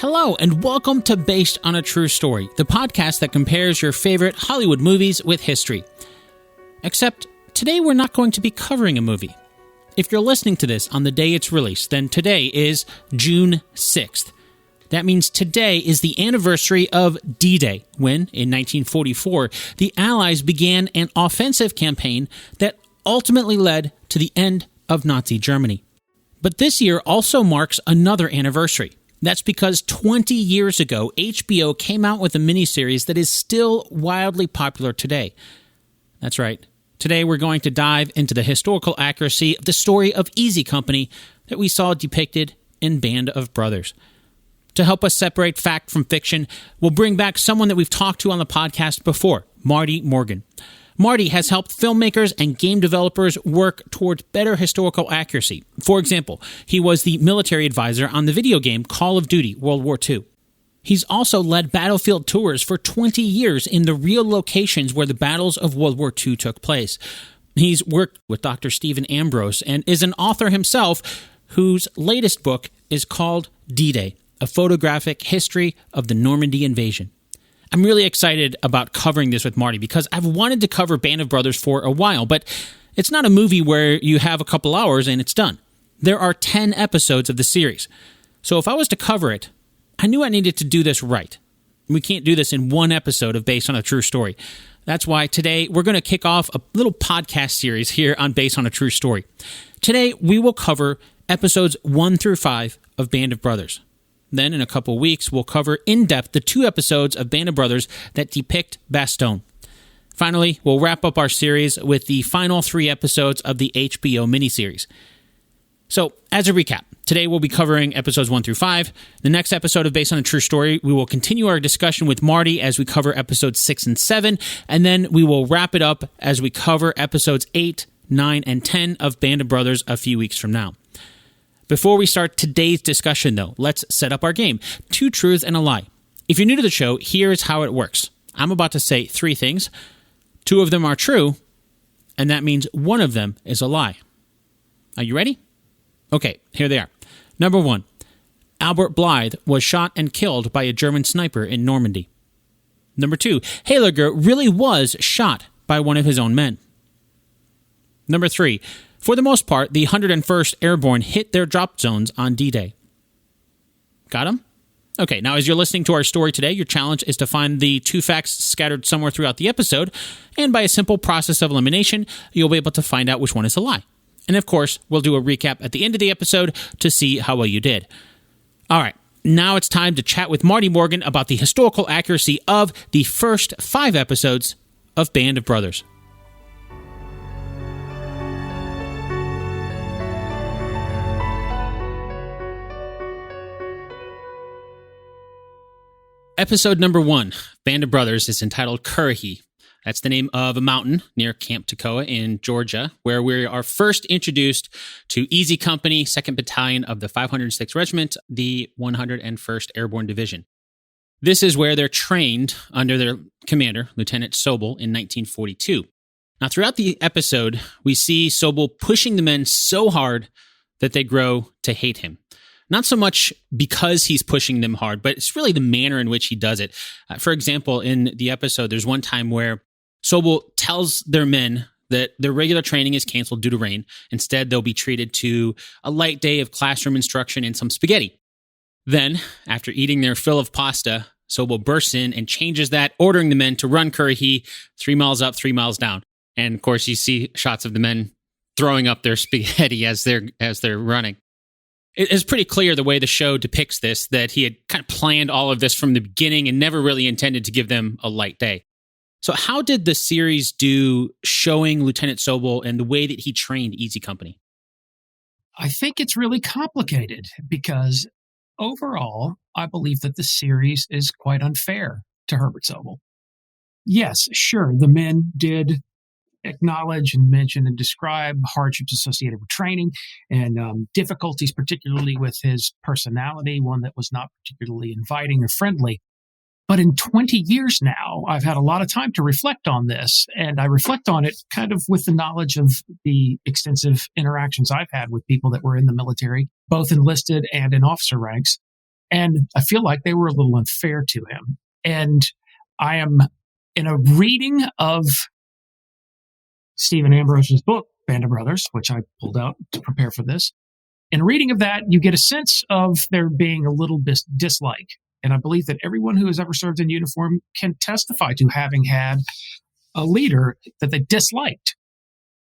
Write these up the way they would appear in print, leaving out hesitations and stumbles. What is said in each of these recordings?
Hello, and welcome to Based on a True Story, the podcast that compares your favorite Hollywood movies with history. Except, today we're not going to be covering a movie. If you're listening to this on the day it's released, then today is June 6th. That means today is the anniversary of D-Day, when, in 1944, the Allies began an offensive campaign that ultimately led to the end of Nazi Germany. But this year also marks another anniversary. That's because 20 years ago, HBO came out with a miniseries that is still wildly popular today. That's right. Today we're going to dive into the historical accuracy of the story of Easy Company that we saw depicted in Band of Brothers. To help us separate fact from fiction, we'll bring back someone that we've talked to on the podcast before, Marty Morgan. Marty has helped filmmakers and game developers work towards better historical accuracy. For example, he was the military advisor on the video game Call of Duty World War II. He's also led battlefield tours for 20 years in the real locations where the battles of World War II took place. He's worked with Dr. Stephen Ambrose and is an author himself whose latest book is called D-Day, a photographic history of the Normandy invasion. I'm really excited about covering this with Marty because I've wanted to cover Band of Brothers for a while, but it's not a movie where you have a couple hours and it's done. There are 10 episodes of the series. So if I was to cover it, I knew I needed to do this right. We can't do this in one episode of Based on a True Story. That's why today we're going to kick off a little podcast series here on Based on a True Story. Today we will cover episodes 1 through 5 of Band of Brothers. Then, in a couple weeks, we'll cover in depth the 2 episodes of Band of Brothers that depict Bastogne. Finally, we'll wrap up our series with the final 3 episodes of the HBO miniseries. So, as a recap, today we'll be covering episodes 1 through 5. The next episode of Based on a True Story, we will continue our discussion with Marty as we cover episodes 6 and 7, and then we will wrap it up as we cover episodes 8, 9, and 10 of Band of Brothers a few weeks from now. Before we start today's discussion, though, let's set up our game. 2 truths and a lie. If you're new to the show, here's how it works. I'm about to say 3 things. 2 of them are true, and that means 1 of them is a lie. Are you ready? Okay, here they are. Number 1. Albert Blythe was shot and killed by a German sniper in Normandy. Number 2. Heiliger really was shot by one of his own men. Number 3. For the most part, the 101st Airborne hit their drop zones on D-Day. Got them? Okay, now as you're listening to our story today, your challenge is to find the 2 facts scattered somewhere throughout the episode, and by a simple process of elimination, you'll be able to find out which one is a lie. And of course, we'll do a recap at the end of the episode to see how well you did. All right, now it's time to chat with Marty Morgan about the historical accuracy of the first 5 episodes of Band of Brothers. Episode number 1, Band of Brothers, is entitled Currahee. That's the name of a mountain near Camp Toccoa in Georgia, where we are first introduced to Easy Company, 2nd Battalion of the 506th Regiment, the 101st Airborne Division. This is where they're trained under their commander, Lieutenant Sobel, in 1942. Now, throughout the episode, we see Sobel pushing the men so hard that they grow to hate him. Not so much because he's pushing them hard, but it's really the manner in which he does it. For example, in the episode, there's one time where Sobel tells their men that their regular training is canceled due to rain. Instead, they'll be treated to a light day of classroom instruction and some spaghetti. Then, after eating their fill of pasta, Sobel bursts in and changes that, ordering the men to run Currahee 3 miles up, 3 miles down. And of course, you see shots of the men throwing up their spaghetti as they're running. It is pretty clear the way the show depicts this, that he had kind of planned all of this from the beginning and never really intended to give them a light day. So how did the series do showing Lieutenant Sobel and the way that he trained Easy Company? I think it's really complicated because overall, I believe that the series is quite unfair to Herbert Sobel. Yes, sure, the men did acknowledge and mention and describe hardships associated with training and difficulties, particularly with his personality, one that was not particularly inviting or friendly. But in 20 years now, I've had a lot of time to reflect on this, and I reflect on it kind of with the knowledge of the extensive interactions I've had with people that were in the military, both enlisted and in officer ranks. And I feel like they were a little unfair to him. And I am in a reading of Stephen Ambrose's book, Band of Brothers, which I pulled out to prepare for this. In a reading of that, you get a sense of there being a little dislike. And I believe that everyone who has ever served in uniform can testify to having had a leader that they disliked.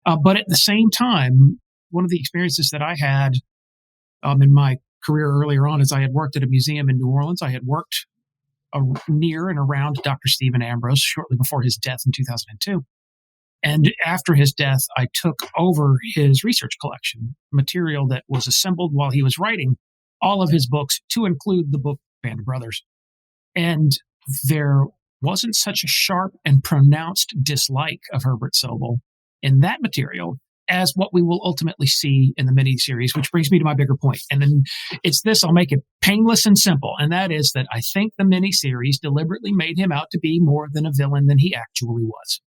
But at the same time, one of the experiences that I had in my career earlier on is I had worked at a museum in New Orleans. I had worked near and around Dr. Stephen Ambrose shortly before his death in 2002. And after his death, I took over his research collection, material that was assembled while he was writing all of his books, to include the book Band of Brothers. And there wasn't such a sharp and pronounced dislike of Herbert Sobel in that material as what we will ultimately see in the miniseries, which brings me to my bigger point. And then it's this, I'll make it painless and simple. And that is that I think the miniseries deliberately made him out to be more than a villain than he actually was.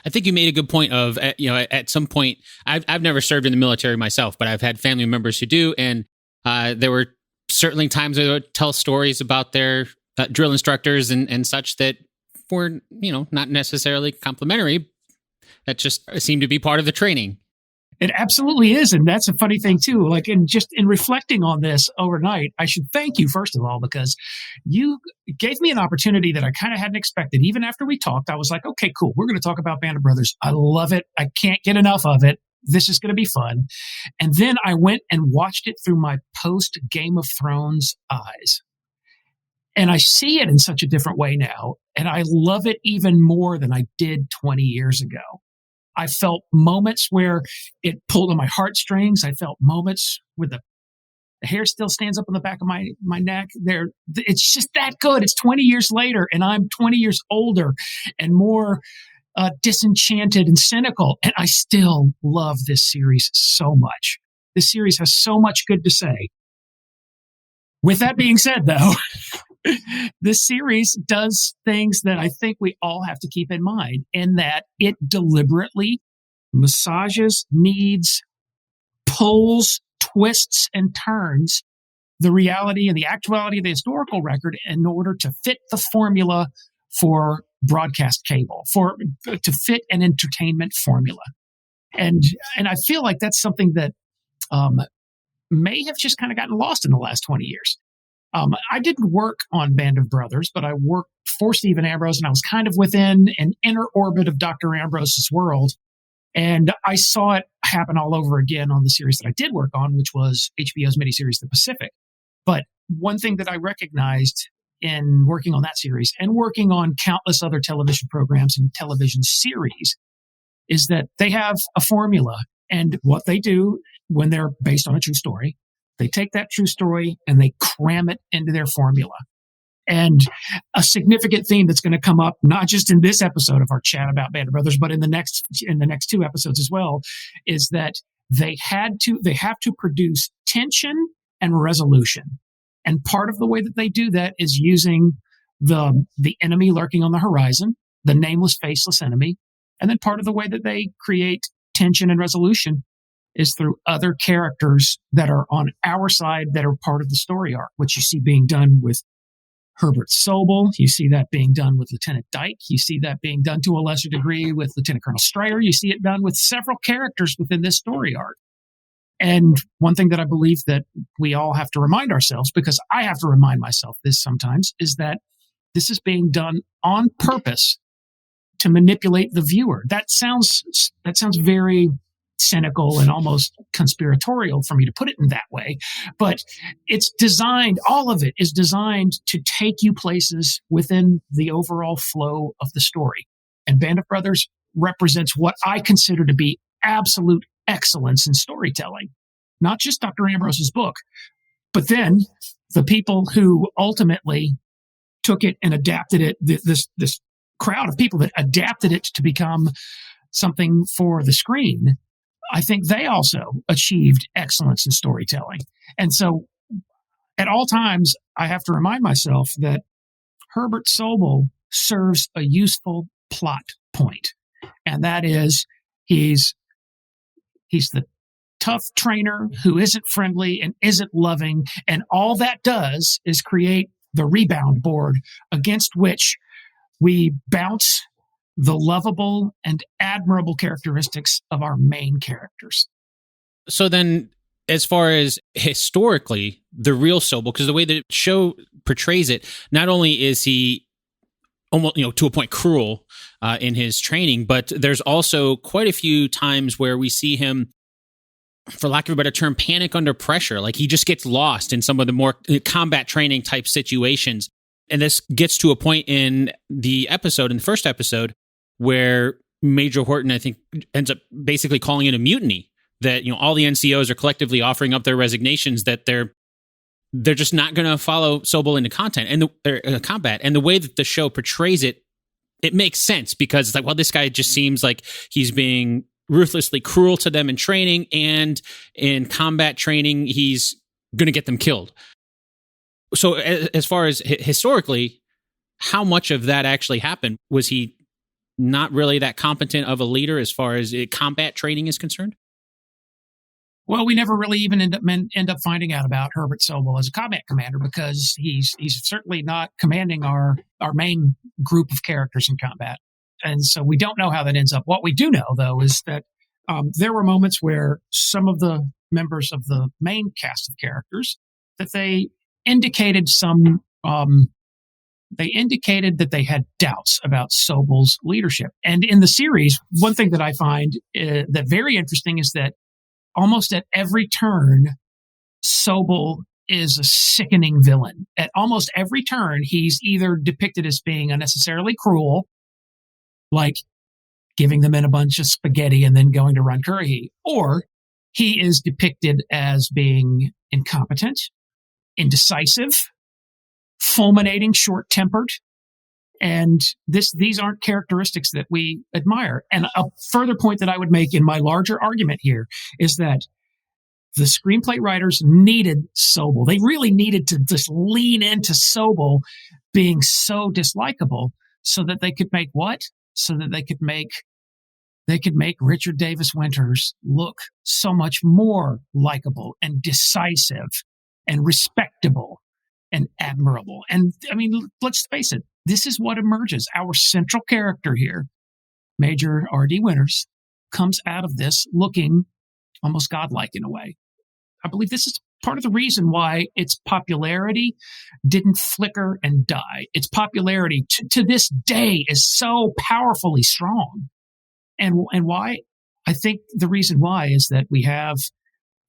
I think you made a good point of, at some point, I've never served in the military myself, but I've had family members who do. And there were certainly times they would tell stories about their drill instructors and such that were, not necessarily complimentary. That just seemed to be part of the training. It absolutely is. And that's a funny thing too. Like, in reflecting on this overnight, I should thank you, first of all, because you gave me an opportunity that I kind of hadn't expected. Even after we talked, I was like, okay, cool. We're going to talk about Band of Brothers. I love it. I can't get enough of it. This is going to be fun. And then I went and watched it through my post Game of Thrones eyes. And I see it in such a different way now. And I love it even more than I did 20 years ago. I felt moments where it pulled on my heartstrings. I felt moments where the hair still stands up on the back of my neck. It's just that good. It's 20 years later, and I'm 20 years older and more disenchanted and cynical. And I still love this series so much. This series has so much good to say. With that being said, though, this series does things that I think we all have to keep in mind, in that it deliberately massages, kneads, pulls, twists, and turns the reality and the actuality of the historical record in order to fit the formula for broadcast cable, to fit an entertainment formula. And I feel like that's something that may have just kind of gotten lost in the last 20 years. I didn't work on Band of Brothers, but I worked for Stephen Ambrose, and I was kind of within an inner orbit of Dr. Ambrose's world. And I saw it happen all over again on the series that I did work on, which was HBO's miniseries, The Pacific. But one thing that I recognized in working on that series and working on countless other television programs and television series is that they have a formula. And what they do when they're based on a true story, they take that true story and they cram it into their formula. And a significant theme that's going to come up, not just in this episode of our chat about Band of Brothers, but in the next two episodes as well, is that they have to produce tension and resolution. And part of the way that they do that is using the enemy lurking on the horizon, the nameless, faceless enemy. And then part of the way that they create tension and resolution is through other characters that are on our side that are part of the story arc, which you see being done with Herbert Sobel. You see that being done with Lieutenant Dyke. You see that being done to a lesser degree with Lieutenant Colonel Strayer. You see it done with several characters within this story arc. And one thing that I believe that we all have to remind ourselves, because I have to remind myself this sometimes, is that this is being done on purpose to manipulate the viewer. That sounds very cynical and almost conspiratorial for me to put it in that way. But it's designed, all of it is designed to take you places within the overall flow of the story. And Band of Brothers represents what I consider to be absolute excellence in storytelling. Not just Dr. Ambrose's book, but then the people who ultimately took it and adapted it, this crowd of people that adapted it to become something for the screen. I think they also achieved excellence in storytelling. And so at all times, I have to remind myself that Herbert Sobel serves a useful plot point. And that is he's the tough trainer who isn't friendly and isn't loving. And all that does is create the rebound board against which we bounce the lovable and admirable characteristics of our main characters. So then, as far as historically, the real Sobel, because the way the show portrays it, not only is he almost, to a point cruel in his training, but there's also quite a few times where we see him, for lack of a better term, panic under pressure. Like he just gets lost in some of the more combat training type situations. And this gets to a point in the first episode, where Major Horton, I think, ends up basically calling it a mutiny, that, all the NCOs are collectively offering up their resignations, that they're just not going to follow Sobel into combat. And the way that the show portrays it, it makes sense, because it's like, well, this guy just seems like he's being ruthlessly cruel to them in training, and in combat training, he's going to get them killed. So as far as historically, how much of that actually happened? Was he not really that competent of a leader as far as combat training is concerned? Well, we never really even end up finding out about Herbert Sobel as a combat commander, because he's certainly not commanding our main group of characters in combat. And so we don't know how that ends up. What we do know, though, is that there were moments where some of the members of the main cast of characters, that they indicated that they had doubts about Sobel's leadership. And in the series, one thing that I find that very interesting is that almost at every turn, Sobel is a sickening villain. At almost every turn, he's either depicted as being unnecessarily cruel, like giving the men a bunch of spaghetti and then going to run Currahee, or he is depicted as being incompetent, indecisive, fulminating, short-tempered. And these aren't characteristics that we admire. And a further point that I would make in my larger argument here is that the screenplay writers needed Sobel. They really needed to just lean into Sobel being so dislikable, so that they could make what? So that they could make Richard Davis Winters look so much more likable and decisive and respectable and admirable. And I mean, let's face it, this is what emerges. Our central character here, Major R.D. Winters, comes out of this looking almost godlike in a way. I believe this is part of the reason why its popularity didn't flicker and die. Its popularity to this day is so powerfully strong. And why? I think the reason why is that we have,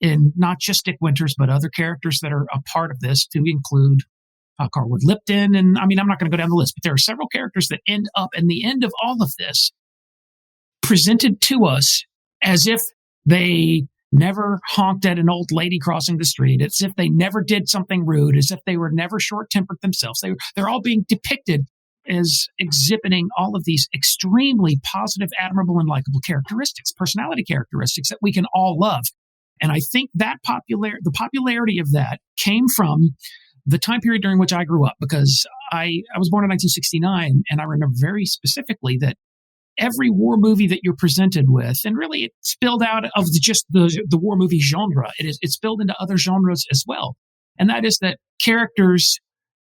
in not just Dick Winters, but other characters that are a part of this, to include Carwood Lipton. And I mean, I'm not going to go down the list, but there are several characters that end up in the end of all of this presented to us as if they never honked at an old lady crossing the street, as if they never did something rude, as if they were never short-tempered themselves. They're all being depicted as exhibiting all of these extremely positive, admirable, and likable characteristics, personality characteristics that we can all love. And I think that the popularity of that came from the time period during which I grew up, because I was born in 1969, and I remember very specifically that every war movie that you're presented with, and really it spilled out of just the war movie genre, it spilled into other genres as well. And that is that characters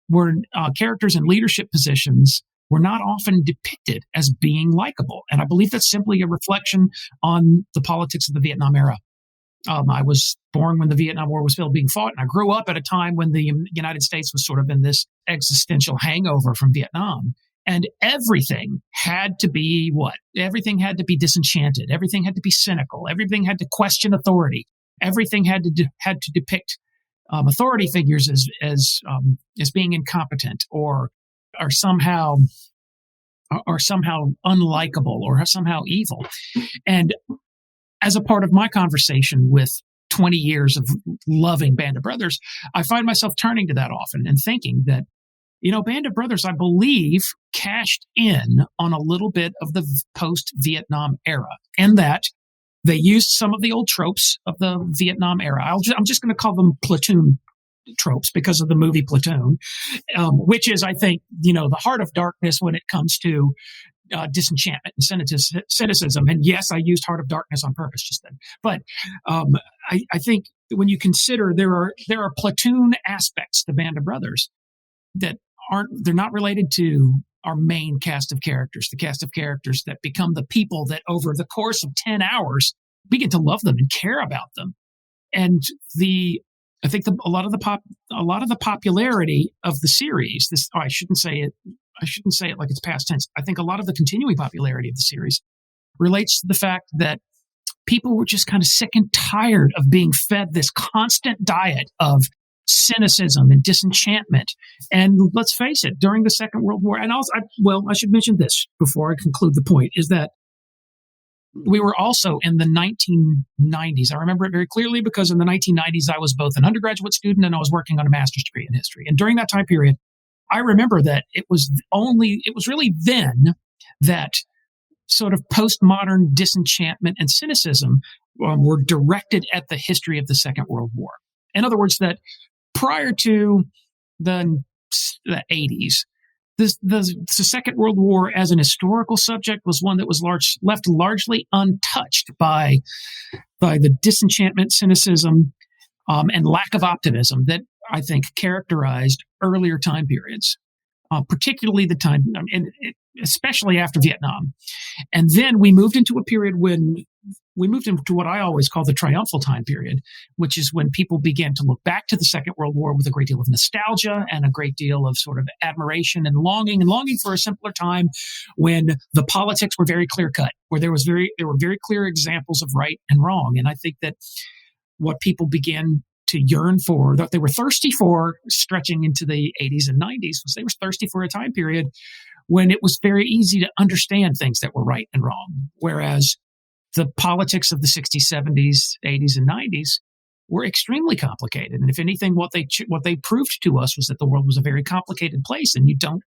in leadership positions were not often depicted as being likable. And I believe that's simply a reflection on the politics of the Vietnam era. I was born when the Vietnam War was still being fought, and I grew up at a time when the United States was sort of in this existential hangover from Vietnam. And everything had to be what? Everything had to be disenchanted. Everything had to be cynical. Everything had to question authority. Everything had to depict authority figures as being incompetent or somehow unlikable or somehow evil. And as a part of my conversation with 20 years of loving Band of Brothers, I find myself turning to that often and thinking that, Band of Brothers, I believe, cashed in on a little bit of the post-Vietnam era, and that they used some of the old tropes of the Vietnam era. I'm just going to call them platoon tropes because of the movie Platoon, which is, I think, the heart of darkness when it comes to disenchantment and cynicism. And yes, I used Heart of Darkness on purpose just then. But I think when you consider there are platoon aspects to Band of Brothers that they're not related to our main cast of characters, the cast of characters that become the people that over the course of 10 hours begin to love them and care about them. And I think a lot of the popularity of the series, I shouldn't say it like it's past tense. I think a lot of the continuing popularity of the series relates to the fact that people were just kind of sick and tired of being fed this constant diet of cynicism and disenchantment. And let's face it, during the Second World War, and also, I should mention this before I conclude the point, is that we were also in the 1990s. I remember it very clearly because in the 1990s, I was both an undergraduate student and I was working on a master's degree in history. And during that time period, I remember that it was really then that sort of postmodern disenchantment and cynicism were directed at the history of the Second World War. In other words, that prior to the 80s, the Second World War as an historical subject was one that was left largely untouched by the disenchantment, cynicism, and lack of optimism that I think characterized earlier time periods, particularly the time, especially after Vietnam. And then we moved into a period when we moved into what I always call the triumphal time period, which is when people began to look back to the Second World War with a great deal of nostalgia and a great deal of sort of admiration and longing for a simpler time when the politics were very clear cut, where there were very clear examples of right and wrong. And I think that what people began to yearn for, that they were thirsty for, stretching into the 80s and 90s, was they were thirsty for a time period when it was very easy to understand things that were right and wrong. Whereas the politics of the 60s, 70s, 80s, and 90s were extremely complicated. And if anything, what they proved to us was that the world was a very complicated place, and you don't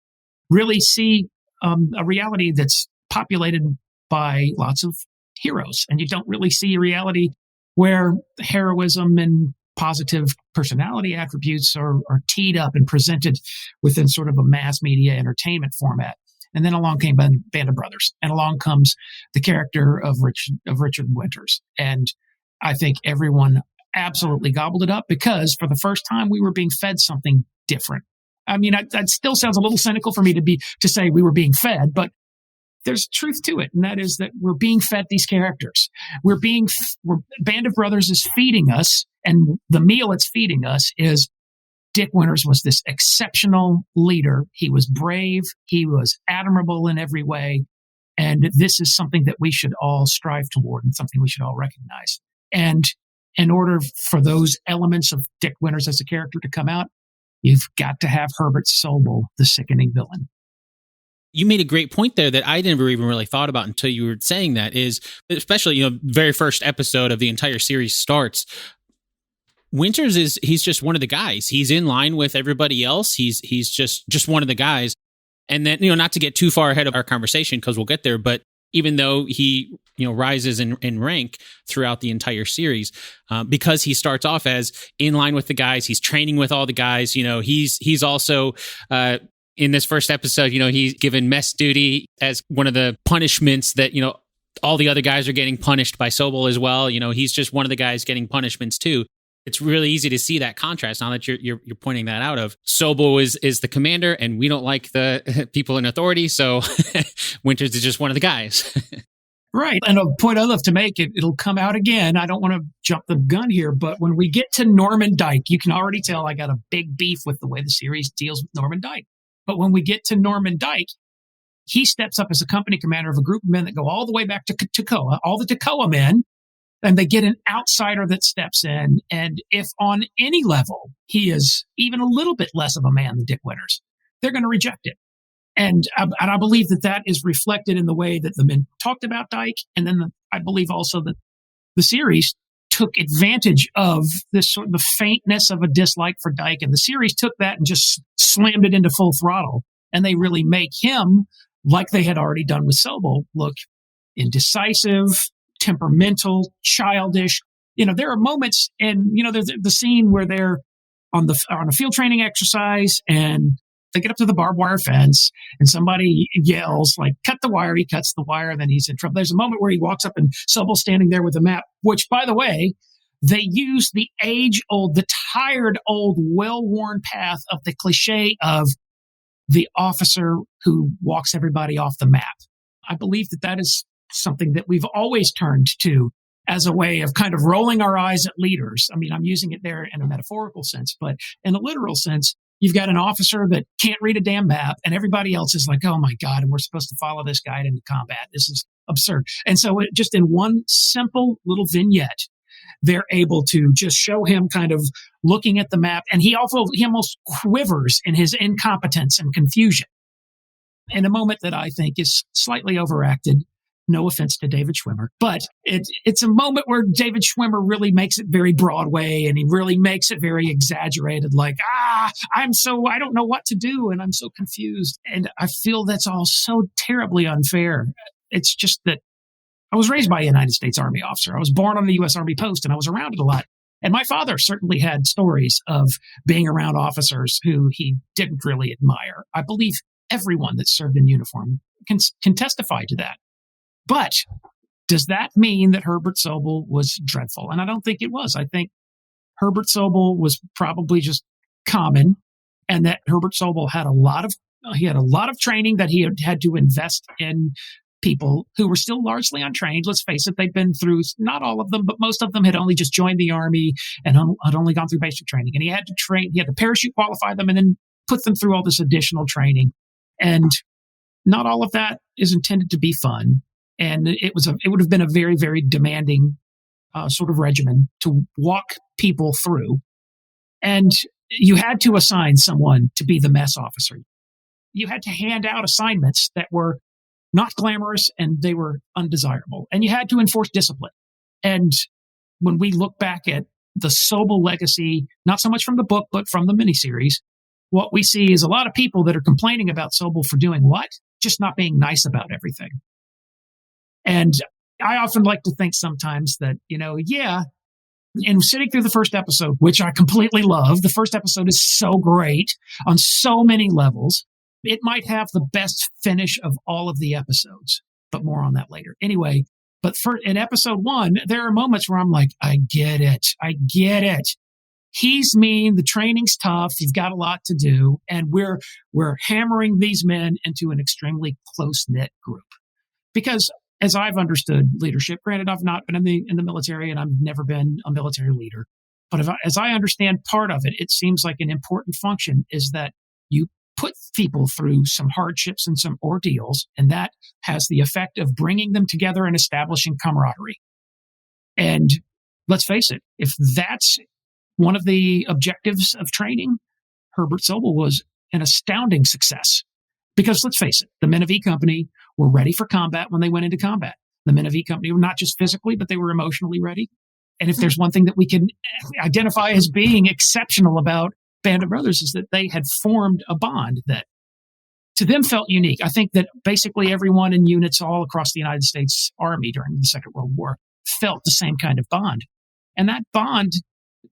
really see a reality that's populated by lots of heroes. And you don't really see a reality where heroism and positive personality attributes are teed up and presented within sort of a mass media entertainment format. And then along came Band of Brothers, and along comes the character of Richard Winters. And I think everyone absolutely gobbled it up because for the first time we were being fed something different. I mean, that still sounds a little cynical for me to say we were being fed, but there's truth to it, and that is that we're being fed these characters. Band of Brothers is feeding us, and the meal it's feeding us is Dick Winters was this exceptional leader. He was brave. He was admirable in every way. And this is something that we should all strive toward and something we should all recognize. And in order for those elements of Dick Winters as a character to come out, you've got to have Herbert Sobel, the sickening villain. You made a great point there that I never even really thought about until you were saying that, is especially, very first episode of the entire series starts. Winters he's just one of the guys. He's in line with everybody else. He's just one of the guys. And then, not to get too far ahead of our conversation because we'll get there, but even though he, rises in rank throughout the entire series, because he starts off as in line with the guys, he's training with all the guys, he's also, in this first episode, he's given mess duty as one of the punishments that, all the other guys are getting punished by Sobel as well. He's just one of the guys getting punishments too. It's really easy to see that contrast now that you're pointing that out. Of Sobel is the commander, and we don't like the people in authority, so Winters is just one of the guys. Right. And a point I'd love to make, it'll come out again. I don't want to jump the gun here, but when we get to Norman Dyke, you can already tell I got a big beef with the way the series deals with Norman Dyke. But when we get to Norman Dyke, he steps up as a company commander of a group of men that go all the way back to Toccoa, all the Toccoa men. And they get an outsider that steps in. And if on any level he is even a little bit less of a man than Dick Winters, they're going to reject it. And I believe that is reflected in the way that the men talked about Dyke. And then I believe also that the series took advantage of this sort of the faintness of a dislike for Dyke. And the series took that and just slammed it into full throttle. And they really make him, like they had already done with Sobel, look indecisive, temperamental, childish. There are moments, and there's the scene where they're on a field training exercise, and they get up to the barbed wire fence, and somebody yells like, "Cut the wire!" He cuts the wire, and then he's in trouble. There's a moment where he walks up, and Sobel's standing there with a map. Which, by the way, they use the age-old, the tired old, well-worn path of the cliche of the officer who walks everybody off the map. I believe that that is something that we've always turned to as a way of kind of rolling our eyes at leaders. I mean, I'm using it there in a metaphorical sense, but in a literal sense, you've got an officer that can't read a damn map and everybody else is like, oh my God, and we're supposed to follow this guy into combat. This is absurd. And so just in one simple little vignette, they're able to just show him kind of looking at the map. And he almost quivers in his incompetence and confusion in a moment that I think is slightly overacted. No offense to David Schwimmer, but it's a moment where David Schwimmer really makes it very Broadway and he really makes it very exaggerated. Like, I don't know what to do. And I'm so confused. And I feel that's all so terribly unfair. It's just that I was raised by a United States Army officer. I was born on the U.S. Army post and I was around it a lot. And my father certainly had stories of being around officers who he didn't really admire. I believe everyone that served in uniform can testify to that. But does that mean that Herbert Sobel was dreadful? And I don't think it was. I think Herbert Sobel was probably just common, and that Herbert Sobel had a lot of training that he had to invest in people who were still largely untrained. Let's face it, they'd been through, not all of them, but most of them had only just joined the Army and had only gone through basic training. And he had to parachute qualify them and then put them through all this additional training. And not all of that is intended to be fun. And it would have been a very, very demanding sort of regimen to walk people through. And you had to assign someone to be the mess officer. You had to hand out assignments that were not glamorous and they were undesirable. And you had to enforce discipline. And when we look back at the Sobel legacy, not so much from the book, but from the miniseries, what we see is a lot of people that are complaining about Sobel for doing what? Just not being nice about everything. And I often like to think sometimes that, and sitting through the first episode, which I completely love, the first episode is so great on so many levels. It might have the best finish of all of the episodes, but more on that later. Anyway, but in episode 1, there are moments where I'm like, I get it. He's mean. The training's tough. You've got a lot to do. And we're hammering these men into an extremely close-knit group. Because as I've understood leadership, granted, I've not been in the military and I've never been a military leader. But as I understand part of it, it seems like an important function is that you put people through some hardships and some ordeals, and that has the effect of bringing them together and establishing camaraderie. And let's face it, if that's one of the objectives of training, Herbert Sobel was an astounding success. Because let's face it, the men of E Company were ready for combat when they went into combat. The men of E Company were not just physically, but they were emotionally ready. And if there's one thing that we can identify as being exceptional about Band of Brothers is that they had formed a bond that to them felt unique. I think that basically everyone in units all across the United States Army during the Second World War felt the same kind of bond. And that bond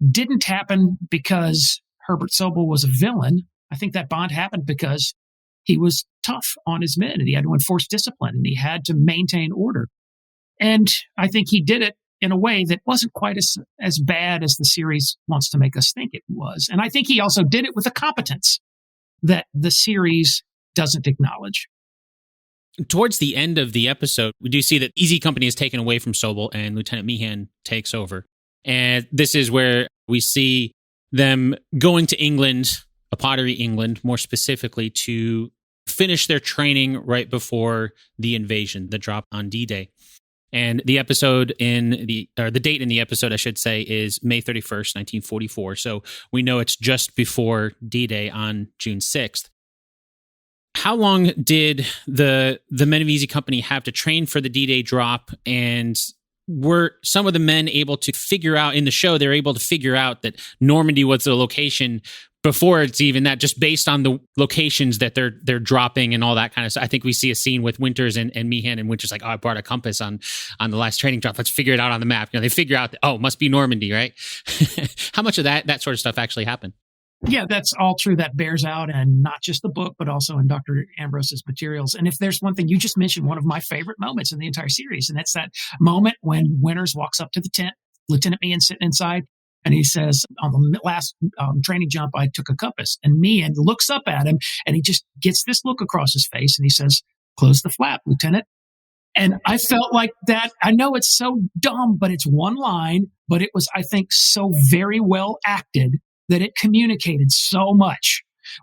didn't happen because Herbert Sobel was a villain. I think that bond happened because he was tough on his men and he had to enforce discipline and he had to maintain order. And I think he did it in a way that wasn't quite as bad as the series wants to make us think it was. And I think he also did it with a competence that the series doesn't acknowledge. Towards the end of the episode, we do see that Easy Company is taken away from Sobel and Lieutenant Meehan takes over. And this is where we see them going to England, Pottery, England, more specifically, to finish their training right before the invasion, the drop on D-Day. And the episode the date in the episode, I should say, is May 31st, 1944. So we know it's just before D-Day on June 6th. How long did the men of Easy Company have to train for the D-Day drop? And were some of the men able to figure out, in the show, they're able to figure out that Normandy was the location before it's even that, just based on the locations that they're dropping and all that kind of stuff? I think we see a scene with Winters and Meehan, and Winters like, I brought a compass on the last training drop. Let's figure it out on the map. They figure out that, it must be Normandy, right? How much of that sort of stuff actually happened? Yeah, that's all true. That bears out, and not just the book, but also in Dr. Ambrose's materials. And if there's one thing, you just mentioned one of my favorite moments in the entire series, and that's that moment when Winters walks up to the tent Lieutenant Meehan sitting inside. And he says, on the last training jump, I took a compass. And Meehan looks up at him and he just gets this look across his face. And he says, close the flap, Lieutenant. And I felt like that. I know it's so dumb, but it's one line, but it was, I think, so very well acted that it communicated so much.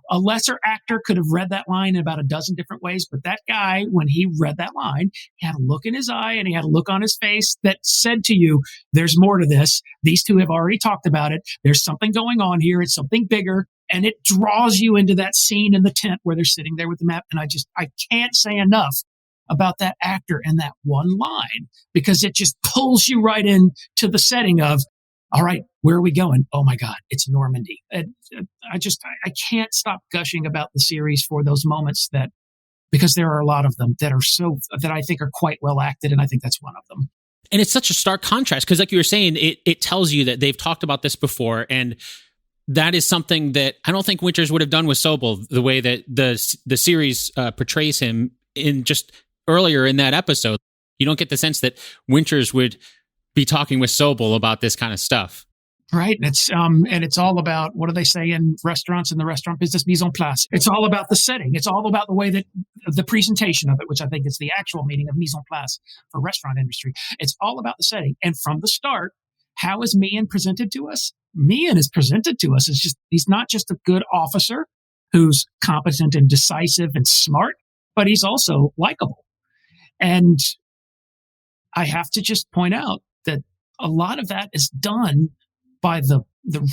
A lesser actor could have read that line in about a dozen different ways, but that guy, when he read that line, he had a look in his eye and he had a look on his face that said to you, there's more to this. These two have already talked about it. There's something going on here. It's something bigger. And it draws you into that scene in the tent where they're sitting there with the map. And I can't say enough about that actor and that one line, because it just pulls you right into the setting of, all right, where are we going? Oh my God, it's Normandy. I can't stop gushing about the series for those moments because there are a lot of them that I think are quite well acted. And I think that's one of them. And it's such a stark contrast because, like you were saying, it tells you that they've talked about this before. And that is something that I don't think Winters would have done with Sobel, the way that the series portrays him in just earlier in that episode. You don't get the sense that Winters would be talking with Sobel about this kind of stuff. Right. And it's all about, what do they say in restaurants, in the restaurant business, mise en place. It's all about the setting. It's all about the way that the presentation of it, which I think is the actual meaning of mise en place for restaurant industry. It's all about the setting. And from the start, how is Meehan presented to us? Meehan is presented to us as he's not just a good officer who's competent and decisive and smart, but he's also likable. And I have to just point out that a lot of that is done by the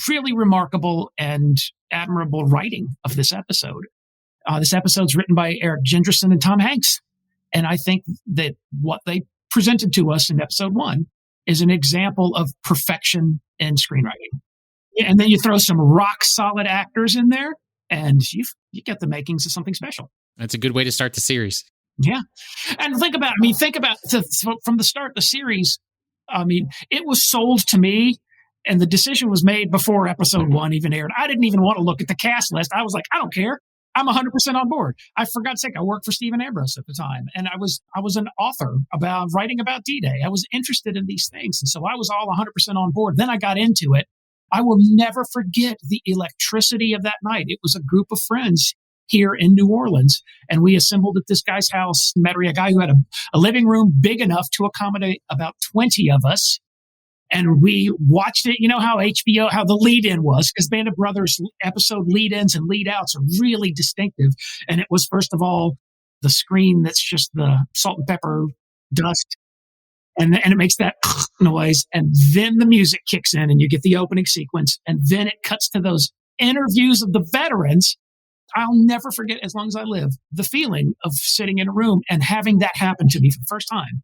really remarkable and admirable writing of this episode. This episode's written by Eric Jendresen and Tom Hanks. And I think that what they presented to us in episode 1 is an example of perfection in screenwriting. And then you throw some rock solid actors in there and you get the makings of something special. That's a good way to start the series. Yeah. And think about from the start, the series, it was sold to me and the decision was made before episode 1 even aired. I didn't even want to look at the cast list. I was like, I don't care. I'm 100% on board. For God's sake, I worked for Stephen Ambrose at the time. And I was an author writing about D-Day. I was interested in these things. And so I was all 100% on board. Then I got into it. I will never forget the electricity of that night. It was a group of friends here in New Orleans. And we assembled at this guy's house, met a guy who had a living room big enough to accommodate about 20 of us. And we watched it. You know how HBO, how the lead-in was, because Band of Brothers episode lead-ins and lead-outs are really distinctive. And it was, first of all, the screen that's just the salt and pepper dust. And it makes that noise. And then the music kicks in and you get the opening sequence. And then it cuts to those interviews of the veterans. I'll never forget, as long as I live, the feeling of sitting in a room and having that happen to me for the first time.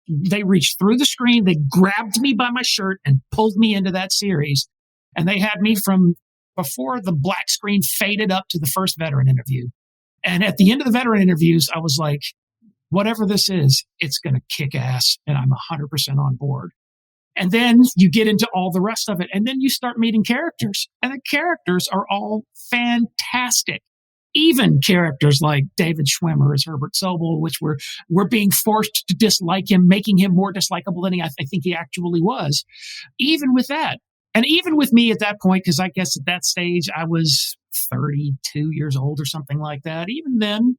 They reached through the screen, they grabbed me by my shirt and pulled me into that series. And they had me from before the black screen faded up to the first veteran interview. And at the end of the veteran interviews, I was like, whatever this is, it's going to kick ass. And I'm 100% on board. And then you get into all the rest of it. And then you start meeting characters. And the characters are all fantastic. Even characters like David Schwimmer as Herbert Sobel, which we're being forced to dislike him, making him more dislikable than I think he actually was. Even with that. And even with me at that point, because I guess at that stage I was 32 years old or something like that. Even then,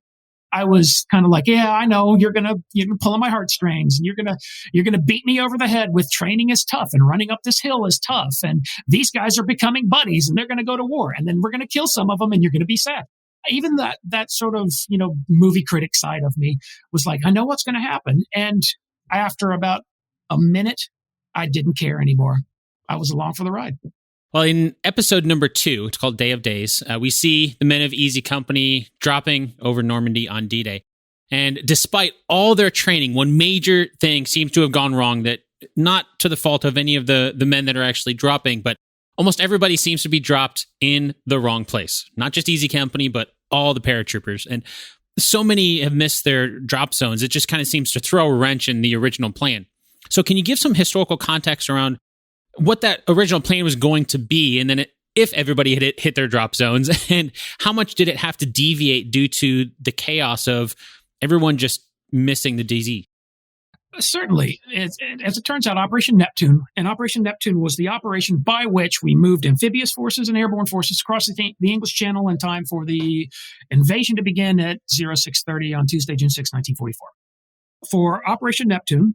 I was kind of like, yeah, I know you're gonna pull on my heartstrings, and you're gonna beat me over the head with training is tough and running up this hill is tough, and these guys are becoming buddies and they're gonna go to war, and then we're gonna kill some of them, and you're gonna be sad. Even that sort of movie critic side of me was like, I know what's gonna happen, and after about a minute, I didn't care anymore. I was along for the ride. Well, in episode number 2, it's called Day of Days, we see the men of Easy Company dropping over Normandy on D-Day. And despite all their training, one major thing seems to have gone wrong, that not to the fault of any of the men that are actually dropping, but almost everybody seems to be dropped in the wrong place. Not just Easy Company, but all the paratroopers. And so many have missed their drop zones. It just kind of seems to throw a wrench in the original plan. So can you give some historical context around what that original plan was going to be, and then if everybody had hit their drop zones, and how much did it have to deviate due to the chaos of everyone just missing the DZ? Certainly. As it turns out, Operation Neptune was the operation by which we moved amphibious forces and airborne forces across the English Channel in time for the invasion to begin at 0630 on Tuesday, June 6, 1944. For Operation Neptune,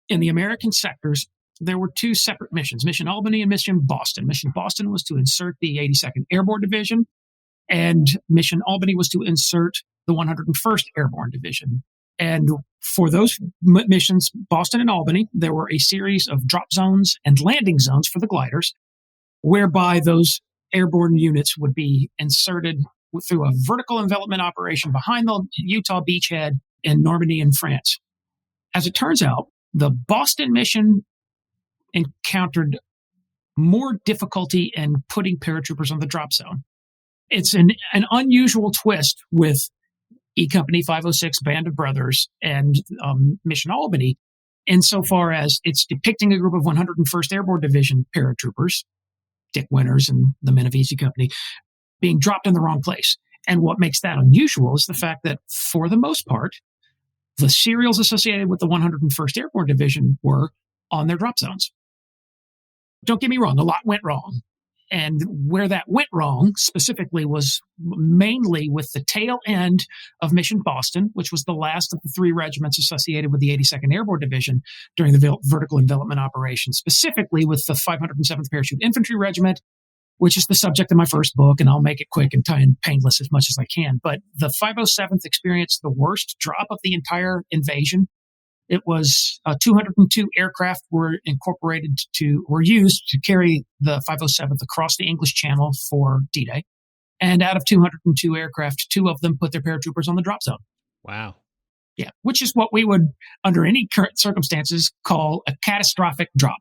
in the American sectors, there were two separate missions, Mission Albany and Mission Boston. Mission Boston was to insert the 82nd Airborne Division, and Mission Albany was to insert the 101st Airborne Division. And for those missions, Boston and Albany, there were a series of drop zones and landing zones for the gliders, whereby those airborne units would be inserted through a vertical envelopment operation behind the Utah beachhead in Normandy in France. As it turns out, the Boston mission encountered more difficulty in putting paratroopers on the drop zone. It's an unusual twist with E Company 506 Band of Brothers and Mission Albany, insofar as it's depicting a group of 101st Airborne Division paratroopers, Dick Winters and the men of Easy Company, being dropped in the wrong place. And what makes that unusual is the fact that, for the most part, the serials associated with the 101st Airborne Division were on their drop zones. Don't get me wrong, a lot went wrong. And where that went wrong specifically was mainly with the tail end of Mission Boston, which was the last of the three regiments associated with the 82nd Airborne Division during the vertical envelopment operation, specifically with the 507th Parachute Infantry Regiment, which is the subject of my first book, and I'll make it quick and painless as much as I can. But the 507th experienced the worst drop of the entire invasion. It was 202 aircraft were used to carry the 507th across the English Channel for D-Day. And out of 202 aircraft, 2 of them put their paratroopers on the drop zone. Wow. Yeah, which is what we would, under any current circumstances, call a catastrophic drop.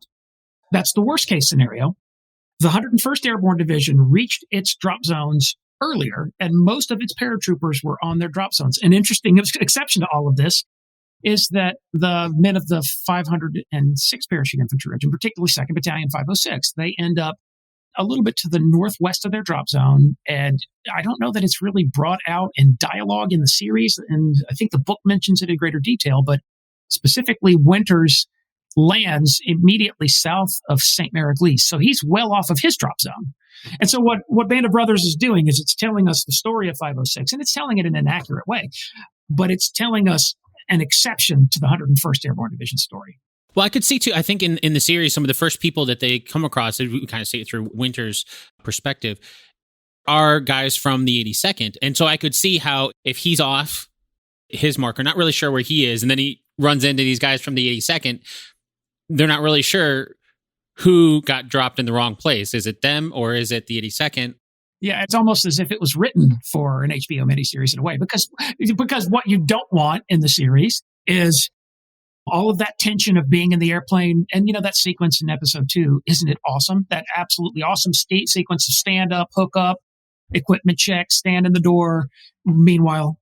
That's the worst case scenario. The 101st Airborne Division reached its drop zones earlier, and most of its paratroopers were on their drop zones. An interesting exception to all of this is that the men of the 506th Parachute Infantry Regiment, particularly 2nd Battalion 506, they end up a little bit to the northwest of their drop zone. And I don't know that it's really brought out in dialogue in the series, and I think the book mentions it in greater detail, but specifically Winters lands immediately south of St. Mary-Église. So he's well off of his drop zone. And so what Band of Brothers is doing is it's telling us the story of 506, and it's telling it in an accurate way, but it's telling us an exception to the 101st Airborne Division story. Well, I could see too, I think in the series, some of the first people that they come across, we kind of see it through Winter's perspective, are guys from the 82nd. And so I could see how if he's off his marker, not really sure where he is, and then he runs into these guys from the 82nd, they're not really sure who got dropped in the wrong place. Is it them or is it the 82nd? Yeah, it's almost as if it was written for an HBO miniseries in a way, because what you don't want in the series is all of that tension of being in the airplane. And, that sequence in episode 2, isn't it awesome? That absolutely awesome sequence of stand up, hook up, equipment check, stand in the door. Meanwhile,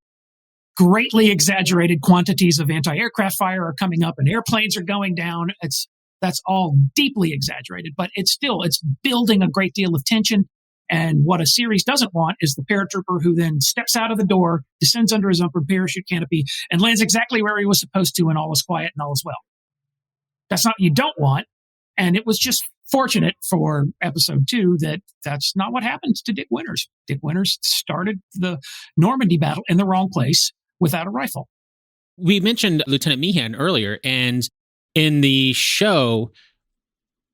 greatly exaggerated quantities of anti-aircraft fire are coming up and airplanes are going down. That's all deeply exaggerated, but it's building a great deal of tension. And what a series doesn't want is the paratrooper who then steps out of the door, descends under his open parachute canopy, and lands exactly where he was supposed to, and all is quiet and all is well. That's not what you don't want. And it was just fortunate for episode 2 that that's not what happened to Dick Winters. Dick Winters started the Normandy battle in the wrong place without a rifle. We mentioned Lieutenant Meehan earlier, and in the show,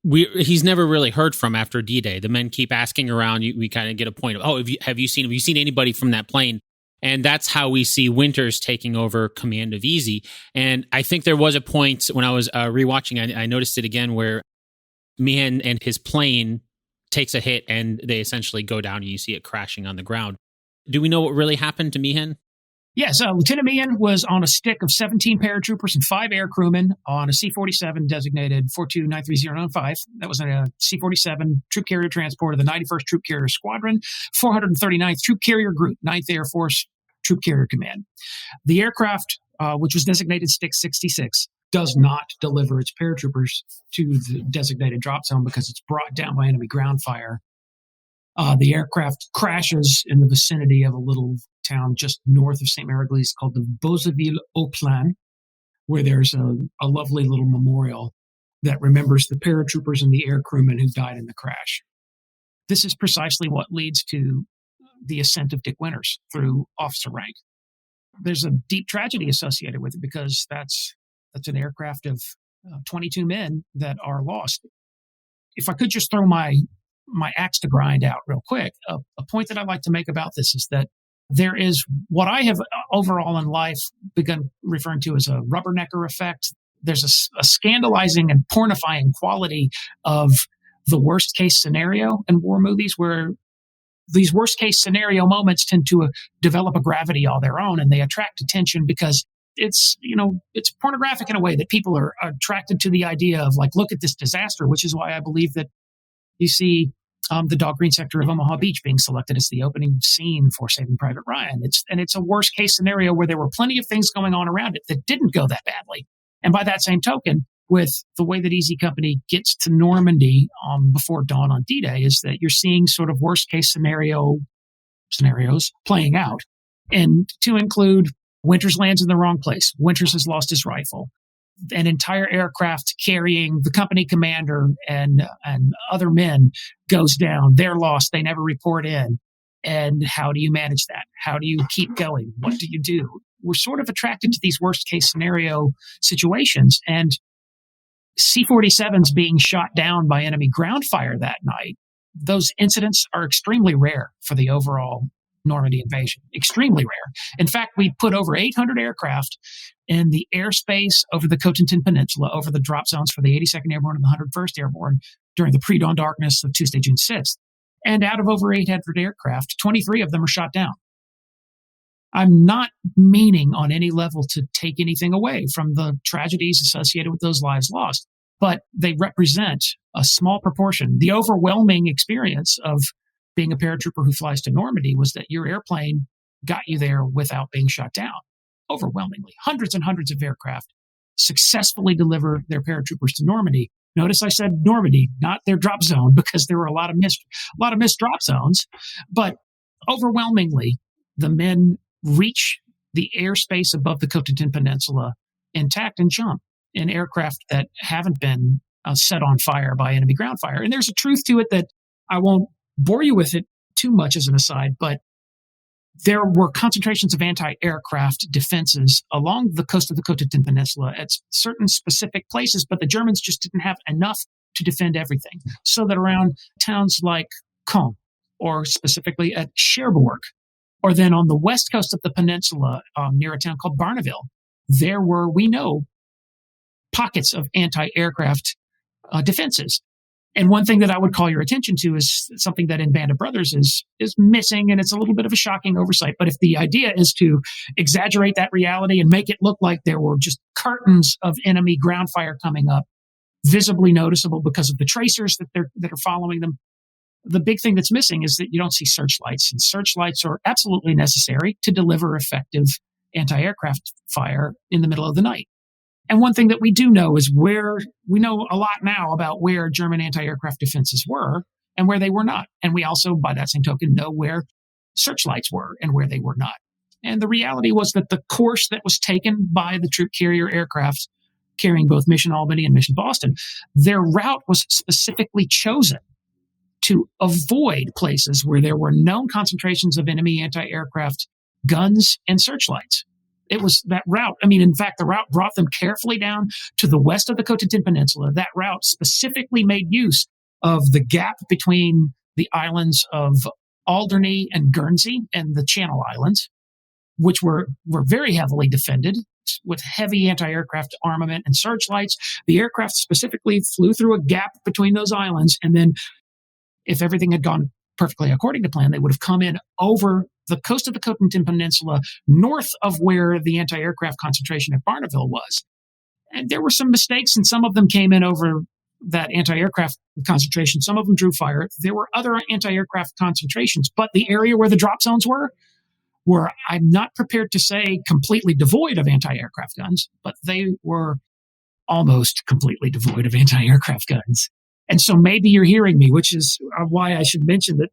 he's never really heard from after D-Day. The men keep asking around. We kind of get a point of, have you seen anybody from that plane? And that's how we see Winters taking over command of Easy. And I think there was a point when I was rewatching, I noticed it again, where Meehan and his plane takes a hit and they essentially go down and you see it crashing on the ground. Do we know what really happened to Meehan? Yes, Lieutenant Meehan was on a stick of 17 paratroopers and 5 air crewmen on a C-47 designated 4293095. That was a C-47 troop carrier transport of the 91st Troop Carrier Squadron, 439th Troop Carrier Group, 9th Air Force Troop Carrier Command. The aircraft, which was designated Stick 66, does not deliver its paratroopers to the designated drop zone because it's brought down by enemy ground fire. The aircraft crashes in the vicinity of a little town just north of St. Mary-Église called the Beauzeville-au-Plain. where there's a lovely little memorial that remembers the paratroopers and the air crewmen who died in the crash. This is precisely what leads to the ascent of Dick Winters through officer rank. There's a deep tragedy associated with it because that's an aircraft of 22 men that are lost. If I could just throw my axe to grind out real quick, a point that I'd like to make about this is that there is what I have overall in life begun referring to as a rubbernecker effect. There's a scandalizing and pornifying quality of the worst case scenario in war movies, where these worst case scenario moments tend to develop a gravity all their own, and they attract attention because it's pornographic in a way that people are attracted to the idea of, like, look at this disaster, which is why I believe that you see the Dog Green sector of Omaha Beach being selected as the opening scene for Saving Private Ryan. It's a worst case scenario where there were plenty of things going on around it that didn't go that badly. And by that same token, with the way that Easy Company gets to Normandy before dawn on D-Day, is that you're seeing sort of worst case scenarios playing out. And to include, Winters lands in the wrong place. Winters has lost his rifle. An entire aircraft carrying the company commander and other men goes down. They're lost. They never report in. And how do you manage that? How do you keep going? What do you do? We're sort of attracted to these worst case scenario situations. And C-47s being shot down by enemy ground fire that night, those incidents are extremely rare for the overall Normandy invasion. Extremely rare. In fact, we put over 800 aircraft in the airspace over the Cotentin Peninsula, over the drop zones for the 82nd Airborne and the 101st Airborne during the pre-dawn darkness of Tuesday, June 6th. And out of over 800 aircraft, 23 of them are shot down. I'm not meaning on any level to take anything away from the tragedies associated with those lives lost, but they represent a small proportion. The overwhelming experience of being a paratrooper who flies to Normandy was that your airplane got you there without being shot down. Overwhelmingly, hundreds and hundreds of aircraft successfully deliver their paratroopers to Normandy. Notice I said Normandy, not their drop zone, because there were a lot of missed drop zones. But overwhelmingly, the men reach the airspace above the Cotentin Peninsula intact and jump in aircraft that haven't been set on fire by enemy ground fire. And there's a truth to it that I won't bore you with it too much as an aside, but there were concentrations of anti-aircraft defenses along the coast of the Cotentin Peninsula at certain specific places, but the Germans just didn't have enough to defend everything. So that around towns like Caen, or specifically at Cherbourg, or then on the west coast of the peninsula near a town called Barneville, there were, we know, pockets of anti-aircraft defenses. And one thing that I would call your attention to is something that in Band of Brothers is missing, and it's a little bit of a shocking oversight. But if the idea is to exaggerate that reality and make it look like there were just curtains of enemy ground fire coming up, visibly noticeable because of the tracers that are following them, the big thing that's missing is that you don't see searchlights. And searchlights are absolutely necessary to deliver effective anti-aircraft fire in the middle of the night. And one thing that we do know is where we know a lot now about where German anti-aircraft defenses were and where they were not. And we also, by that same token, know where searchlights were and where they were not. And the reality was that the course that was taken by the troop carrier aircraft carrying both Mission Albany and Mission Boston, their route was specifically chosen to avoid places where there were known concentrations of enemy anti-aircraft guns and searchlights. It was that route. I mean, in fact, the route brought them carefully down to the west of the Cotentin Peninsula. That route specifically made use of the gap between the islands of Alderney and Guernsey and the Channel Islands, which were very heavily defended with heavy anti-aircraft armament and searchlights. The aircraft specifically flew through a gap between those islands, and then if everything had gone perfectly according to plan, they would have come in over the coast of the Cotentin Peninsula, north of where the anti-aircraft concentration at Barneville was. And there were some mistakes, and some of them came in over that anti-aircraft concentration. Some of them drew fire. There were other anti-aircraft concentrations, but the area where the drop zones were, I'm not prepared to say completely devoid of anti-aircraft guns, but they were almost completely devoid of anti-aircraft guns. And so maybe you're hearing me, which is why I should mention that,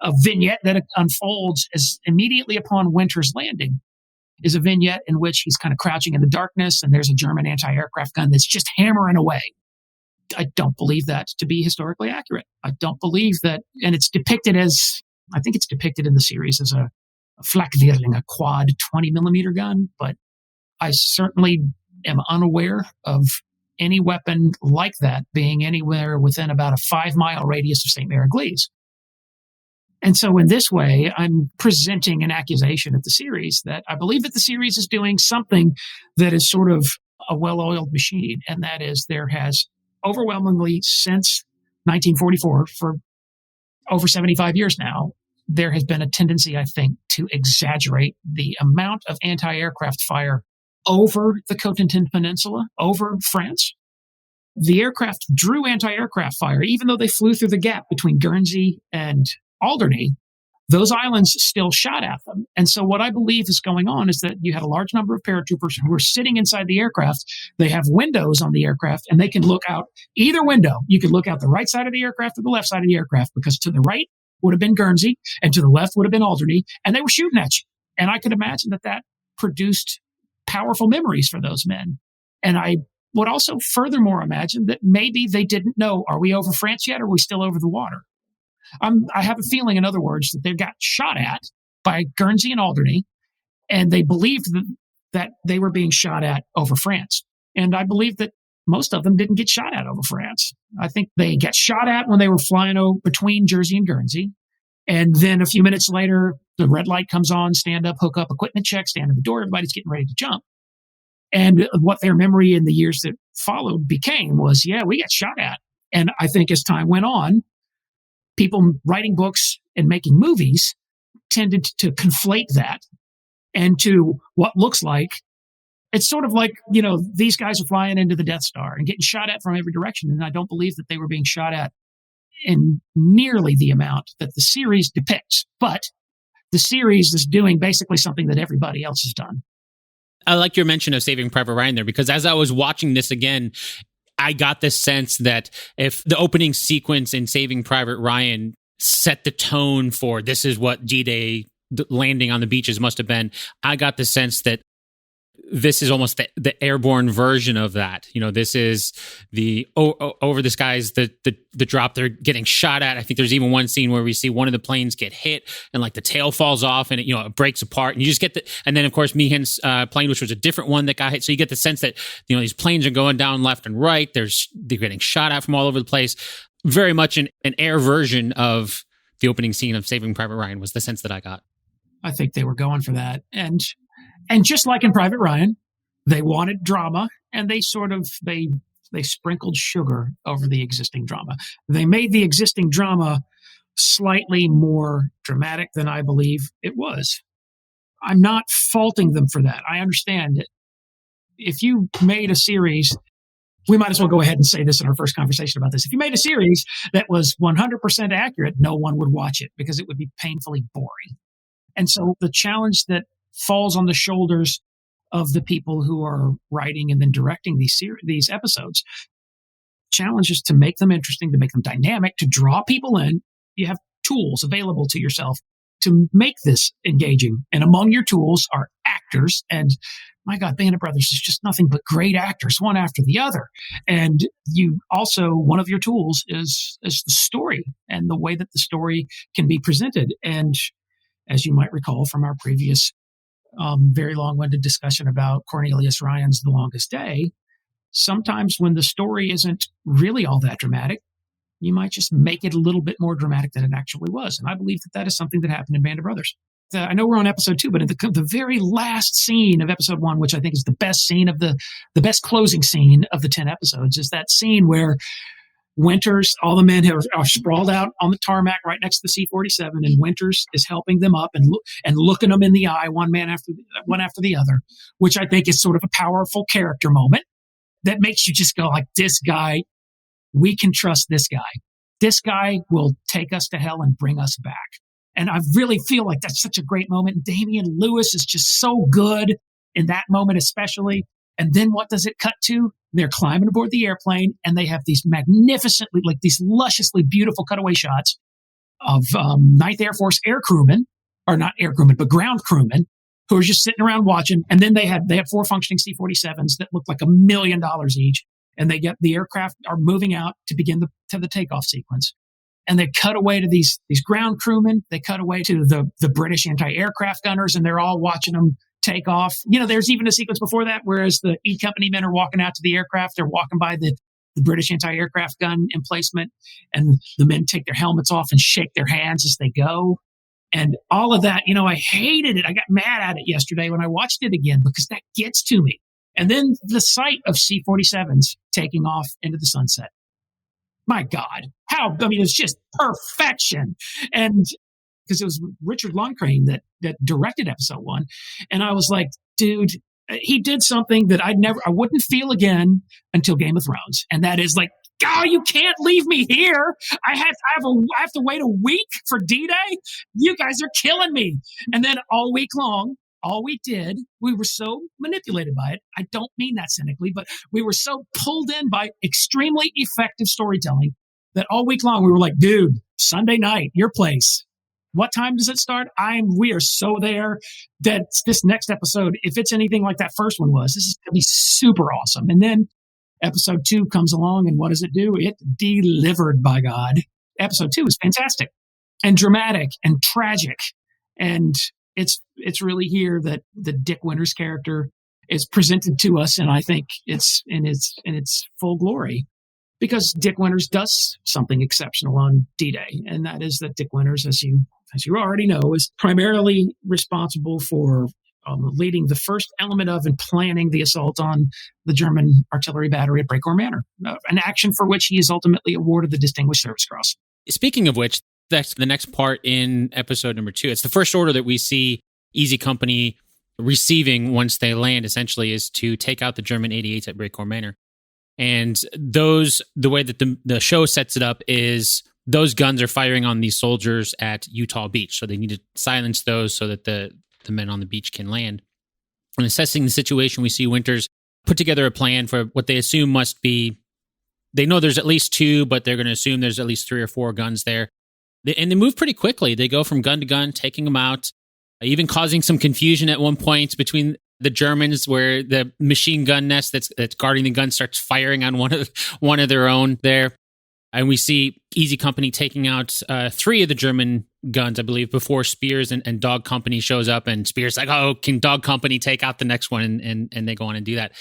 a vignette that unfolds as immediately upon Winter's landing is a vignette in which he's kind of crouching in the darkness and there's a German anti-aircraft gun that's just hammering away. I don't believe that to be historically accurate. I don't believe that. And it's depicted as, I think it's depicted in the series as a Flakvierling, a quad 20 millimeter gun, but I certainly am unaware of any weapon like that being anywhere within about a 5-mile radius of St. Mary-Glees. And so in this way, I'm presenting an accusation at the series that I believe that the series is doing something that is sort of a well-oiled machine. And that is there has overwhelmingly since 1944, for over 75 years now, there has been a tendency, I think, to exaggerate the amount of anti-aircraft fire over the Cotentin Peninsula, over France. The aircraft drew anti-aircraft fire, even though they flew through the gap between Guernsey and Alderney. Those islands still shot at them. And so what I believe is going on is that you had a large number of paratroopers who were sitting inside the aircraft. They have windows on the aircraft and they can look out either window. You could look out the right side of the aircraft or the left side of the aircraft, because to the right would have been Guernsey and to the left would have been Alderney, and they were shooting at you. And I could imagine that that produced powerful memories for those men. And I would also furthermore imagine that maybe they didn't know, are we over France yet or are we still over the water? I have a feeling, in other words, that they got shot at by Guernsey and Alderney, and they believed that they were being shot at over France. And I believe that most of them didn't get shot at over France. I think they got shot at when they were flying between Jersey and Guernsey. And then a few minutes later, the red light comes on, stand up, hook up, equipment check, stand at the door, everybody's getting ready to jump. And what their memory in the years that followed became was, yeah, we got shot at. And I think as time went on, people writing books and making movies tended to conflate that and to what looks like, it's sort of like, these guys are flying into the Death Star and getting shot at from every direction. And I don't believe that they were being shot at in nearly the amount that the series depicts. But the series is doing basically something that everybody else has done. I like your mention of Saving Private Ryan there, because as I was watching this again, I got this sense that if the opening sequence in Saving Private Ryan set the tone for this is what D-Day landing on the beaches must have been, I got the sense that this is almost the airborne version of that. This is the over the skies, the drop they're getting shot at. I think there's even one scene where we see one of the planes get hit and like the tail falls off and it breaks apart, and you just get and then of course Meehan's plane, which was a different one that got hit. So you get the sense that these planes are going down left and right. They're getting shot at from all over the place. Very much an air version of the opening scene of Saving Private Ryan was the sense that I got. I think they were going for that. And just like in Private Ryan, they wanted drama, and they sprinkled sugar over the existing drama. They made the existing drama slightly more dramatic than I believe it was. I'm not faulting them for that. I understand that if you made a series, we might as well go ahead and say this in our first conversation about this. If you made a series that was 100% accurate, no one would watch it because it would be painfully boring. And so the challenge that falls on the shoulders of the people who are writing and then directing these episodes. Challenge is to make them interesting, to make them dynamic, to draw people in. You have tools available to yourself to make this engaging. And among your tools are actors. And my God, Band of Brothers is just nothing but great actors, one after the other. And you also, one of your tools is the story and the way that the story can be presented. And as you might recall from our previous very long-winded discussion about Cornelius Ryan's The Longest Day, sometimes when the story isn't really all that dramatic, you might just make it a little bit more dramatic than it actually was. And I believe that is something that happened in Band of Brothers. I know we're on episode 2, but in the very last scene of episode 1, which I think is the best scene of the best closing scene of the 10 episodes, is that scene where Winters, all the men are sprawled out on the tarmac right next to the C-47, and Winters is helping them up and looking them in the eye, one after the other, which I think is sort of a powerful character moment that makes you just go like, this guy, we can trust this guy. This guy will take us to hell and bring us back. And I really feel like that's such a great moment. Damian Lewis is just so good in that moment especially. And then what does it cut to? They're climbing aboard the airplane, and they have these magnificently, like these lusciously beautiful cutaway shots of 9th Air Force air crewmen, or not air crewmen, but ground crewmen, who are just sitting around watching. And then they had 4 functioning C-47s that looked like $1 million each. And the aircraft are moving out to begin the takeoff sequence. And they cut away to these ground crewmen. They cut away to the British anti-aircraft gunners, and they're all watching them take off. There's even a sequence before that, whereas the E Company men are walking out to the aircraft. They're walking by the British anti-aircraft gun emplacement, and the men take their helmets off and shake their hands as they go. And all of that, I hated it. I got mad at it yesterday when I watched it again because that gets to me. And then the sight of C-47s taking off into the sunset. My God, it's just perfection. And because it was Richard Loncraine that directed episode 1. And I was like, dude, he did something that I wouldn't feel again until Game of Thrones. And that is like, oh, you can't leave me here. I have to wait a week for D-Day. You guys are killing me. And then all week long, all we did, we were so manipulated by it. I don't mean that cynically, but we were so pulled in by extremely effective storytelling that all week long we were like, dude, Sunday night, your place. What time does it start? We are so there that this next episode, if it's anything like that first one was, this is going to be super awesome. And then episode 2 comes along, and what does it do? It delivered, by God. Episode 2 is fantastic and dramatic and tragic. And it's really here that the Dick Winters character is presented to us, and I think it's in its full glory. Because Dick Winters does something exceptional on D-Day, and that is that Dick Winters, as you already know, is primarily responsible for leading the first element of and planning the assault on the German artillery battery at Brecourt Manor, an action for which he is ultimately awarded the Distinguished Service Cross. Speaking of which, that's the next part in episode number 2. It's the first order that we see Easy Company receiving once they land, essentially, is to take out the German 88s at Brecourt Manor. And the way that the show sets it up is those guns are firing on these soldiers at Utah Beach. So they need to silence those so that the men on the beach can land. And assessing the situation, we see Winters put together a plan for what they assume must be, they know there's at least 2, but they're going to assume there's at least 3 or 4 guns there. And they move pretty quickly. They go from gun to gun, taking them out, even causing some confusion at one point between the Germans, where the machine gun nest that's guarding the gun starts firing on one of their own there. And we see Easy Company taking out 3 of the German guns, I believe, before Spears and Dog Company shows up. And Spears like, oh, can Dog Company take out the next one? And they go on and do that.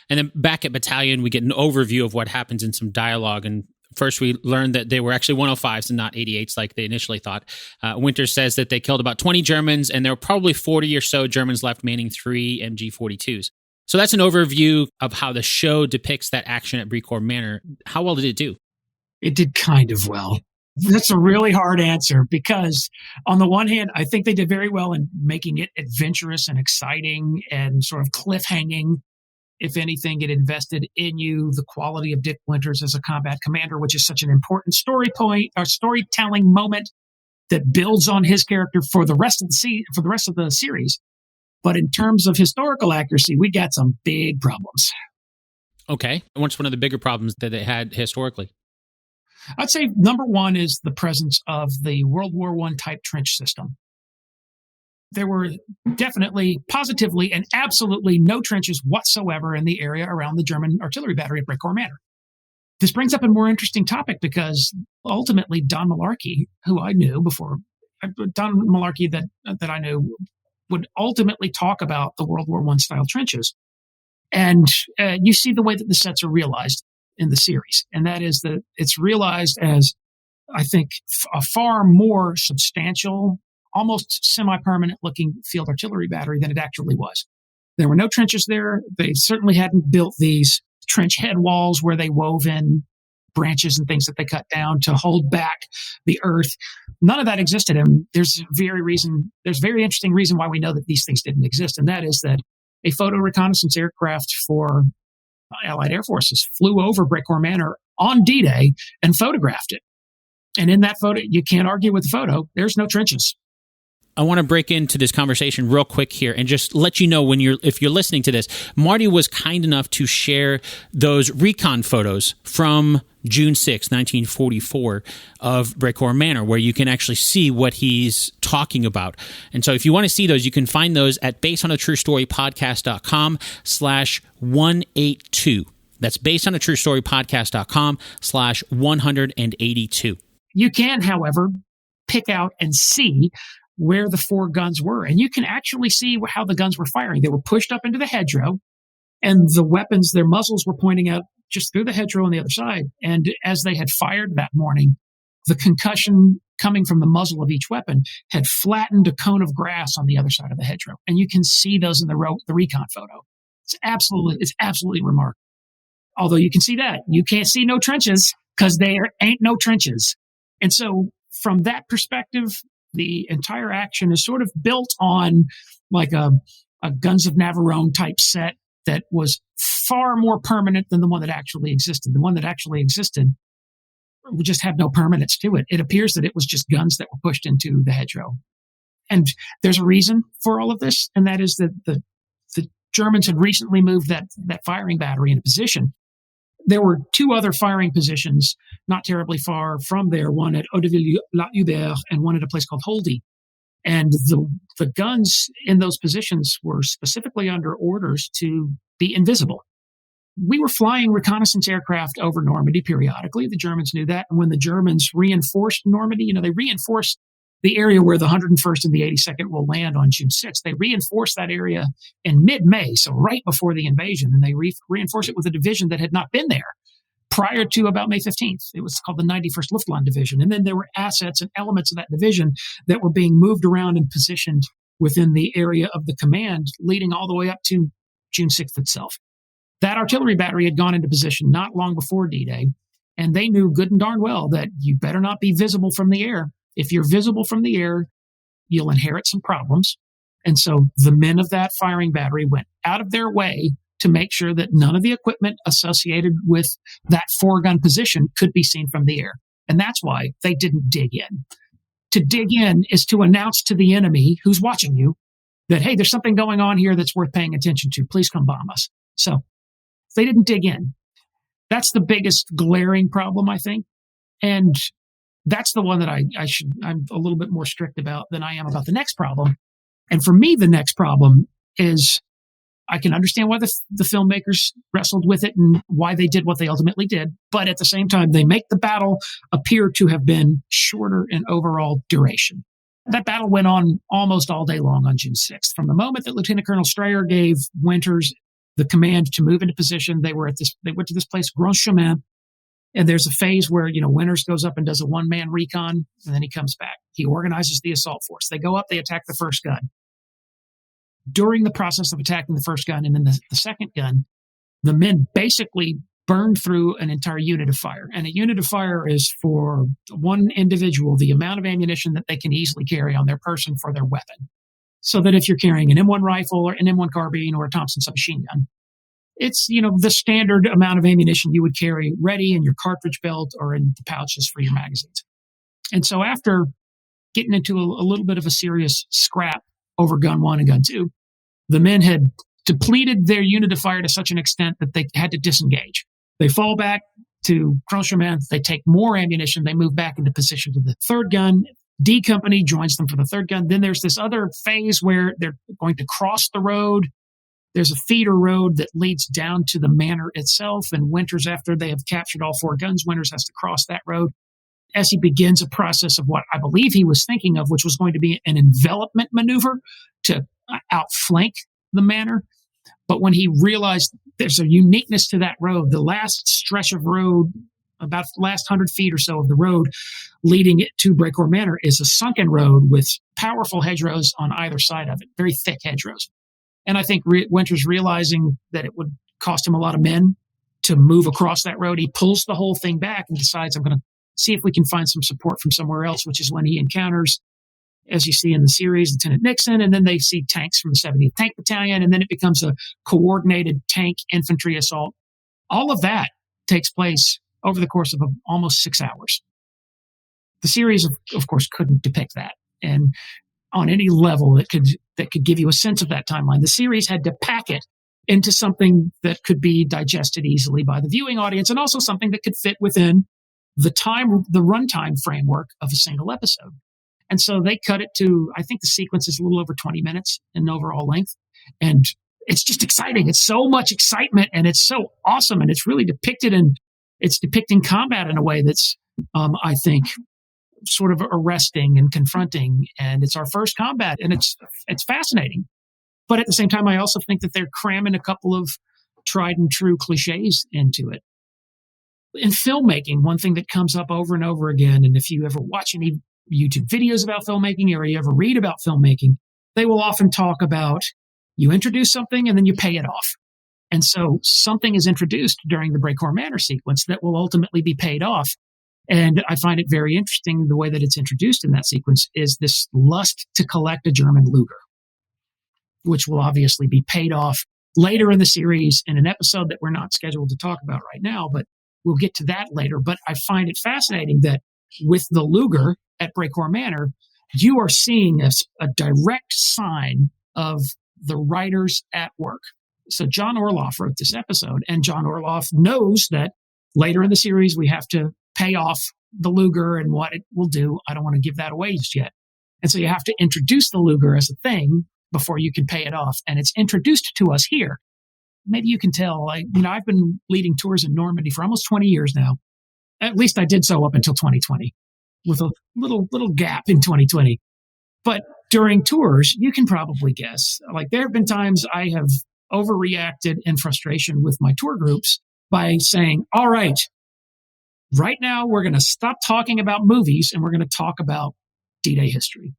And then back at Battalion, we get an overview of what happens in some dialogue. And first, we learned that they were actually 105s and not 88s like they initially thought. Winters says that they killed about 20 Germans, and there were probably 40 or so Germans left, manning 3 MG-42s. So that's an overview of how the show depicts that action at Brecourt Manor. How well did it do? It did kind of well. That's a really hard answer because, on the one hand, I think they did very well in making it adventurous and exciting and sort of cliffhanging. If anything, it invested in you the quality of Dick Winters as a combat commander, which is such an important story point or storytelling moment that builds on his character for the rest of the series. But in terms of historical accuracy, we got some big problems. Okay. What's one of the bigger problems that they had historically? I'd say number 1 is the presence of the World War I type trench system. There were definitely, positively, and absolutely no trenches whatsoever in the area around the German artillery battery at Brecourt Manor. This brings up a more interesting topic because ultimately Don Malarkey, who I knew before, Don Malarkey that I knew would ultimately talk about the World War I style trenches. And you see the way that the sets are realized in the series. And that is that it's realized as, I think, a far more substantial, almost semi-permanent looking field artillery battery than it actually was. There were no trenches there. They certainly hadn't built these trench head walls where they wove in branches and things that they cut down to hold back the earth. None of that existed. And there's very interesting reason why we know that these things didn't exist. And that is that a photo reconnaissance aircraft for Allied Air Forces flew over Brecourt Manor on D-Day and photographed it. And in that photo, you can't argue with the photo. There's no trenches. I want to break into this conversation real quick here and just let you know if you're listening to this, Marty was kind enough to share those recon photos from June 6, 1944, of Brecourt Manor, where you can actually see what he's talking about. And so if you want to see those, you can find those at basedonatruestorypodcast.com/182. That's basedonatruestorypodcast.com/182. You can, however, pick out and see where the four guns were. And you can actually see how the guns were firing. They were pushed up into the hedgerow, and the weapons, their muzzles were pointing out just through the hedgerow on the other side. And as they had fired that morning, the concussion coming from the muzzle of each weapon had flattened a cone of grass on the other side of the hedgerow. And you can see those in the recon photo. It's absolutely remarkable. Although you can see that. You can't see no trenches because there ain't no trenches. And so from that perspective, the entire action is sort of built on like a Guns of Navarone type set that was far more permanent than the one that actually existed. The one that actually existed just had no permanence to it. It appears that it was just guns that were pushed into the hedgerow. And there's a reason for all of this, and that is that the Germans had recently moved that firing battery into position. There were two other firing positions not terribly far from there, one at Hauteville-la-Hubert and one at a place called Holdy. And the guns in those positions were specifically under orders to be invisible. We were flying reconnaissance aircraft over Normandy periodically. The Germans knew that. And when the Germans reinforced Normandy, they reinforced the area where the 101st and the 82nd will land on June 6th. They reinforced that area in mid-May, so right before the invasion. And they reinforced it with a division that had not been there prior to about May 15th. It was called the 91st Luftland Division. And then there were assets and elements of that division that were being moved around and positioned within the area of the command, leading all the way up to June 6th itself. That artillery battery had gone into position not long before D-Day, and they knew good and darn well that you better not be visible from the air. If you're visible from the air, you'll inherit some problems. And so the men of that firing battery went out of their way to make sure that none of the equipment associated with that four-gun position could be seen from the air. And that's why they didn't dig in. To dig in is to announce to the enemy who's watching you that, hey, there's something going on here that's worth paying attention to. Please come bomb us. So they didn't dig in. That's the biggest glaring problem, I think. And that's the one that I'm a little bit more strict about than I am about the next problem. And for me, the next problem is I can understand why the filmmakers wrestled with it and why they did what they ultimately did. But at the same time, they make the battle appear to have been shorter in overall duration. That battle went on almost all day long on June 6th. From the moment that Lieutenant Colonel Strayer gave Winters the command to move into position, they went to this place, Grand Chemin. And there's a phase where, Winters goes up and does a one-man recon, and then he comes back. He organizes the assault force. They go up, they attack the first gun. During the process of attacking the first gun and then the second gun, the men basically burned through an entire unit of fire. And a unit of fire is for one individual, the amount of ammunition that they can easily carry on their person for their weapon. So that if you're carrying an M1 rifle or an M1 carbine or a Thompson submachine gun, it's, the standard amount of ammunition you would carry ready in your cartridge belt or in the pouches for your magazines. And so after getting into a little bit of a serious scrap over gun one and gun two, the men had depleted their unit of fire to such an extent that they had to disengage. They fall back to Grand Chemin. They take more ammunition. They move back into position to the third gun. D Company joins them for the third gun. Then there's this other phase where they're going to cross the road. There's a feeder road that leads down to the manor itself. And Winters, after they have captured all four guns, Winters has to cross that road as he begins a process of what I believe he was thinking of, which was going to be an envelopment maneuver to outflank the manor. But when he realized there's a uniqueness to that road, the last stretch of road, about the last 100 feet or so of the road leading it to Brecourt Manor, is a sunken road with powerful hedgerows on either side of it, very thick hedgerows. And I think Winters, realizing that it would cost him a lot of men to move across that road, he pulls the whole thing back and decides, I'm going to see if we can find some support from somewhere else, which is when he encounters, as you see in the series, Lieutenant Nixon, and then they see tanks from the 70th Tank Battalion, and then it becomes a coordinated tank infantry assault. All of that takes place over the course of almost 6 hours. The series, of course, couldn't depict that. And on any level that could give you a sense of that timeline, the series had to pack it into something that could be digested easily by the viewing audience, and also something that could fit within the runtime framework of a single episode. And so they cut it to, I think the sequence is a little over 20 minutes in overall length. And it's just exciting. It's so much excitement, and it's so awesome. And it's really depicted, and it's depicting combat in a way that's, I think, sort of arresting and confronting. And it's our first combat, and it's fascinating. But at the same time, I also think that they're cramming a couple of tried and true cliches into it. In filmmaking, one thing that comes up over and over again, and if you ever watch any YouTube videos about filmmaking or you ever read about filmmaking, they will often talk about you introduce something and then you pay it off. And so something is introduced during the Breakhor Manor sequence that will ultimately be paid off. And I find it very interesting the way that it's introduced in that sequence is this lust to collect a German Luger, which will obviously be paid off later in the series in an episode that we're not scheduled to talk about right now, but we'll get to that later. But I find it fascinating that with the Luger at Breakhor Manor, you are seeing a direct sign of the writers at work. So John Orloff wrote this episode, and John Orloff knows that later in the series we have to pay off the Luger and what it will do. I don't want to give that away just yet. And so you have to introduce the Luger as a thing before you can pay it off. And it's introduced to us here. Maybe you can tell, I've been leading tours in Normandy for almost 20 years now. At least I did so up until 2020, with a little gap in 2020. But during tours, you can probably guess, there have been times I have overreacted in frustration with my tour groups by saying, all right now we're going to stop talking about movies and we're going to talk about D-Day history.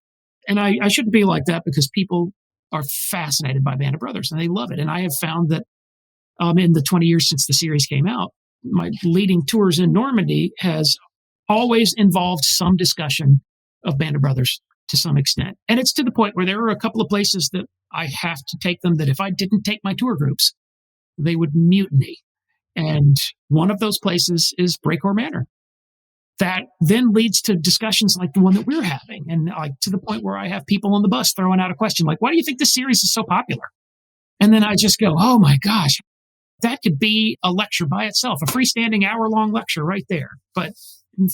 And I shouldn't be like that, because people are fascinated by Band of Brothers and they love it. And I have found that in the 20 years since the series came out, my leading tours in Normandy has always involved some discussion of Band of Brothers to some extent. And it's to the point where there are a couple of places that I have to take them that if I didn't take my tour groups, they would mutiny. And one of those places is Breakhor Manor. That then leads to discussions like the one that we're having. And to the point where I have people on the bus throwing out a question like, why do you think this series is so popular? And then I just go, oh my gosh, that could be a lecture by itself, a freestanding hour-long lecture right there, but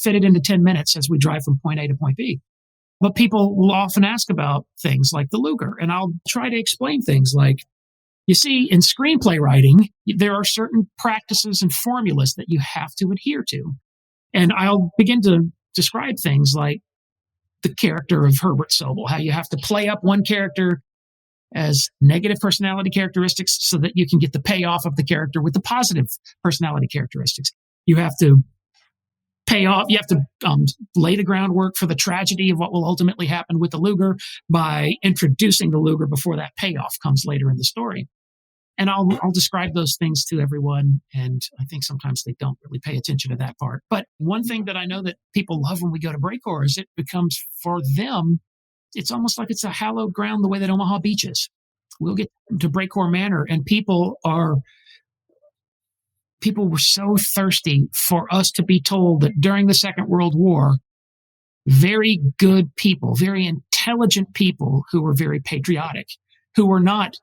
fit it into 10 minutes as we drive from point A to point B. But people will often ask about things like the Luger, and I'll try to explain things like, you see, in screenplay writing, there are certain practices and formulas that you have to adhere to. And I'll begin to describe things like the character of Herbert Sobel, how you have to play up one character as negative personality characteristics so that you can get the payoff of the character with the positive personality characteristics. You have to lay the groundwork for the tragedy of what will ultimately happen with the Luger by introducing the Luger before that payoff comes later in the story. And I'll describe those things to everyone, and I think sometimes they don't really pay attention to that part. But one thing that I know that people love when we go to Breakhor is it becomes, for them, it's almost like it's a hallowed ground the way that Omaha Beach is. We'll get to Breakhor Manor, and people were so thirsty for us to be told that during the Second World War, very good people, very intelligent people who were very patriotic, who were not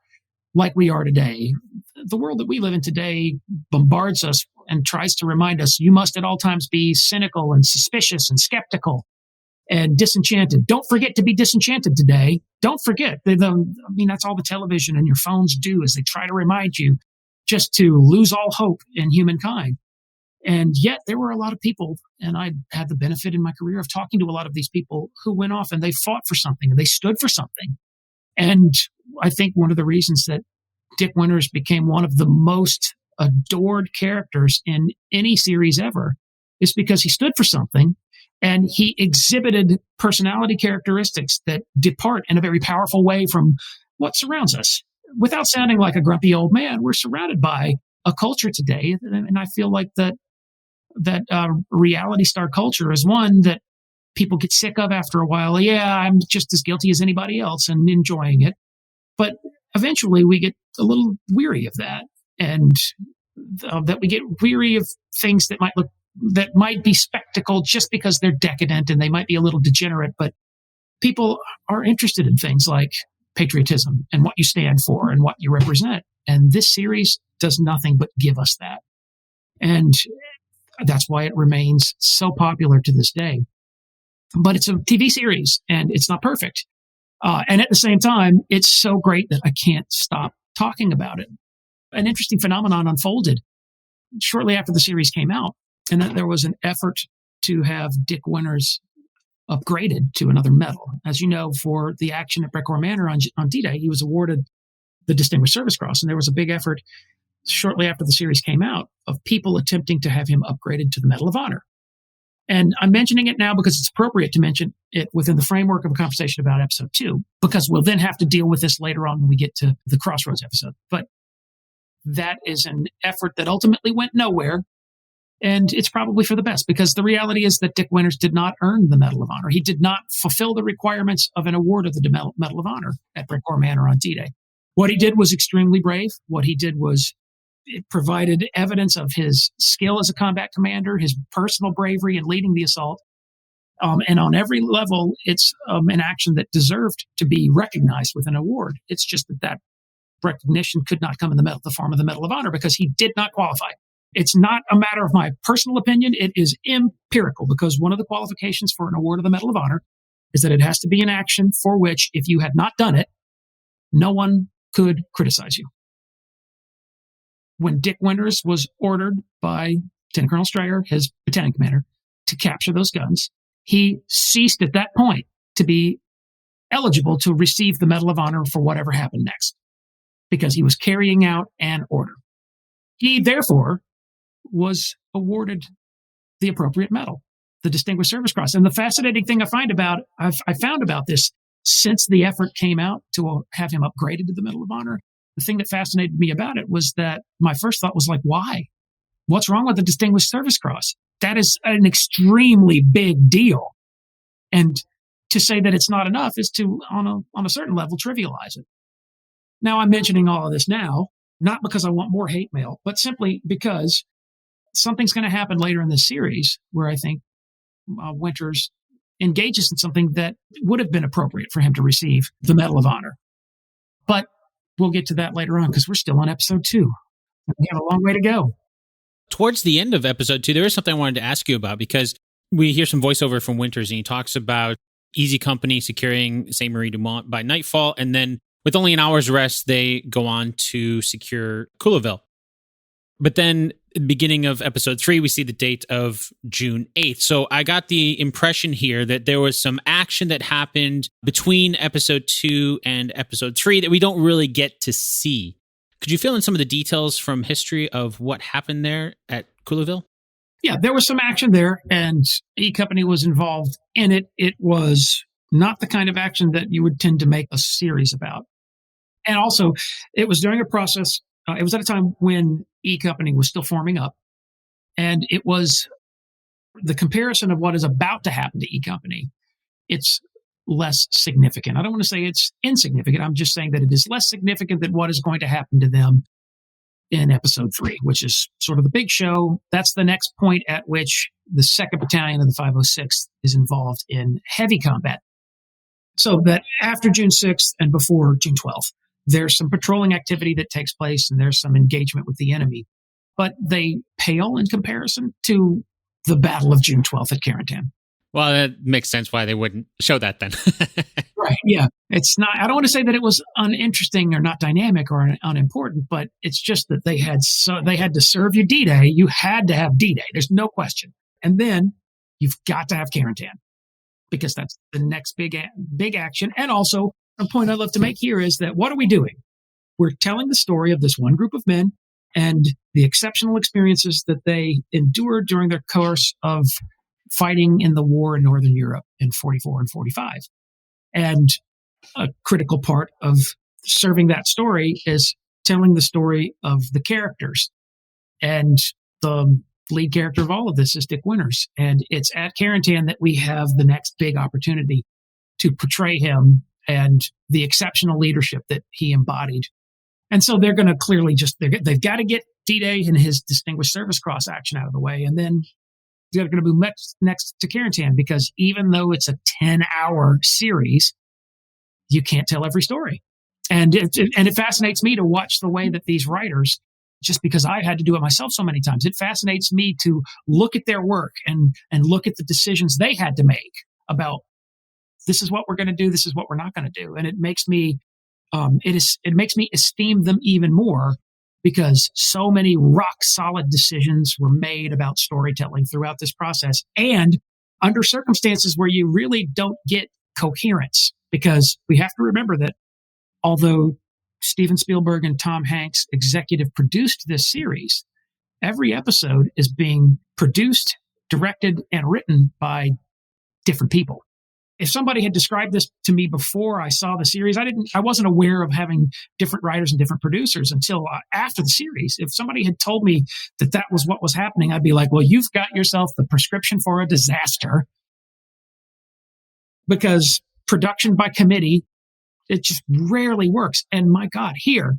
like we are today. The world that we live in today bombards us and tries to remind us, you must at all times be cynical and suspicious and skeptical and disenchanted. Don't forget to be disenchanted today. Don't forget. That's all the television and your phones do, is they try to remind you just to lose all hope in humankind. And yet there were a lot of people, and I had the benefit in my career of talking to a lot of these people who went off and they fought for something and they stood for something. And I think one of the reasons that Dick Winters became one of the most adored characters in any series ever is because he stood for something and he exhibited personality characteristics that depart in a very powerful way from what surrounds us. Without sounding like a grumpy old man, we're surrounded by a culture today, and I feel like that reality star culture is one that people get sick of after a while. Yeah, I'm just as guilty as anybody else and enjoying it. But eventually we get a little weary of that, and that we get weary of things that might be spectacle just because they're decadent and they might be a little degenerate. But people are interested in things like patriotism and what you stand for and what you represent. And this series does nothing but give us that. And that's why it remains so popular to this day. But it's a TV series and it's not perfect. And at the same time, it's so great that I can't stop talking about it. An interesting phenomenon unfolded shortly after the series came out, and that there was an effort to have Dick Winters upgraded to another medal. As you know, for the action at Brecourt Manor on D-Day, he was awarded the Distinguished Service Cross, and there was a big effort shortly after the series came out of people attempting to have him upgraded to the Medal of Honor. And I'm mentioning it now because it's appropriate to mention it within the framework of a conversation about episode 2, because we'll then have to deal with this later on when we get to the Crossroads episode. But that is an effort that ultimately went nowhere. And it's probably for the best, because the reality is that Dick Winters did not earn the Medal of Honor. He did not fulfill the requirements of an award of the Medal of Honor at Brecourt Manor on D-Day. What he did was extremely brave. What he did was it provided evidence of his skill as a combat commander, his personal bravery in leading the assault. And on every level, it's an action that deserved to be recognized with an award. It's just that recognition could not come in the form of the Medal of Honor because he did not qualify. It's not a matter of my personal opinion. It is empirical, because one of the qualifications for an award of the Medal of Honor is that it has to be an action for which, if you had not done it, no one could criticize you. When Dick Winters was ordered by Lieutenant Colonel Strayer, his battalion commander, to capture those guns, he ceased at that point to be eligible to receive the Medal of Honor for whatever happened next, because he was carrying out an order. He, therefore, was awarded the appropriate medal, the Distinguished Service Cross. And the fascinating thing I found about this, since the effort came out to have him upgraded to the Medal of Honor, the thing that fascinated me about it was that my first thought was like, why? What's wrong with the Distinguished Service Cross? That is an extremely big deal. And to say that it's not enough is to, on a certain level, trivialize it. Now, I'm mentioning all of this now, not because I want more hate mail, but simply because something's going to happen later in this series where I think Winters engages in something that would have been appropriate for him to receive the Medal of Honor. But we'll get to that later on, because we're still on episode 2. And we have a long way to go. Towards the end of episode 2, there is something I wanted to ask you about, because we hear some voiceover from Winters, and he talks about Easy Company securing St. Marie du Mont by nightfall, and then with only an hour's rest, they go on to secure Couleville. But then, beginning of episode 3, we see the date of June 8th. So I got the impression here that there was some action that happened between episode 2 and episode 3 that we don't really get to see. Could you fill in some of the details from history of what happened there at Couleville? Yeah, there was some action there, and E Company was involved in it. It was not the kind of action that you would tend to make a series about. And also, it was during a process, it was at a time when E Company was still forming up, and it was the comparison of what is about to happen to E Company. It's less significant. I don't want to say it's insignificant. I'm just saying that it is less significant than what is going to happen to them in episode 3, which is sort of the big show. That's the next point at which the 2nd Battalion of the 506th is involved in heavy combat. So that after June 6th and before June 12th, there's some patrolling activity that takes place, and there's some engagement with the enemy. But they pale in comparison to the Battle of June 12th at Carentan. Well, that makes sense why they wouldn't show that then. Right, yeah. It's not, I don't want to say that it was uninteresting or not dynamic or unimportant, but it's just that they had to serve you D-Day. You had to have D-Day. There's no question. And then you've got to have Carentan, because that's the next big action. And also, a point I'd love to make here is that what are we doing? We're telling the story of this one group of men and the exceptional experiences that they endured during their course of fighting in the war in Northern Europe in 44 and 45. And a critical part of serving that story is telling the story of the characters. And the lead character of all of this is Dick Winters. And it's at Carentan that we have the next big opportunity to portray him and the exceptional leadership that he embodied. And so they're going to clearly they've got to get D-Day and his Distinguished Service Cross action out of the way. And then they're going to be next to Carentan, because even though it's a 10-hour series, you can't tell every story. And it fascinates me to watch the way that these writers, just because I've had to do it myself so many times, it fascinates me to look at their work and look at the decisions they had to make about this is what we're going to do, this is what we're not going to do. And it makes me it makes me esteem them even more, because so many rock solid decisions were made about storytelling throughout this process, and under circumstances where you really don't get coherence. Because we have to remember that although Steven Spielberg and Tom Hanks executive produced this series, every episode is being produced, directed, and written by different people. If somebody had described this to me before I saw the series, I wasn't aware of having different writers and different producers until after the series. If somebody had told me that that was what was happening, I'd be like, well, you've got yourself the prescription for a disaster, because production by committee, it just rarely works. And my God, here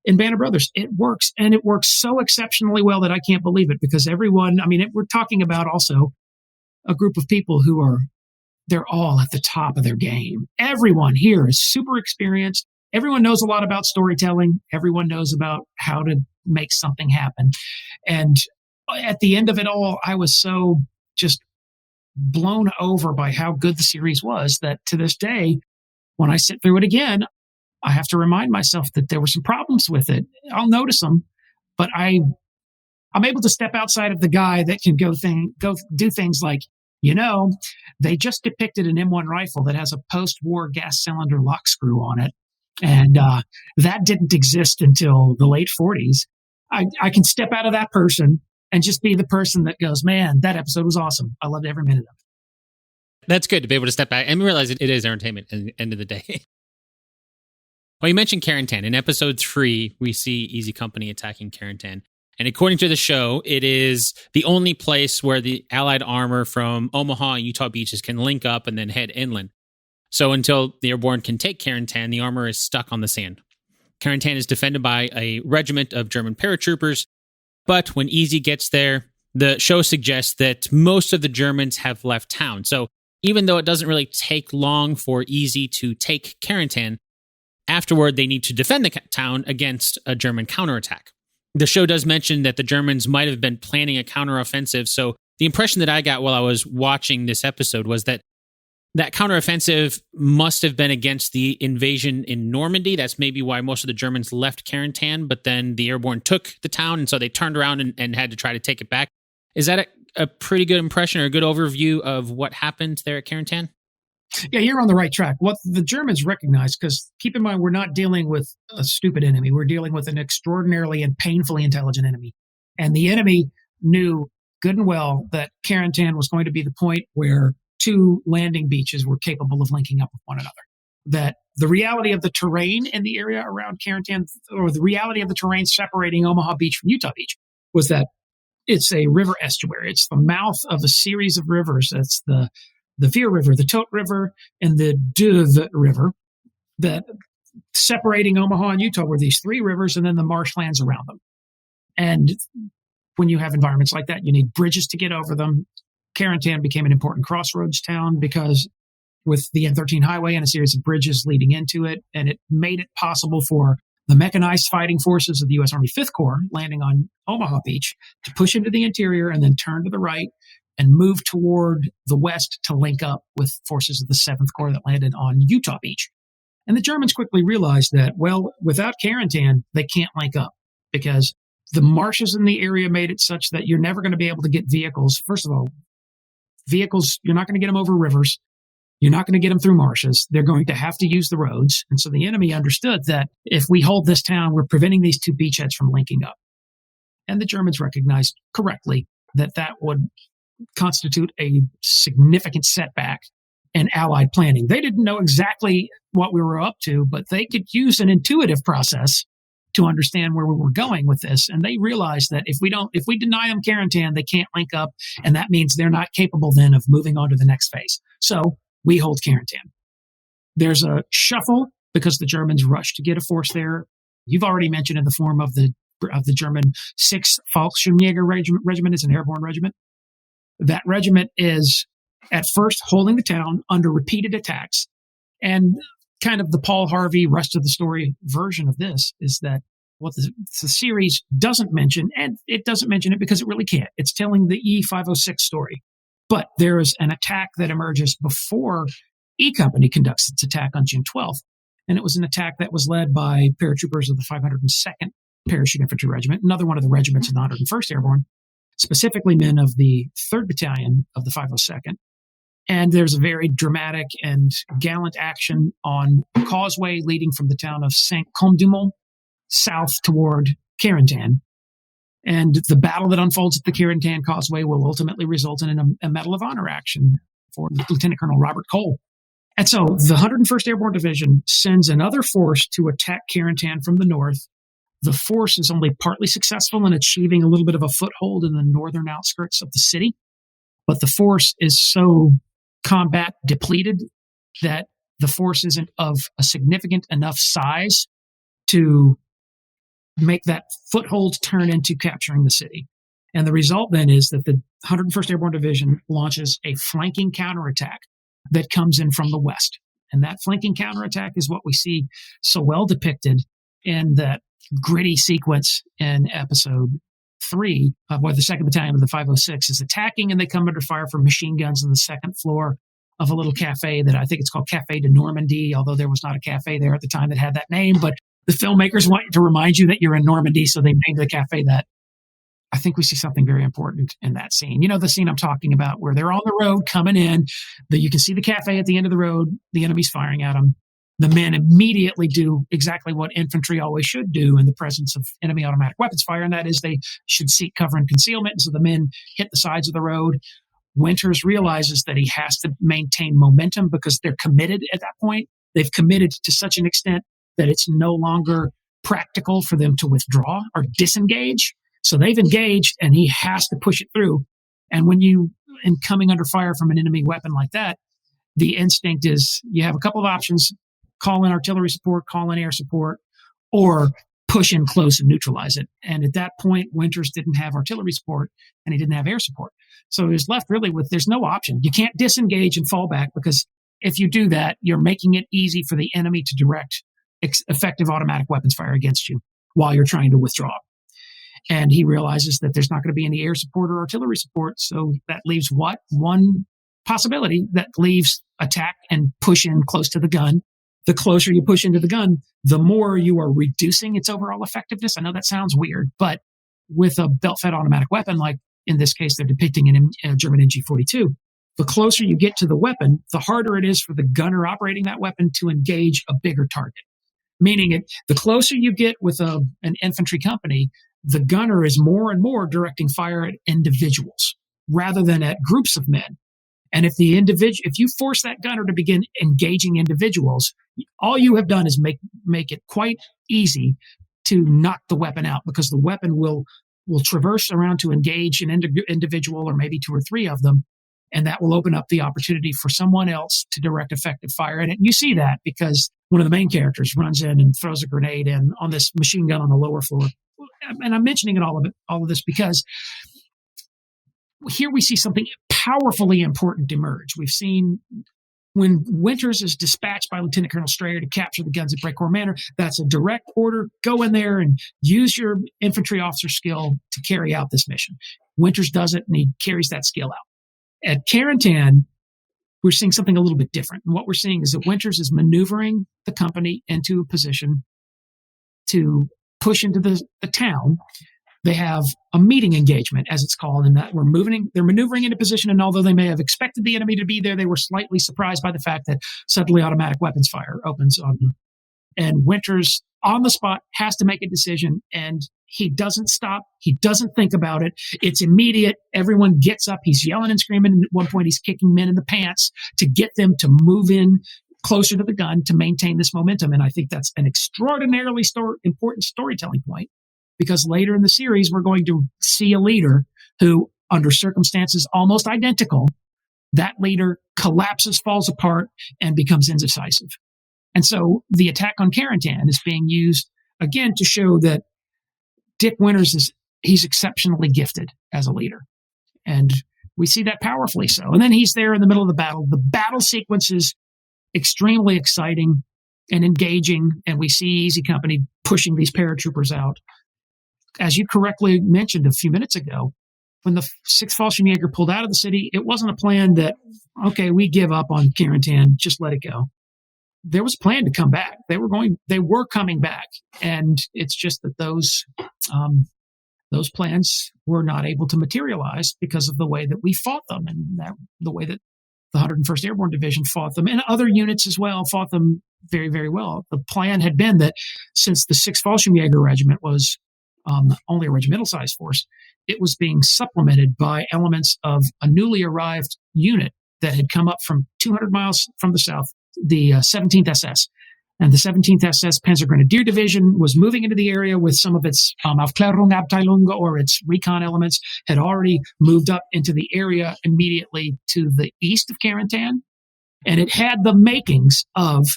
in Band of Brothers, it works, and it works so exceptionally well that I can't believe it, because everyone, we're talking about also a group of people who they're all at the top of their game. Everyone here is super experienced. Everyone knows a lot about storytelling. Everyone knows about how to make something happen. And at the end of it all, I was so just blown over by how good the series was that to this day, when I sit through it again, I have to remind myself that there were some problems with it. I'll notice them, but I'm able to step outside of the guy that can go do things like, they just depicted an M1 rifle that has a post-war gas cylinder lock screw on it, and that didn't exist until the late 40s. I can step out of that person and just be the person that goes, man, that episode was awesome. I loved every minute of it. That's good to be able to step back and realize it is entertainment at the end of the day. Well, you mentioned Carentan. In episode 3, we see Easy Company attacking Carentan. And according to the show, it is the only place where the Allied armor from Omaha and Utah beaches can link up and then head inland. So until the airborne can take Carentan, the armor is stuck on the sand. Carentan is defended by a regiment of German paratroopers, but when Easy gets there, the show suggests that most of the Germans have left town. So even though it doesn't really take long for Easy to take Carentan, afterward they need to defend the town against a German counterattack. The show does mention that the Germans might have been planning a counteroffensive, so the impression that I got while I was watching this episode was that counteroffensive must have been against the invasion in Normandy. That's maybe why most of the Germans left Carentan, but then the airborne took the town, and so they turned around and had to try to take it back. Is that a pretty good impression or a good overview of what happened there at Carentan? Yeah, you're on the right track. What the Germans recognized, because keep in mind, we're not dealing with a stupid enemy. We're dealing with an extraordinarily and painfully intelligent enemy. And the enemy knew good and well that Carentan was going to be the point where two landing beaches were capable of linking up with one another. That the reality of the terrain in the area around Carentan, or the reality of the terrain separating Omaha Beach from Utah Beach, was that it's a river estuary. It's the mouth of a series of rivers. That's the Veer River, the Tote River, and the Duve River, that separating Omaha and Utah were these three rivers and then the marshlands around them. And when you have environments like that, you need bridges to get over them. Carentan became an important crossroads town because with the N13 highway and a series of bridges leading into it, and it made it possible for the mechanized fighting forces of the U.S. Army 5th Corps landing on Omaha Beach to push into the interior and then turn to the right and move toward the west to link up with forces of the 7th Corps that landed on Utah Beach. And the Germans quickly realized that, well, without Carentan, they can't link up because the marshes in the area made it such that you're never going to be able to get vehicles. First of all, vehicles, you're not going to get them over rivers. You're not going to get them through marshes. They're going to have to use the roads. And so the enemy understood that if we hold this town, we're preventing these two beachheads from linking up. And the Germans recognized correctly that that would constitute a significant setback in Allied planning. They didn't know exactly what we were up to, but they could use an intuitive process to understand where we were going with this. And they realized that if we deny them Carentan, they can't link up. And that means they're not capable then of moving on to the next phase. So we hold Carentan. There's a shuffle because the Germans rushed to get a force there. You've already mentioned in the form of the German 6th Fallschirmjäger regiment is an airborne regiment. That regiment is at first holding the town under repeated attacks. And kind of the Paul Harvey rest of the story version of this is that what the series doesn't mention, and it doesn't mention it because it really can't. It's telling the E506 story. But there is an attack that emerges before E Company conducts its attack on June 12th. And it was an attack that was led by paratroopers of the 502nd Parachute Infantry Regiment, another one of the regiments of the 101st Airborne, specifically men of the 3rd Battalion of the 502nd. And there's a very dramatic and gallant action on a causeway leading from the town of Saint-Côme-du-Mont south toward Carentan. And the battle that unfolds at the Carentan causeway will ultimately result in a Medal of Honor action for Lieutenant Colonel Robert Cole. And so the 101st Airborne Division sends another force to attack Carentan from the north. The force is only partly successful in achieving a little bit of a foothold in the northern outskirts of the city. But the force is so combat depleted that the force isn't of a significant enough size to make that foothold turn into capturing the city. And the result then is that the 101st Airborne Division launches a flanking counterattack that comes in from the west. And that flanking counterattack is what we see so well depicted in that gritty sequence in episode 3, where the 2nd Battalion of the 506 is attacking, and they come under fire from machine guns on the second floor of a little cafe that I think it's called Café de Normandy, although there was not a cafe there at the time that had that name. But the filmmakers want to remind you that you're in Normandy, so they named the cafe that. I think we see something very important in that scene. You know, the scene I'm talking about where they're on the road coming in, that you can see the cafe at the end of the road, the enemy's firing at them. The men immediately do exactly what infantry always should do in the presence of enemy automatic weapons fire, and that is they should seek cover and concealment. And so the men hit the sides of the road. Winters realizes that he has to maintain momentum because they're committed at that point. They've committed to such an extent that it's no longer practical for them to withdraw or disengage. So they've engaged, and he has to push it through. And when you, in coming under fire from an enemy weapon like that, the instinct is you have a couple of options: call in artillery support, call in air support, or push in close and neutralize it. And at that point, Winters didn't have artillery support and he didn't have air support. So he was left really with, there's no option. You can't disengage and fall back, because if you do that, you're making it easy for the enemy to direct effective automatic weapons fire against you while you're trying to withdraw. And he realizes that there's not going to be any air support or artillery support. So that leaves what? One possibility that leaves attack and push in close to the gun. The closer you push into the gun, the more you are reducing its overall effectiveness. I know that sounds weird, but with a belt-fed automatic weapon, like in this case, they're depicting a German MG-42, the closer you get to the weapon, the harder it is for the gunner operating that weapon to engage a bigger target. Meaning the closer you get with an infantry company, the gunner is more and more directing fire at individuals rather than at groups of men. And if you force that gunner to begin engaging individuals, all you have done is make it quite easy to knock the weapon out, because the weapon will traverse around to engage an individual or maybe 2 or 3 of them. And that will open up the opportunity for someone else to direct effective fire. And you see that because one of the main characters runs in and throws a grenade in on this machine gun on the lower floor. And I'm mentioning all of this because here we see something powerfully important emerge. We've seen when Winters is dispatched by Lieutenant Colonel Strayer to capture the guns at Breakcore Manor, that's a direct order. Go in there and use your infantry officer skill to carry out this mission. Winters does it, and he carries that skill out. At Carentan, we're seeing something a little bit different. And what we're seeing is that Winters is maneuvering the company into a position to push into the town. They have a meeting engagement, as it's called, in that they're maneuvering into position, and although they may have expected the enemy to be there, they were slightly surprised by the fact that suddenly automatic weapons fire opens on them. And Winters, on the spot, has to make a decision, and he doesn't stop. He doesn't think about it. It's immediate. Everyone gets up. He's yelling and screaming, and at one point he's kicking men in the pants to get them to move in closer to the gun to maintain this momentum. And I think that's an extraordinarily important storytelling point, because later in the series, we're going to see a leader who, under circumstances almost identical, that leader collapses, falls apart, and becomes indecisive. And so the attack on Carentan is being used, again, to show that Dick Winters he's exceptionally gifted as a leader. And we see that powerfully so. And then he's there in the middle of the battle. The battle sequence is extremely exciting. and engaging, and we see Easy Company pushing these paratroopers out. As you correctly mentioned a few minutes ago, when the 6th Fallschirmjäger pulled out of the city, it wasn't a plan that, okay, we give up on Carentan, just let it go. There was a plan to come back. They were coming back. And it's just that those plans were not able to materialize because of the way that we fought them, and the way that the 101st Airborne Division fought them, and other units as well fought them very, very well. The plan had been that since the 6th Fallschirmjäger Regiment was only a regimental-sized force, it was being supplemented by elements of a newly arrived unit that had come up from 200 miles from the south, the 17th SS. And the 17th SS Panzergrenadier Division was moving into the area with some of its Aufklärungsabteilung, or its recon elements, had already moved up into the area immediately to the east of Carentan. And it had the makings of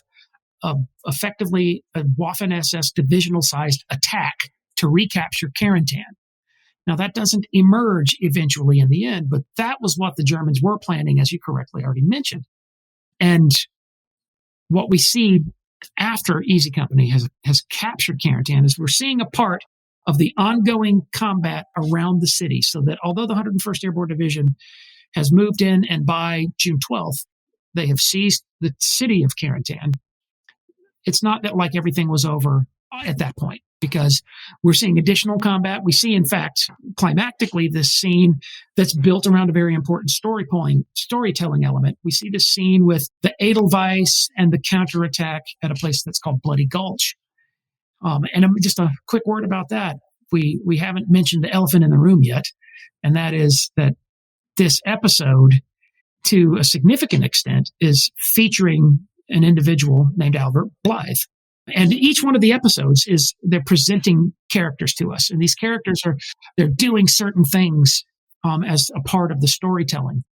effectively a Waffen-SS divisional-sized attack to recapture Carentan. Now, that doesn't emerge eventually in the end, but that was what the Germans were planning, as you correctly already mentioned. And what we see after Easy Company has captured Carentan is we're seeing a part of the ongoing combat around the city, so that although the 101st Airborne Division has moved in, and by June 12th, they have seized the city of Carentan, it's not that like everything was over at that point, because we're seeing additional combat. We see, in fact, climactically, this scene that's built around a very important storytelling element. We see this scene with the Edelweiss and the counterattack at a place that's called Bloody Gulch. And just a quick word about that. We haven't mentioned the elephant in the room yet, and that is that this episode, to a significant extent, is featuring an individual named Albert Blythe. And each one of the episodes they're presenting characters to us. And these characters they're doing certain things as a part of the storytelling.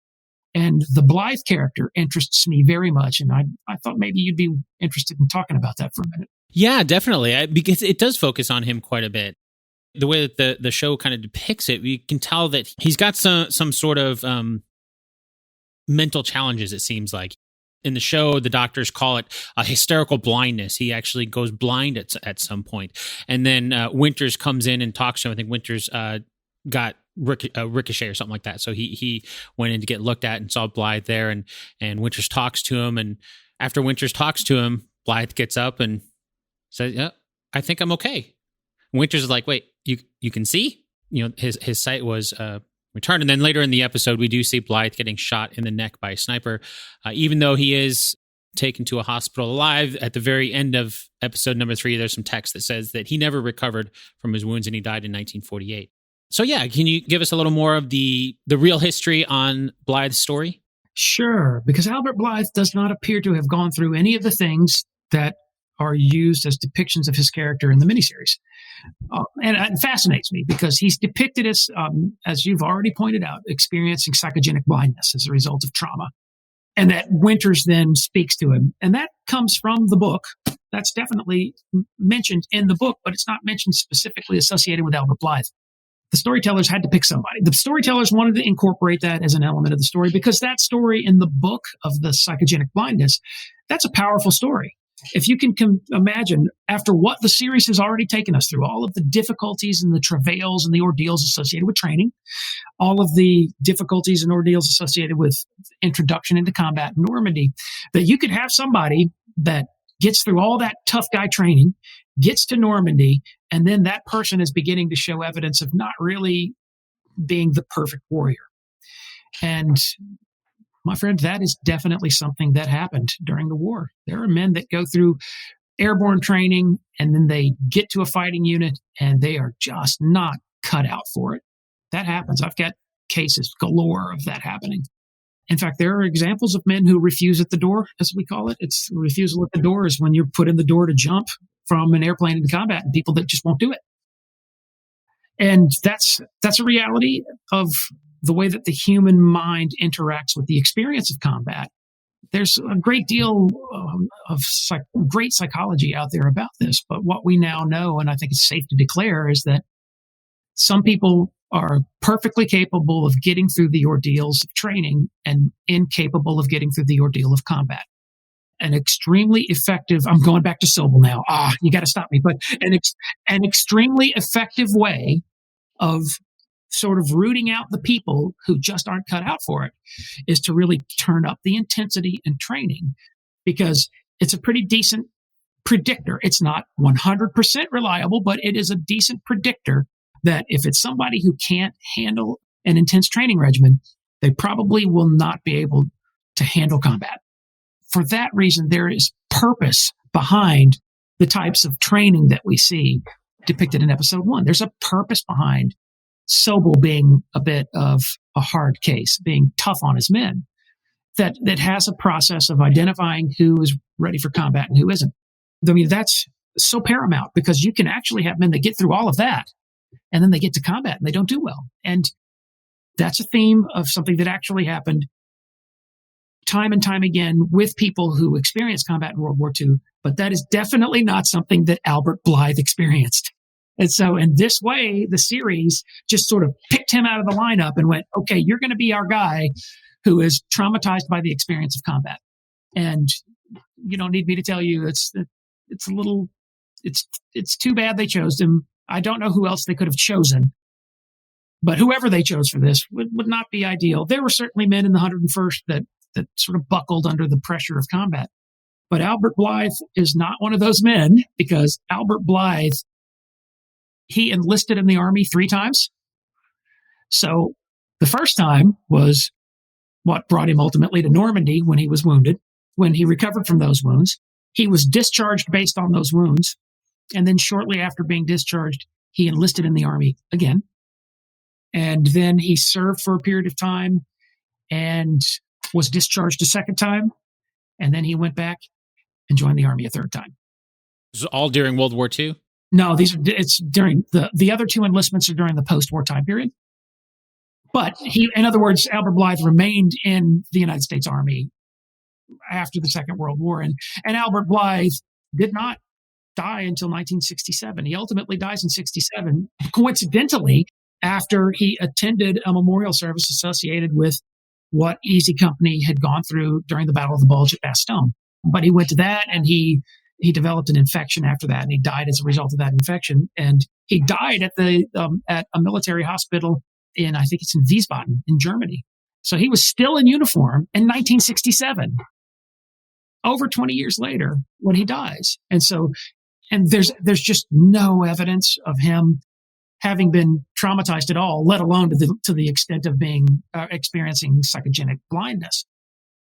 And the Blythe character interests me very much. And I thought maybe you'd be interested in talking about that for a minute. Yeah, definitely. Because it does focus on him quite a bit. The way that the show kind of depicts it, you can tell that he's got some sort of mental challenges, it seems like. In the show, the doctors call it a hysterical blindness. He actually goes blind at some point. And then Winters comes in and talks to him. I think Winters got ricochet or something like that. So he went in to get looked at and saw Blythe there. And Winters talks to him. And after Winters talks to him, Blythe gets up and says, "Yeah, I think I'm okay." Winters is like, "Wait, you can see?" His sight was returned. And then later in the episode, we do see Blythe getting shot in the neck by a sniper. Even though he is taken to a hospital alive, at the very end of episode number 3, there's some text that says that he never recovered from his wounds and he died in 1948. So yeah, can you give us a little more of the real history on Blythe's story? Sure, because Albert Blythe does not appear to have gone through any of the things that are used as depictions of his character in the miniseries. And it fascinates me because he's depicted as you've already pointed out, experiencing psychogenic blindness as a result of trauma. And that Winters then speaks to him. And that comes from the book. That's definitely mentioned in the book, but it's not mentioned specifically associated with Albert Blythe. The storytellers had to pick somebody. The storytellers wanted to incorporate that as an element of the story because that story in the book of the psychogenic blindness, that's a powerful story. If you can imagine, after what the series has already taken us through, all of the difficulties and the travails and the ordeals associated with training, all of the difficulties and ordeals associated with introduction into combat in Normandy, that you could have somebody that gets through all that tough guy training, gets to Normandy, and then that person is beginning to show evidence of not really being the perfect warrior. And my friend, that is definitely something that happened during the war. There are men that go through airborne training and then they get to a fighting unit and they are just not cut out for it. That happens. I've got cases galore of that happening. In fact, there are examples of men who refuse at the door, as we call it. It's refusal at the door is when you're put in the door to jump from an airplane into combat, and people that just won't do it. And that's a reality of the way that the human mind interacts with the experience of combat. There's a great deal of great psychology out there about this, but what we now know, and I think it's safe to declare, is that some people are perfectly capable of getting through the ordeals of training and incapable of getting through the ordeal of combat. an extremely effective, I'm going back to Sobel now. You got to stop me, but an extremely effective way of sort of rooting out the people who just aren't cut out for it is to really turn up the intensity and training, because it's a pretty decent predictor. It's not 100% reliable, but it is a decent predictor that if it's somebody who can't handle an intense training regimen, they probably will not be able to handle combat. For that reason, there is purpose behind the types of training that we see depicted in episode 1. There's a purpose behind Sobel being a bit of a hard case, being tough on his men, that has a process of identifying who is ready for combat and who isn't. I mean, that's so paramount, because you can actually have men that get through all of that and then they get to combat and they don't do well. And that's a theme of something that actually happened time and time again with people who experienced combat in World War II, but that is definitely not something that Albert Blythe experienced. And so in this way, the series just sort of picked him out of the lineup and went, okay, you're going to be our guy who is traumatized by the experience of combat. And you don't need me to tell you, it's too bad they chose him. I don't know who else they could have chosen, but whoever they chose for this would not be ideal. There were certainly men in the 101st that sort of buckled under the pressure of combat. But Albert Blythe is not one of those men, because Albert Blythe, he enlisted in the Army 3 times. So the first time was what brought him ultimately to Normandy when he was wounded. When he recovered from those wounds, he was discharged based on those wounds. And then shortly after being discharged, he enlisted in the Army again. And then he served for a period of time and was discharged a second time. And then he went back and joined the Army a third time. This is all during World War II? No, it's during the other 2 enlistments are during the post-war time period. But in other words, Albert Blythe remained in the United States Army after the Second World War. And Albert Blythe did not die until 1967. He ultimately dies in 67, coincidentally, after he attended a memorial service associated with what Easy Company had gone through during the Battle of the Bulge at Bastogne. But he went to that, and he developed an infection after that, and he died as a result of that infection. And he died at a military hospital I think it's in Wiesbaden in Germany. So he was still in uniform in 1967, over 20 years later when he dies. And there's just no evidence of him having been traumatized at all, let alone to the extent of being experiencing psychogenic blindness.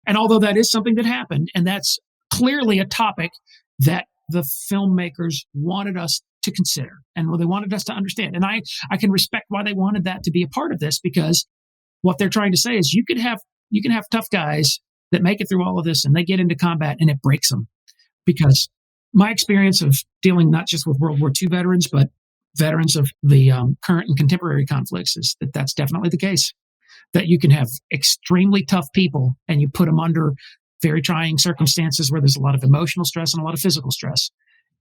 And although that is something that happened, and that's clearly a topic that the filmmakers wanted us to consider and they wanted us to understand. And I can respect why they wanted that to be a part of this, because what they're trying to say is you can have tough guys that make it through all of this and they get into combat and it breaks them. Because my experience of dealing not just with World War II veterans, but veterans of the current and contemporary conflicts is that's definitely the case. That you can have extremely tough people and you put them under very trying circumstances where there's a lot of emotional stress and a lot of physical stress,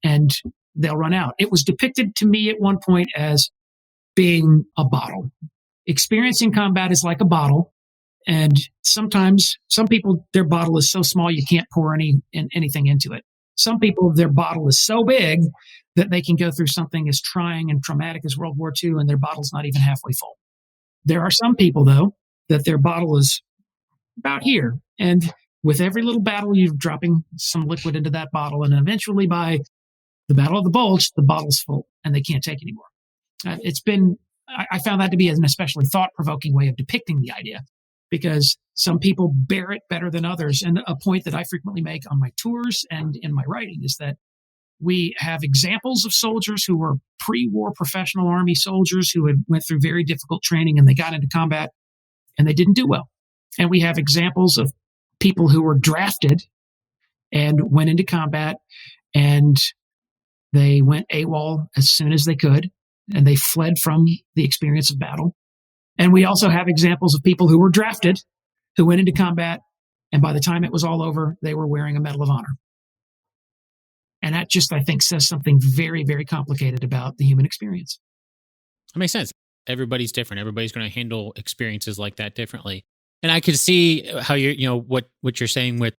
and they'll run out. It was depicted to me at one point as being a bottle. Experiencing combat is like a bottle, and sometimes some people, their bottle is so small you can't pour anything into it. Some people, their bottle is so big that they can go through something as trying and traumatic as World War II and their bottle's not even halfway full. There are some people, though, that their bottle is about here, and with every little battle, you're dropping some liquid into that bottle, and eventually by the Battle of the Bulge, the bottle's full and they can't take anymore. I found that to be an especially thought-provoking way of depicting the idea, because some people bear it better than others. And a point that I frequently make on my tours and in my writing is that we have examples of soldiers who were pre-war professional Army soldiers who had went through very difficult training and they got into combat and they didn't do well. And we have examples of people who were drafted and went into combat and they went AWOL as soon as they could, and they fled from the experience of battle. And we also have examples of people who were drafted, who went into combat, and by the time it was all over, they were wearing a Medal of Honor. And that just, I think, says something very, very complicated about the human experience. That makes sense. Everybody's different. Everybody's going to handle experiences like that differently. And I could see how what you're saying with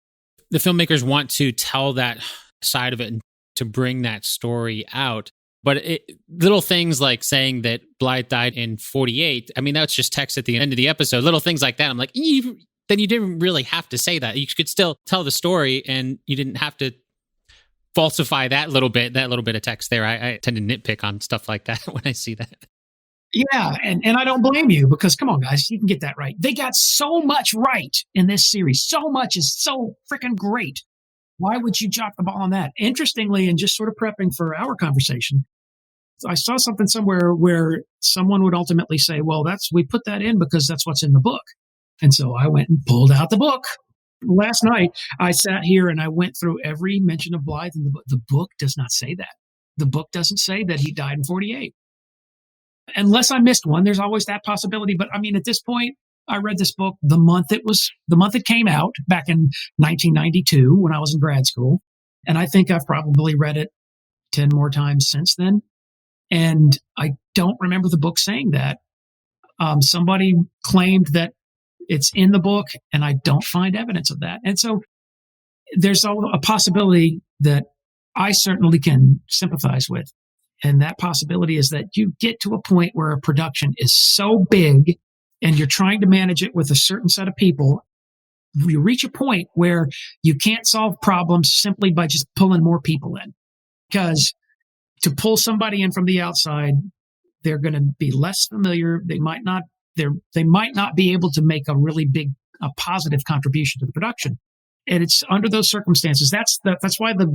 the filmmakers want to tell that side of it and to bring that story out. But little things like saying that Blythe died in 48, I mean, that's just text at the end of the episode. Little things like that. I'm like, then you didn't really have to say that. You could still tell the story and you didn't have to falsify that little bit of text there. I tend to nitpick on stuff like that when I see that. Yeah, and I don't blame you, because come on, guys, you can get that right. They got so much right in this series. So much is so freaking great. Why would you drop the ball on that? Interestingly, and just sort of prepping for our conversation, I saw something somewhere where someone would ultimately say, well, we put that in because that's what's in the book. And so I went and pulled out the book. Last night, I sat here and I went through every mention of Blythe in the book. The book does not say that. The book doesn't say that he died in 48. Unless I missed one, there's always that possibility. But I mean, at this point, I read this book the month it came out back in 1992 when I was in grad school. And I think I've probably read it 10 more times since then. And I don't remember the book saying that. Somebody claimed that it's in the book, and I don't find evidence of that. And so there's a possibility that I certainly can sympathize with. And that possibility is that you get to a point where a production is so big and you're trying to manage it with a certain set of people. You reach a point where you can't solve problems simply by just pulling more people in, because to pull somebody in from the outside, they're going to be less familiar. They might not be able to make a positive contribution to the production. And it's under those circumstances. That's why the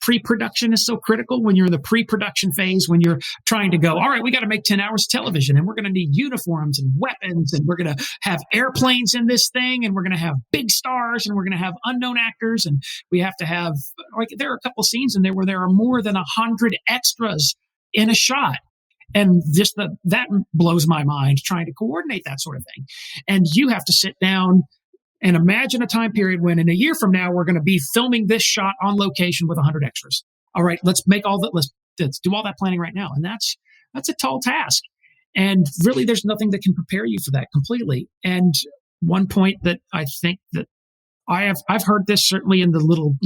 pre-production is so critical. When you're in the pre-production phase, when you're trying to go, all right, we got to make 10 hours of television, and we're going to need uniforms and weapons, and we're going to have airplanes in this thing, and we're going to have big stars, and we're going to have unknown actors, and we have to have, like, there are a couple scenes in there where there are more than 100 extras in a shot. And just that blows my mind, trying to coordinate that sort of thing. And you have to sit down and imagine a time period when in a year from now, we're going to be filming this shot on location with 100 extras. All right, let's do all that planning right now. And that's a tall task. And really, there's nothing that can prepare you for that completely. And one point that I think that I've heard this certainly in the little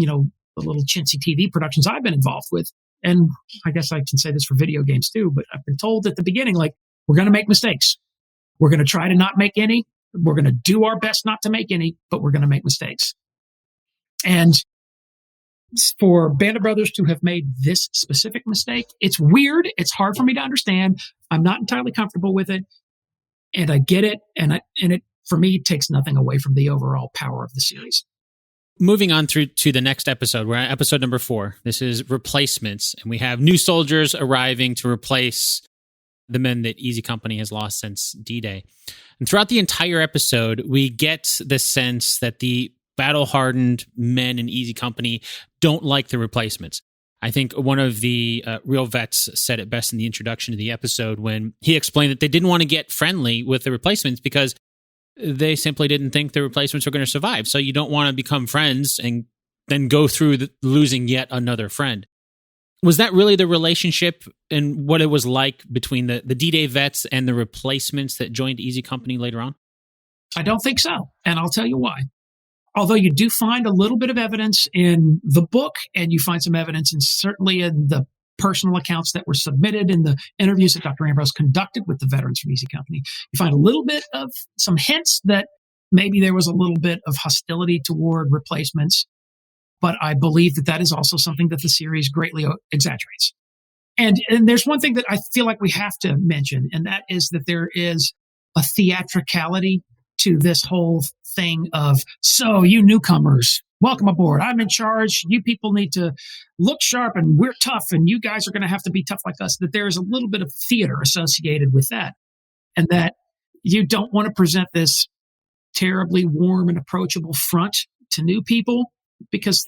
chintzy TV productions I've been involved with. And I guess I can say this for video games too, but I've been told at the beginning, like, we're going to make mistakes. We're going to try to not make any. We're going to do our best not to make any, but we're going to make mistakes. And for Band of Brothers to have made this specific mistake, it's weird. It's hard for me to understand. I'm not entirely comfortable with it. And I get it. And it, for me, takes nothing away from the overall power of the series. Moving on through to the next episode, we're at episode number 4. This is Replacements, and we have new soldiers arriving to replace the men that Easy Company has lost since D-Day. And throughout the entire episode, we get the sense that the battle-hardened men in Easy Company don't like the replacements. I think one of the real vets said it best in the introduction to the episode when he explained that they didn't want to get friendly with the replacements because they simply didn't think the replacements were going to survive. So you don't want to become friends and then go through losing yet another friend. Was that really the relationship and what it was like between the D-Day vets and the replacements that joined Easy Company later on? I don't think so. And I'll tell you why. Although you do find a little bit of evidence in the book, and you find some evidence certainly in the personal accounts that were submitted in the interviews that Dr. Ambrose conducted with the veterans from Easy Company. You find a little bit of some hints that maybe there was a little bit of hostility toward replacements, but I believe that is also something that the series greatly exaggerates. And there's one thing that I feel like we have to mention, and that is that there is a theatricality to this whole thing of, so you newcomers, welcome aboard. I'm in charge. You people need to look sharp, and we're tough, and you guys are going to have to be tough like us. That there's a little bit of theater associated with that, and that you don't want to present this terribly warm and approachable front to new people, because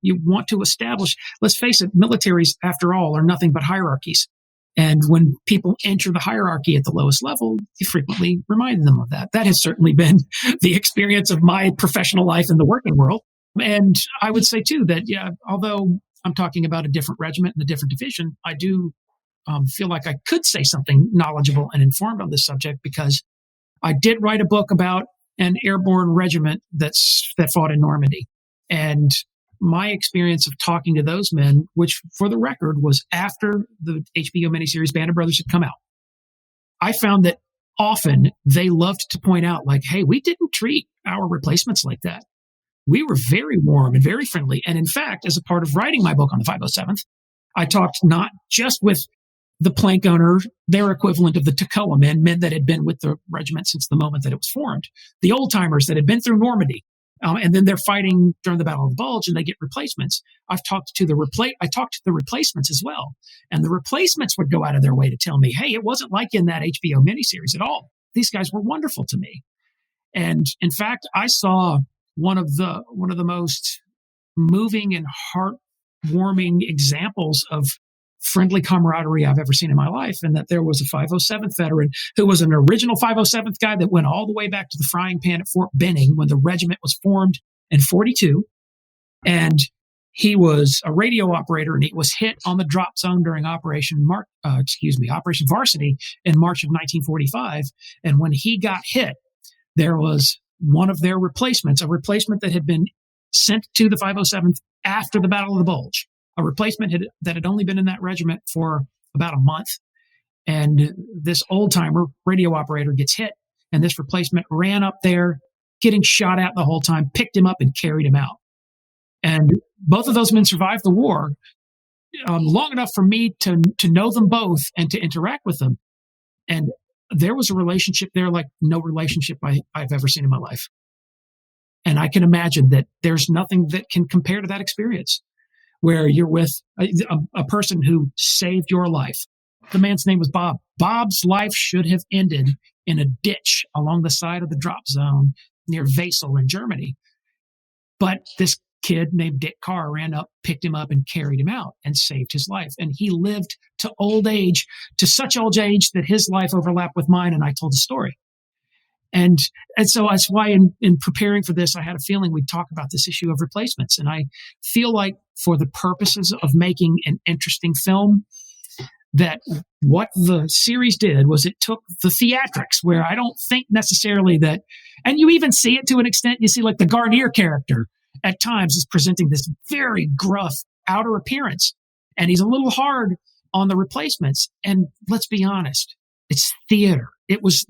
you want to establish, let's face it, militaries, after all, are nothing but hierarchies. And when people enter the hierarchy at the lowest level, you frequently remind them of that. That has certainly been the experience of my professional life in the working world. And I would say, too, that, although I'm talking about a different regiment and a different division, I do feel like I could say something knowledgeable and informed on this subject, because I did write a book about an airborne regiment that fought in Normandy. And my experience of talking to those men, which for the record was after the HBO miniseries Band of Brothers had come out, I found that often they loved to point out, like, hey, we didn't treat our replacements like that. We were very warm and very friendly. And in fact, as a part of writing my book on the 507th, I talked not just with the plank owner, their equivalent of the Toccoa men that had been with the regiment since the moment that it was formed, the old timers that had been through Normandy, and then they're fighting during the Battle of the Bulge and they get replacements. I talked to the replacements as well, and the replacements would go out of their way to tell me, "Hey, it wasn't like in that HBO miniseries at all. These guys were wonderful to me." And in fact, I saw one of the most moving and heartwarming examples of friendly camaraderie I've ever seen in my life, and that there was a 507th veteran who was an original 507th guy that went all the way back to the frying pan at Fort Benning when the regiment was formed in 42. And he was a radio operator, and he was hit on the drop zone during Operation Varsity in March of 1945. And when he got hit, there was one of their replacements, a replacement that had been sent to the 507th after the Battle of the Bulge, a replacement that had only been in that regiment for about a month. And this old-timer radio operator gets hit, and this replacement ran up there, getting shot at the whole time, picked him up and carried him out. And both of those men survived the war long enough for me to know them both and to interact with them. And there was a relationship there like no relationship I've ever seen in my life. And I can imagine that there's nothing that can compare to that experience, where you're with a person who saved your life. The man's name was Bob. Bob's life should have ended in a ditch along the side of the drop zone near Wesel in Germany. But this kid named Dick Carr ran up, picked him up, and carried him out and saved his life. And he lived to old age, to such old age that his life overlapped with mine, and I told the story. And so that's why in preparing for this, I had a feeling we'd talk about this issue of replacements. And I feel like for the purposes of making an interesting film, that what the series did was it took the theatrics, where I don't think necessarily that, and you even see it to an extent, you see like the Garnier character at times is presenting this very gruff outer appearance, and he's a little hard on the replacements. And let's be honest, it's theater. It was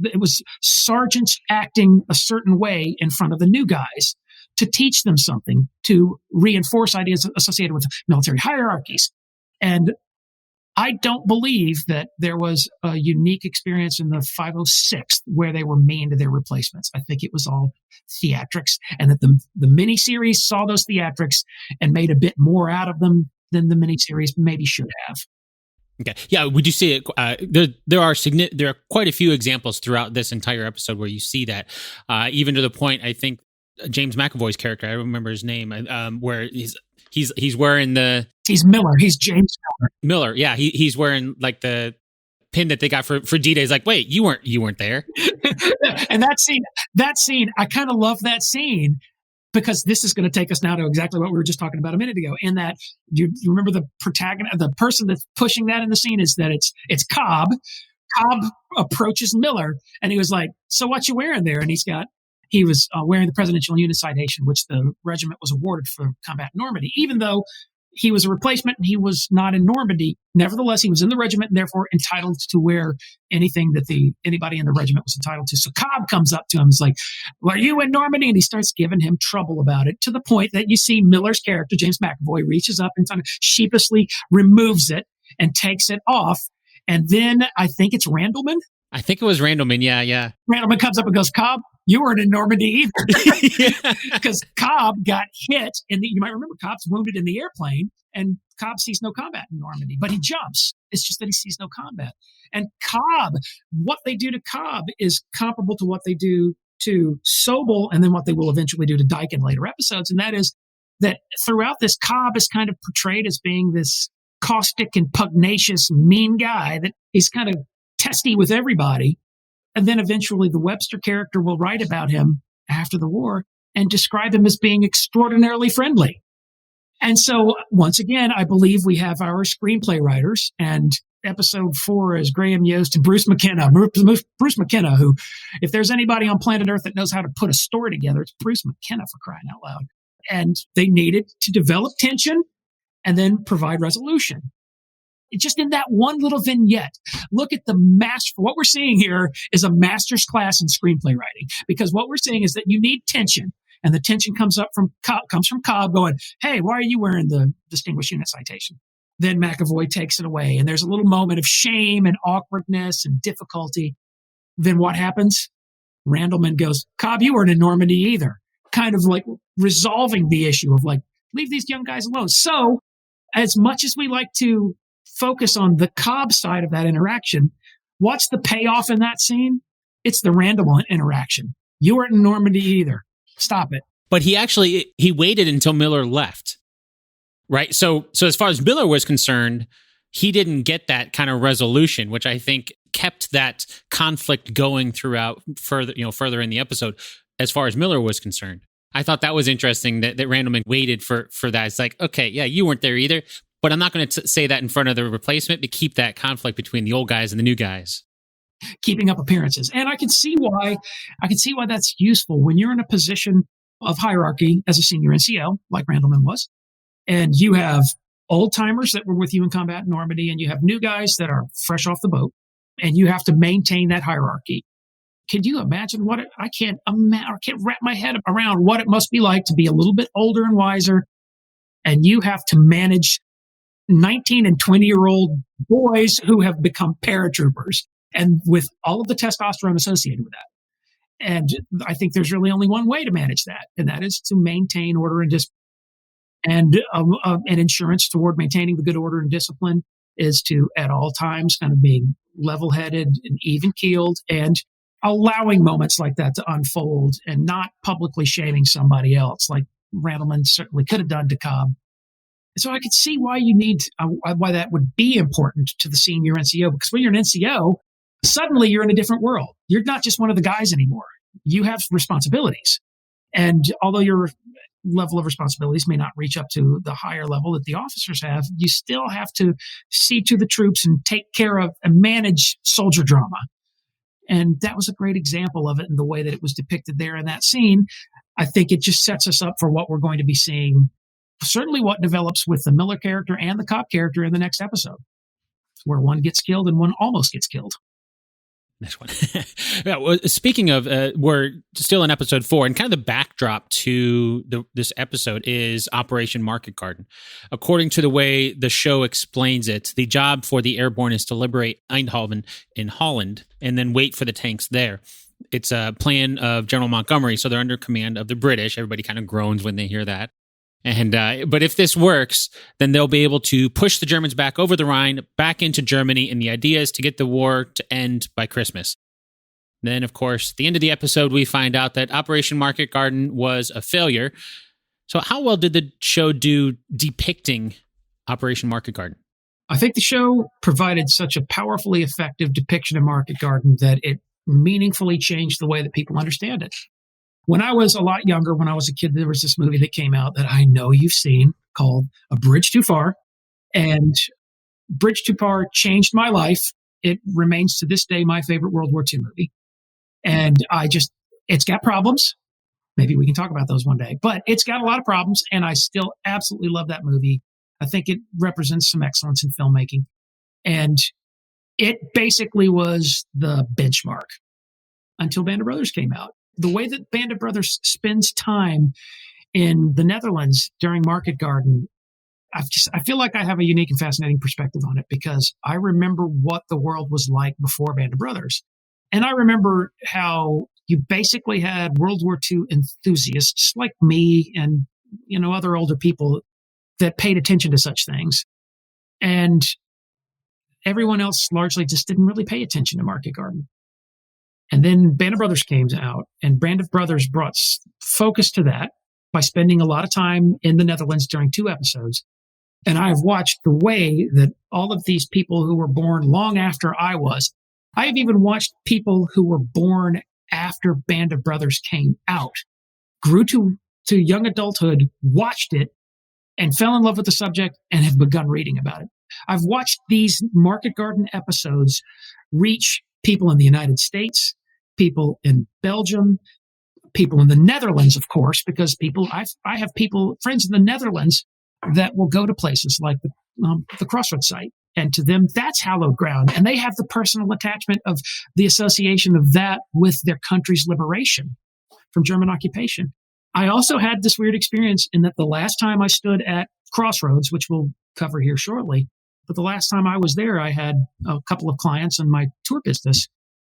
sergeants acting a certain way in front of the new guys to teach them something, to reinforce ideas associated with military hierarchies. And I don't believe that there was a unique experience in the 506th where they were mean to their replacements. I think it was all theatrics, and that the miniseries saw those theatrics and made a bit more out of them than the miniseries maybe should have. Okay. Yeah, we do see it. There are quite a few examples throughout this entire episode where you see that, even to the point, I think James McAvoy's character, I remember his name, where he's wearing the... He's Miller. He's James Miller. Yeah, he's wearing like the pin that they got for D-Day. He's like, wait, you weren't there. And that scene, I kind of love that scene, because this is going to take us now to exactly what we were just talking about a minute ago. In that, you remember the protagonist, the person that's pushing that in the scene is that it's Cobb. Cobb approaches Miller, and he was like, "So what you wearing there?" And he was wearing the Presidential Unit Citation, which the regiment was awarded for combat in Normandy, even though he was a replacement and he was not in Normandy. Nevertheless, he was in the regiment and therefore entitled to wear anything that anybody in the regiment was entitled to. So Cobb comes up to him and is like, "Were you in Normandy?" And he starts giving him trouble about it, to the point that you see Miller's character, James McAvoy, reaches up and kind of sheepishly removes it and takes it off. And then I think it's Randleman. I think it was Randleman. Yeah. Randleman comes up and goes, "Cobb, you weren't in Normandy either." Because Cobb got hit, and you might remember Cobb's wounded in the airplane, and Cobb sees no combat in Normandy, but he jumps. It's just that he sees no combat. And Cobb, what they do to Cobb is comparable to what they do to Sobel, and then what they will eventually do to Dyke in later episodes. And that is that throughout this, Cobb is kind of portrayed as being this caustic and pugnacious, mean guy that is kind of testy with everybody. And then eventually the Webster character will write about him after the war and describe him as being extraordinarily friendly. And so once again, I believe we have our screenplay writers, and episode 4 is Graham Yost and Bruce McKenna. Bruce McKenna, who, if there's anybody on planet Earth that knows how to put a story together, it's Bruce McKenna, for crying out loud. And they needed to develop tension and then provide resolution. Just in that one little vignette, look at the master. What we're seeing here is a master's class in screenplay writing, because what we're seeing is that you need tension, and the tension comes from Cobb going, "Hey, why are you wearing the distinguished unit citation?" Then McAvoy takes it away, and there's a little moment of shame and awkwardness and difficulty. Then what happens? Randleman goes, "Cobb, you weren't in Normandy either," kind of like resolving the issue of like, leave these young guys alone. So as much as we like to focus on the Cobb side of that interaction, what's the payoff in that scene? It's the Randleman interaction. You weren't in Normandy either. Stop it. But he waited until Miller left, right? So as far as Miller was concerned, he didn't get that kind of resolution, which I think kept that conflict going throughout further in the episode. As far as Miller was concerned, I thought that was interesting that Randleman waited for that. It's like, okay, yeah, you weren't there either, but I'm not going to say that in front of the replacement to keep that conflict between the old guys and the new guys. Keeping up appearances. And I can see why that's useful when you're in a position of hierarchy as a senior NCO, like Randleman was, and you have old timers that were with you in combat in Normandy, and you have new guys that are fresh off the boat, and you have to maintain that hierarchy. Can you imagine I can't wrap my head around what it must be like to be a little bit older and wiser, and you have to manage 19 and 20-year-old boys who have become paratroopers, and with all of the testosterone associated with that. And I think there's really only one way to manage that, and that is to maintain order and discipline. And an insurance toward maintaining the good order and discipline is to, at all times, kind of being level-headed and even-keeled and allowing moments like that to unfold and not publicly shaming somebody else, like Randleman certainly could have done to Cobb. So I could see why why that would be important to the senior NCO, because when you're an NCO, suddenly you're in a different world. You're not just one of the guys anymore. You have responsibilities. And although your level of responsibilities may not reach up to the higher level that the officers have, you still have to see to the troops and take care of and manage soldier drama. And that was a great example of it in the way that it was depicted there in that scene. I think it just sets us up for what we're going to be seeing, certainly what develops with the Miller character and the Cobb character in the next episode, where one gets killed and one almost gets killed. Next one. Yeah, well, speaking of, we're still in episode 4, and kind of the backdrop to this episode is Operation Market Garden. According to the way the show explains it, the job for the airborne is to liberate Eindhoven in Holland and then wait for the tanks there. It's a plan of General Montgomery, so they're under command of the British. Everybody kind of groans when they hear that. And but if this works, then they'll be able to push the Germans back over the Rhine, back into Germany, and the idea is to get the war to end by Christmas. Then, of course, at the end of the episode, we find out that Operation Market Garden was a failure. So how well did the show do depicting Operation Market Garden? I think the show provided such a powerfully effective depiction of Market Garden that it meaningfully changed the way that people understand it. When I was a lot younger, when I was a kid, there was this movie that came out that I know you've seen called A Bridge Too Far. And Bridge Too Far changed my life. It remains to this day my favorite World War II movie. And it's got problems. Maybe we can talk about those one day. But it's got a lot of problems, and I still absolutely love that movie. I think it represents some excellence in filmmaking. And it basically was the benchmark until Band of Brothers came out. The way that Band of Brothers spends time in the Netherlands during Market Garden, I feel like I have a unique and fascinating perspective on it, because I remember what the world was like before Band of Brothers. And I remember how you basically had World War II enthusiasts like me and, other older people that paid attention to such things. And everyone else largely just didn't really pay attention to Market Garden. And then Band of Brothers came out, and Band of Brothers brought focus to that by spending a lot of time in the Netherlands during 2 episodes. And I've watched the way that all of these people who were born long after I was, I have even watched people who were born after Band of Brothers came out, grew to young adulthood, watched it, and fell in love with the subject and have begun reading about it. I've watched these Market Garden episodes reach people in the United States, people in Belgium, people in the Netherlands, of course, because I have friends in the Netherlands that will go to places like the Crossroads site. And to them, that's hallowed ground. And they have the personal attachment of the association of that with their country's liberation from German occupation. I also had this weird experience in that the last time I stood at Crossroads, which we'll cover here shortly, but the last time I was there, I had a couple of clients in my tour business.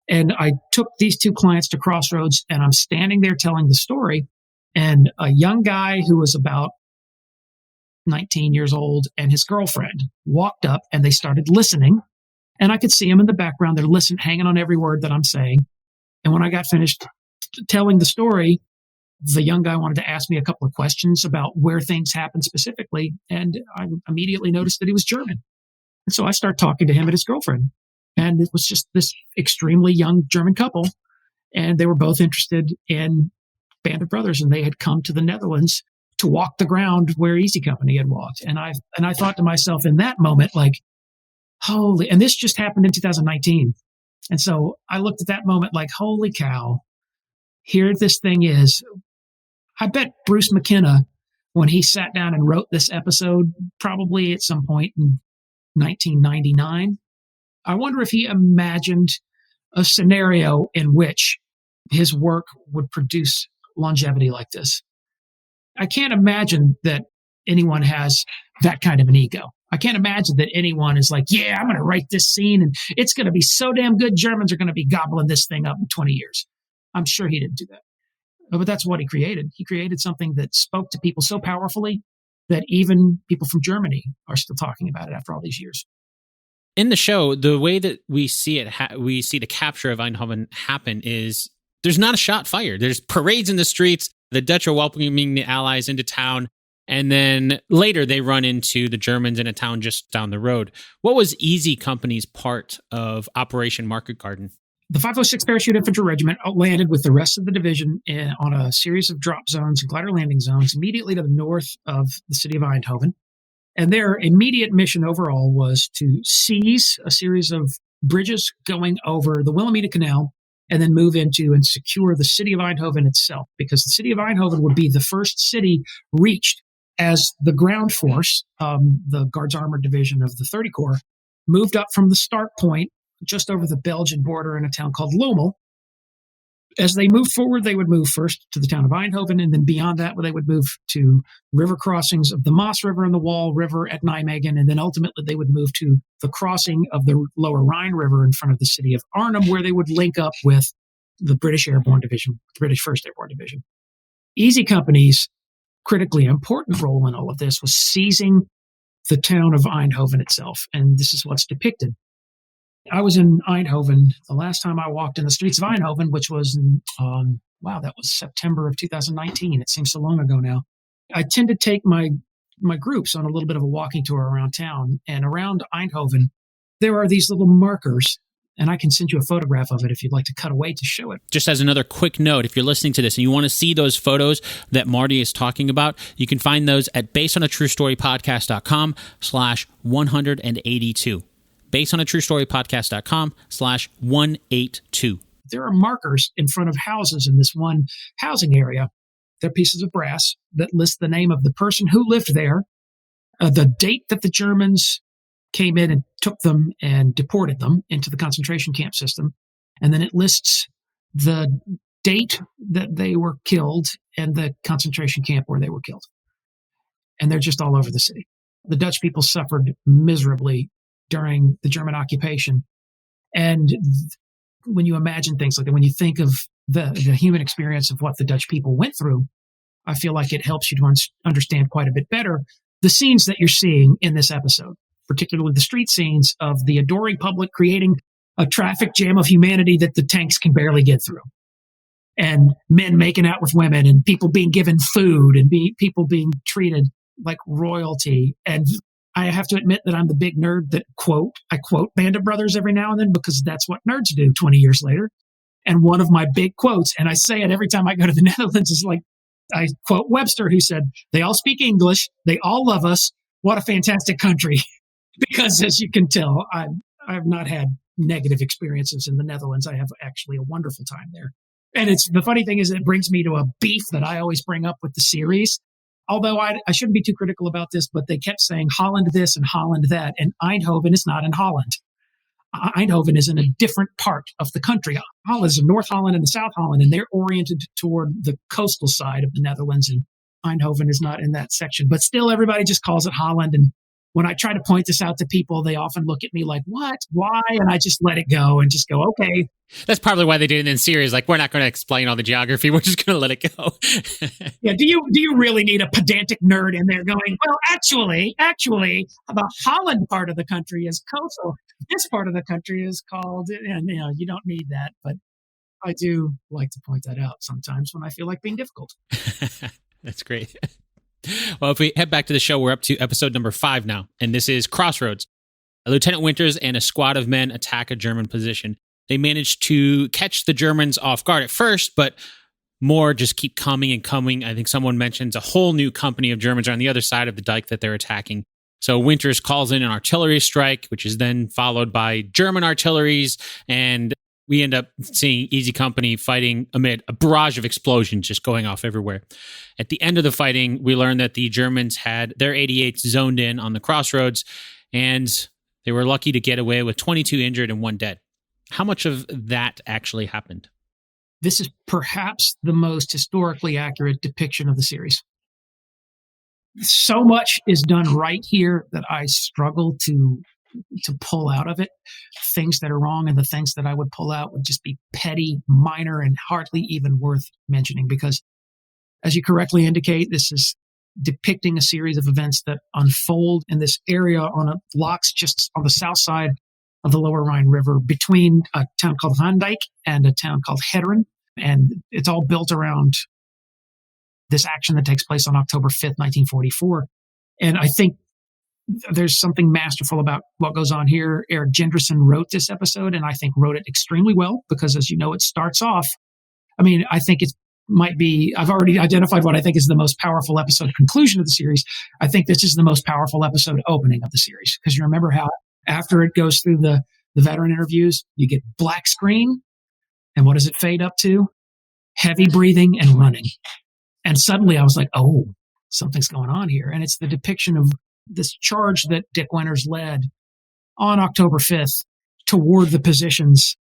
And I took these two clients to Crossroads, and I'm standing there telling the story. And a young guy who was about 19 years old and his girlfriend walked up, and they started listening. And I could see them in the background. They're hanging on every word that I'm saying. And when I got finished telling the story, the young guy wanted to ask me a couple of questions about where things happened specifically. And I immediately noticed that he was German. And so I started talking to him and his girlfriend. And it was just this extremely young German couple. And they were both interested in Band of Brothers. And they had come to the Netherlands to walk the ground where Easy Company had walked. And I thought to myself in that moment, like, holy, and this just happened in 2019. And so I looked at that moment like, holy cow, here this thing is. I bet Bruce McKenna, when he sat down and wrote this episode, probably at some point in 1999, I wonder if he imagined a scenario in which his work would produce longevity like this. I can't imagine that anyone has that kind of an ego. I can't imagine that anyone is like, yeah, I'm going to write this scene and it's going to be so damn good. Germans are going to be gobbling this thing up in 20 years. I'm sure he didn't do that. But that's what he created. He created something that spoke to people so powerfully that even people from Germany are still talking about it after all these years. In the show, the way that we see it, we see the capture of Eindhoven happen is there's not a shot fired. There's parades in the streets. The Dutch are welcoming the Allies into town. And then later they run into the Germans in a town just down the road. What was Easy Company's part of Operation Market Garden? The 506th Parachute Infantry Regiment landed with the rest of the division on a series of drop zones and glider landing zones immediately to the north of the city of Eindhoven. And their immediate mission overall was to seize a series of bridges going over the Wilhelmina Canal and then move into and secure the city of Eindhoven itself, because the city of Eindhoven would be the first city reached as the ground force, the Guards Armored Division of the 30 Corps, moved up from the start point just over the Belgian border in a town called Lommel. As they moved forward, they would move first to the town of Eindhoven, and then beyond that, they would move to river crossings of the Maas River and the Wall River at Nijmegen, and then ultimately they would move to the crossing of the Lower Rhine River in front of the city of Arnhem, where they would link up with the British Airborne Division, the British 1st Airborne Division. Easy Company's critically important role in all of this was seizing the town of Eindhoven itself, and this is what's depicted. I was in Eindhoven the last time I walked in the streets of Eindhoven, which was that was September of 2019. It seems so long ago now. I tend to take my groups on a little bit of a walking tour around town, and around Eindhoven, there are these little markers, and I can send you a photograph of it if you'd like to cut away to show it. Just as another quick note, if you're listening to this and you want to see those photos that Marty is talking about, you can find those at basedonatruestorypodcast.com/182. basedonatruestorypodcast.com/182. There are markers in front of houses in this one housing area. They're pieces of brass that list the name of the person who lived there, the date that the Germans came in and took them and deported them into the concentration camp system, and then it lists the date that they were killed and the concentration camp where they were killed. And they're just all over the city. The Dutch people suffered miserably during the German occupation. And when you imagine things like that, when you think of the human experience of what the Dutch people went through, I feel like it helps you to understand quite a bit better the scenes that you're seeing in this episode, particularly the street scenes of the adoring public creating a traffic jam of humanity that the tanks can barely get through. And men making out with women and people being given food and people being treated like royalty. And I have to admit that I'm the big nerd that I quote Band of Brothers every now and then because that's what nerds do 20 years later. And one of my big quotes, and I say it every time I go to the Netherlands, is like, I quote Webster, who said, "They all speak English. They all love us. What a fantastic country." Because as you can tell, I've not had negative experiences in the Netherlands. I have actually a wonderful time there. And it's the funny thing is it brings me to a beef that I always bring up with the series. Although I shouldn't be too critical about this, but they kept saying Holland this and Holland that, and Eindhoven is not in Holland. Eindhoven is in a different part of the country. Holland is in North Holland and the South Holland, and they're oriented toward the coastal side of the Netherlands, and Eindhoven is not in that section. But still, everybody just calls it Holland. And when I try to point this out to people, they often look at me like, what? Why? And I just let it go and just go, okay. That's probably why they did it in series. Like, we're not going to explain all the geography. We're just going to let it go. Yeah. Do you really need a pedantic nerd in there going, well, actually, the Holland part of the country is coastal. This part of the country is called, and you don't need that. But I do like to point that out sometimes when I feel like being difficult. That's great. Well, if we head back to the show, we're up to episode number 5 now, and this is Crossroads. Lieutenant Winters and a squad of men attack a German position. They manage to catch the Germans off guard at first, but more just keep coming and coming. I think someone mentions a whole new company of Germans are on the other side of the dike that they're attacking. So Winters calls in an artillery strike, which is then followed by German artilleries, and we end up seeing Easy Company fighting amid a barrage of explosions just going off everywhere. At the end of the fighting, we learn that the Germans had their 88s zoned in on the Crossroads, and they were lucky to get away with 22 injured and 1 dead. How much of that actually happened? This is perhaps the most historically accurate depiction of the series. So much is done right here that I struggle to pull out of it. Things that are wrong, and the things that I would pull out would just be petty, minor, and hardly even worth mentioning, because as you correctly indicate, this is depicting a series of events that unfold in this area on a blocks just on the south side of the Lower Rhine River between a town called Van Dijk and a town called Hetteren. And it's all built around this action that takes place on October 5th, 1944. And I think there's something masterful about what goes on here. Eric Jendresen wrote this episode, and I think wrote it extremely well because, as you know, it starts off. I mean, I think it might be, I've already identified what I think is the most powerful episode conclusion of the series. I think this is the most powerful episode opening of the series, because you remember how after it goes through the veteran interviews, you get black screen, and what does it fade up to? Heavy breathing and running. And suddenly I was like, oh, something's going on here. And it's the depiction of this charge that Dick Winters led on October 5th toward the positions,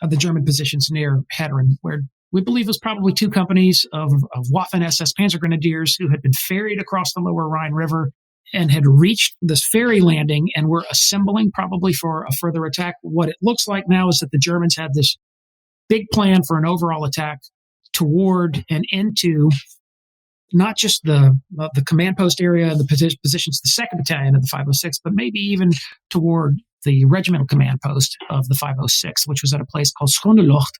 the German positions near Hetteren, where we believe was probably 2 companies of Waffen-SS Panzer Grenadiers who had been ferried across the Lower Rhine River and had reached this ferry landing and were assembling probably for a further attack. What it looks like now is that the Germans had this big plan for an overall attack toward and into not just the command post area and the positions of the 2nd Battalion of the 506, but maybe even toward the regimental command post of the 506, which was at a place called Schronelocht,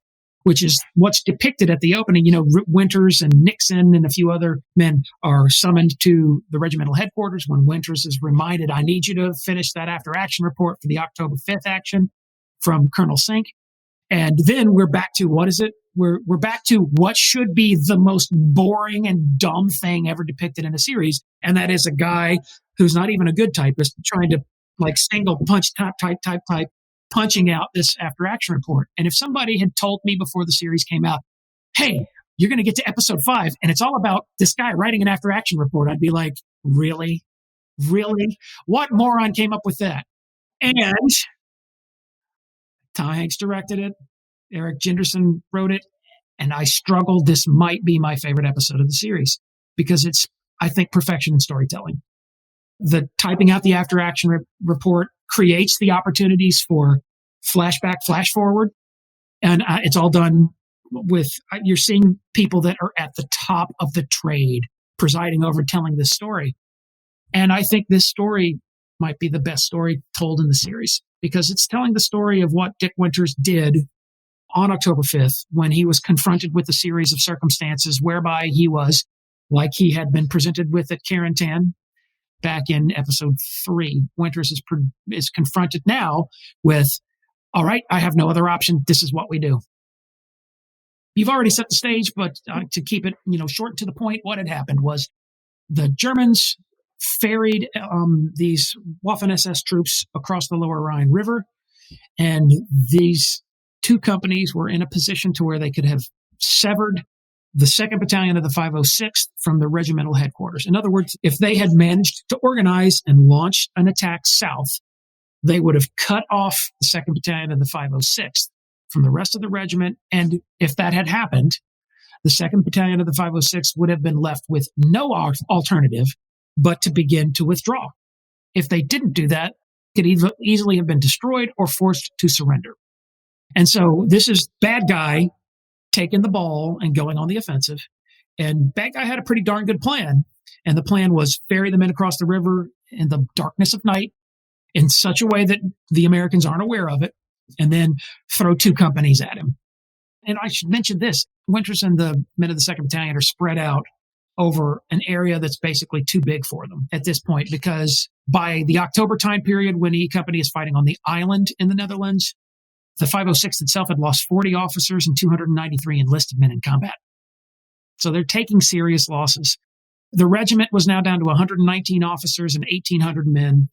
which is what's depicted at the opening. You know, Winters and Nixon and a few other men are summoned to the regimental headquarters when Winters is reminded, I need you to finish that after action report for the October 5th action from Colonel Sink. And then we're back to, what is it? We're back to what should be the most boring and dumb thing ever depicted in a series. And that is a guy who's not even a good typist trying to like single punch type, punching out this after action report. And if somebody had told me before the series came out, hey, you're going to get to episode 5 and it's all about this guy writing an after action report, I'd be like, really? Really? What moron came up with that? And Tom Hanks directed it. Eric Jendresen wrote it, and I struggled. This might be my favorite episode of the series because it's, I think, perfection in storytelling. The typing out the after action report creates the opportunities for flashback, flash forward, and it's all done with, you're seeing people that are at the top of the trade presiding over telling this story. And I think this story might be the best story told in the series because it's telling the story of what Dick Winters did on October 5th, when he was confronted with a series of circumstances whereby he was, like he had been presented with at Carentan back in episode 3, Winters is confronted now with, all right, I have no other option. This is what we do. You've already set the stage, but to keep it, short and to the point, what had happened was the Germans ferried these Waffen-SS troops across the Lower Rhine River, and these two companies were in a position to where they could have severed the 2nd Battalion of the 506th from the regimental headquarters. In other words, if they had managed to organize and launch an attack south, they would have cut off the 2nd Battalion of the 506th from the rest of the regiment. And if that had happened, the 2nd Battalion of the 506th would have been left with no alternative but to begin to withdraw. If they didn't do that, it could easily have been destroyed or forced to surrender. And so this is bad guy taking the ball and going on the offensive. And bad guy had a pretty darn good plan. And the plan was ferry the men across the river in the darkness of night in such a way that the Americans aren't aware of it, and then throw two companies at him. And I should mention this. Winters and the men of the 2nd Battalion are spread out over an area that's basically too big for them at this point, because by the October time period when E Company is fighting on the island in the Netherlands, the 506th itself had lost 40 officers and 293 enlisted men in combat. So they're taking serious losses. The regiment was now down to 119 officers and 1,800 men.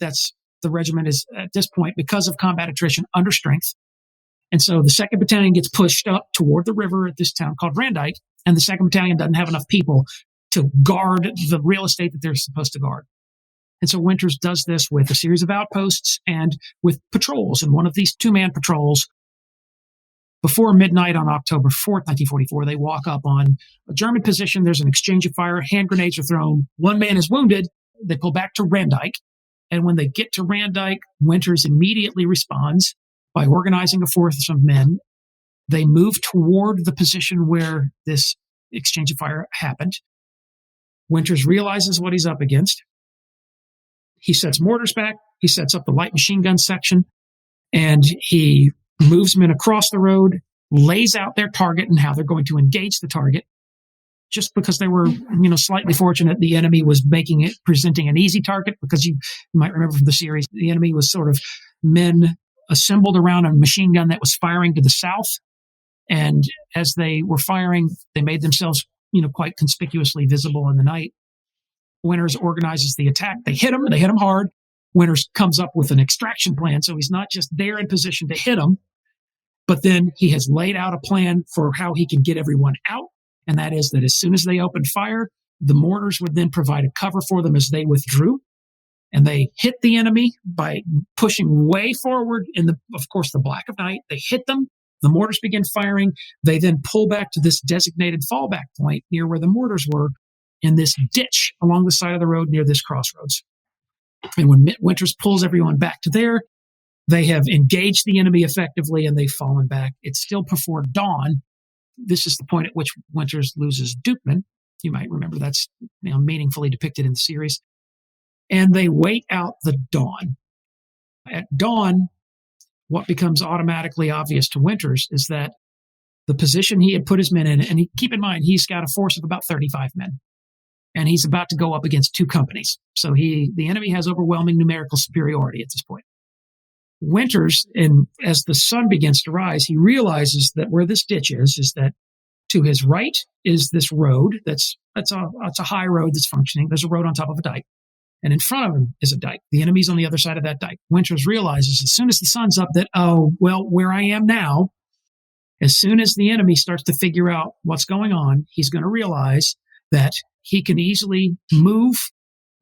The regiment is, at this point, because of combat attrition, under strength. And so the 2nd Battalion gets pushed up toward the river at this town called Randijk, and the 2nd Battalion doesn't have enough people to guard the real estate that they're supposed to guard. And so Winters does this with a series of outposts and with patrols. And one of these two-man patrols, before midnight on October 4th, 1944, they walk up on a German position. There's an exchange of fire. Hand grenades are thrown. One man is wounded. They pull back to Randijk. And when they get to Randijk, Winters immediately responds by organizing a force of men. They move toward the position where this exchange of fire happened. Winters realizes what he's up against. He sets mortars back. He sets up the light machine gun section, and he moves men across the road, lays out their target and how they're going to engage the target. Just because they were, slightly fortunate, the enemy was presenting an easy target, because you might remember from the series, the enemy was sort of men assembled around a machine gun that was firing to the south. And as they were firing, they made themselves, quite conspicuously visible in the night. Winters organizes the attack. They hit him hard. Winters comes up with an extraction plan. So he's not just there in position to hit them, but then he has laid out a plan for how he can get everyone out. And that is that as soon as they opened fire, the mortars would then provide a cover for them as they withdrew. And they hit the enemy by pushing way forward in of course, the black of night. They hit them. The mortars begin firing. They then pull back to this designated fallback point near where the mortars were, in this ditch along the side of the road near this crossroads. And when Winters pulls everyone back to there, they have engaged the enemy effectively and they've fallen back. It's still before dawn. This is the point at which Winters loses Dukeman. You might remember that's meaningfully depicted in the series. And they wait out the dawn. At dawn, what becomes automatically obvious to Winters is that the position he had put his men in, and keep in mind, he's got a force of about 35 men, and he's about to go up against two companies. So the enemy has overwhelming numerical superiority at this point. Winters, and as the sun begins to rise, he realizes that where this ditch is that to his right is this road. That's a high road that's functioning. There's a road on top of a dike. And in front of him is a dike. The enemy's on the other side of that dike. Winters realizes as soon as the sun's up that, where I am now, as soon as the enemy starts to figure out what's going on, he's going to realize that he can easily move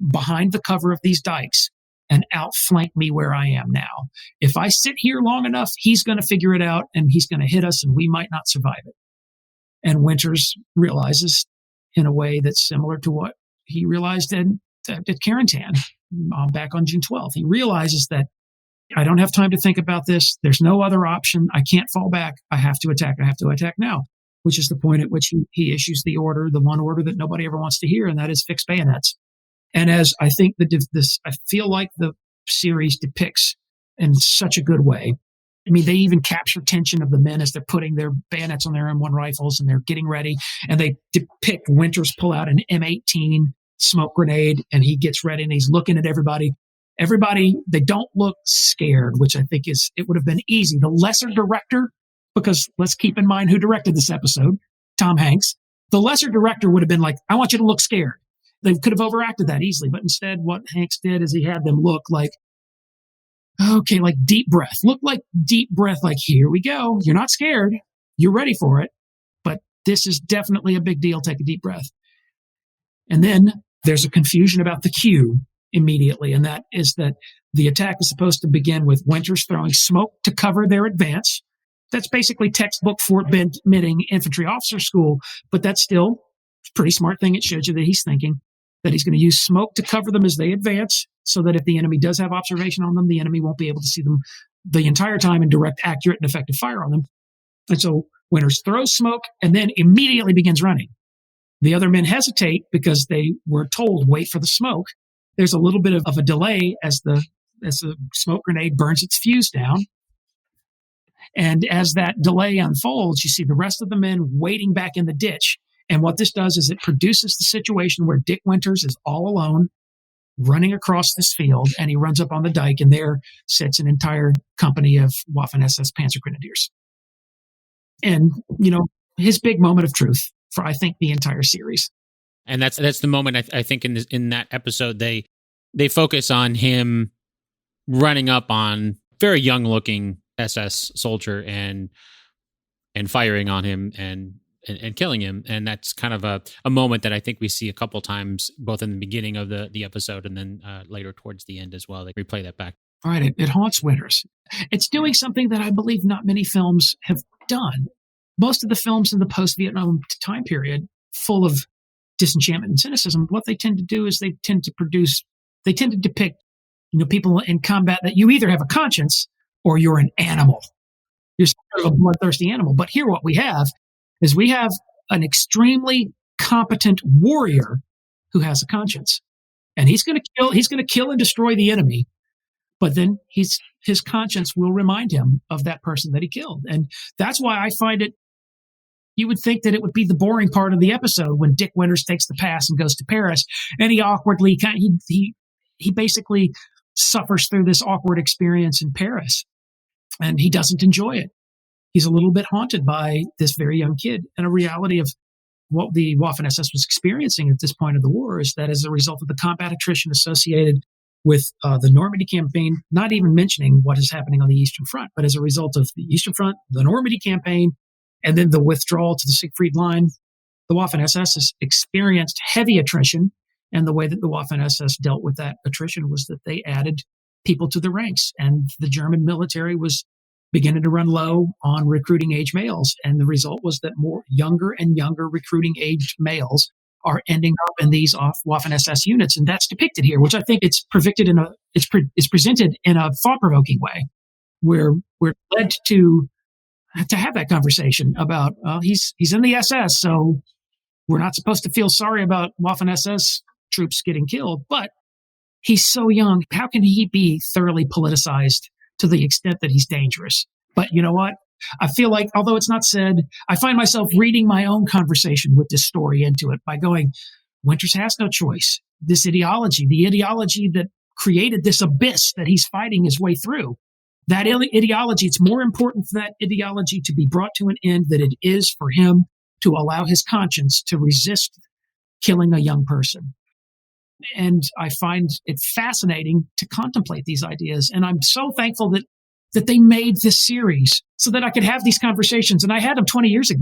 behind the cover of these dikes and outflank me where I am now. If I sit here long enough, he's going to figure it out and he's going to hit us and we might not survive it. And Winters realizes in a way that's similar to what he realized at Carentan back on June 12th. He realizes that I don't have time to think about this. There's no other option. I can't fall back. I have to attack. I have to attack now, which is the point at which he issues the order, the one order that nobody ever wants to hear, and that is fix bayonets. And as I think I feel like the series depicts in such a good way. I mean, they even capture tension of the men as they're putting their bayonets on their M1 rifles and they're getting ready. And they depict Winters pull out an M18 smoke grenade and he gets ready and he's looking at everybody. Everybody, they don't look scared, which I think it would have been easy. The lesser director, because let's keep in mind who directed this episode, Tom Hanks. The lesser director would have been like, I want you to look scared. They could have overacted that easily. But instead, what Hanks did is he had them look like Okay, like deep breath. Look like deep breath, like, here we go. You're not scared. You're ready for it. But this is definitely a big deal. Take a deep breath. And then there's a confusion about the cue immediately, and that is that the attack is supposed to begin with Winters throwing smoke to cover their advance. That's basically textbook Fort Benning infantry officer school, but that's still a pretty smart thing. It shows you that he's thinking that he's going to use smoke to cover them as they advance, so that if the enemy does have observation on them, the enemy won't be able to see them the entire time and direct accurate and effective fire on them. And so Winters throws smoke and then immediately begins running. The other men hesitate because they were told, wait for the smoke. There's a little bit of a delay as the smoke grenade burns its fuse down. And as that delay unfolds, you see the rest of the men waiting back in the ditch. And what this does is it produces the situation where Dick Winters is all alone running across this field, and he runs up on the dike, and there sits an entire company of Waffen-SS Panzer Grenadiers. And, his big moment of truth for, I think, the entire series. And that's the moment I think in that episode they focus on him running up on very young looking SS soldier and firing on him and killing him. And that's kind of a moment that I think we see a couple times, both in the beginning of the episode and then later towards the end as well. They replay that back. All right, it haunts Winters. It's doing something that I believe not many films have done. Most of the films in the post-Vietnam time period, full of disenchantment and cynicism, what they tend to do is they tend to depict, people in combat that you either have a conscience or you're an animal. You're sort of a bloodthirsty animal. But here what we have is we have an extremely competent warrior who has a conscience. And he's going to kill and destroy the enemy. But then his conscience will remind him of that person that he killed. And that's why I find it, you would think that it would be the boring part of the episode when Dick Winters takes the pass and goes to Paris, and he awkwardly he basically suffers through this awkward experience in Paris, and he doesn't enjoy it. He's a little bit haunted by this very young kid. And a reality of what the Waffen-SS was experiencing at this point of the war is that as a result of the combat attrition associated with the Normandy campaign, not even mentioning what is happening on the Eastern Front, but as a result of the Eastern Front, the Normandy campaign, and then the withdrawal to the Siegfried Line, the Waffen-SS has experienced heavy attrition. And the way that the Waffen-SS dealt with that attrition was that they added people to the ranks. And the German military was beginning to run low on recruiting age males. And the result was that more younger and younger recruiting aged males are ending up in these Waffen-SS units. And that's depicted here, which I think it's presented in a thought-provoking way, where we're led to have that conversation about, he's in the SS, so we're not supposed to feel sorry about Waffen-SS troops getting killed, but he's so young. How can he be thoroughly politicized to the extent that he's dangerous? But you know what? I feel like, although it's not said, I find myself reading my own conversation with this story into it by going, Winters has no choice. This ideology, the ideology that created this abyss that he's fighting his way through, that ideology, it's more important for that ideology to be brought to an end than it is for him to allow his conscience to resist killing a young person. And I find it fascinating to contemplate these ideas. And I'm so thankful that they made this series so that I could have these conversations. And I had them 20 years ago.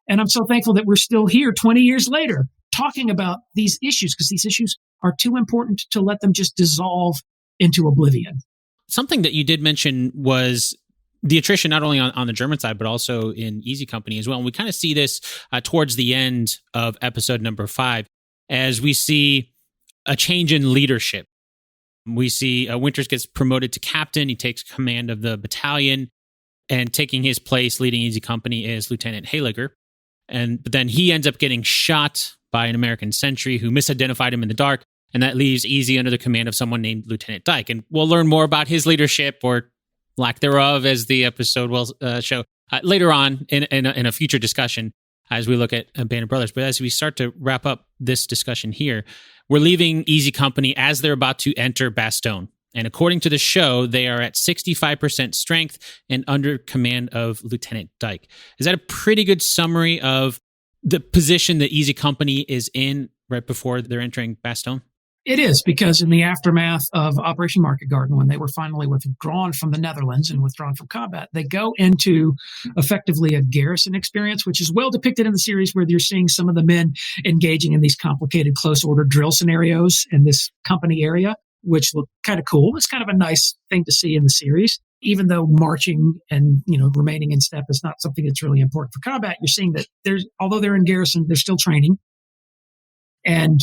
And I'm so thankful that we're still here 20 years later talking about these issues, because these issues are too important to let them just dissolve into oblivion. Something that you did mention was the attrition, not only on the German side, but also in Easy Company as well. And we kind of see this towards the end of episode number 5, as we see a change in leadership. We see Winters gets promoted to captain. He takes command of the battalion, and taking his place leading Easy Company is Lieutenant Hayliger. But then he ends up getting shot by an American sentry who misidentified him in the dark. And that leaves Easy under the command of someone named Lieutenant Dyke. And we'll learn more about his leadership, or lack thereof, as the episode will show later on in a future discussion as we look at Band of Brothers. But as we start to wrap up this discussion here, we're leaving Easy Company as they're about to enter Bastogne. And according to the show, they are at 65% strength and under command of Lieutenant Dyke. Is that a pretty good summary of the position that Easy Company is in right before they're entering Bastogne? It is, because in the aftermath of Operation Market Garden, when they were finally withdrawn from the Netherlands and withdrawn from combat, they go into effectively a garrison experience, which is well depicted in the series, where you're seeing some of the men engaging in these complicated close order drill scenarios in this company area, which look kind of cool. It's kind of a nice thing to see in the series. Even though marching and, remaining in step is not something that's really important for combat, you're seeing that although they're in garrison, they're still training. And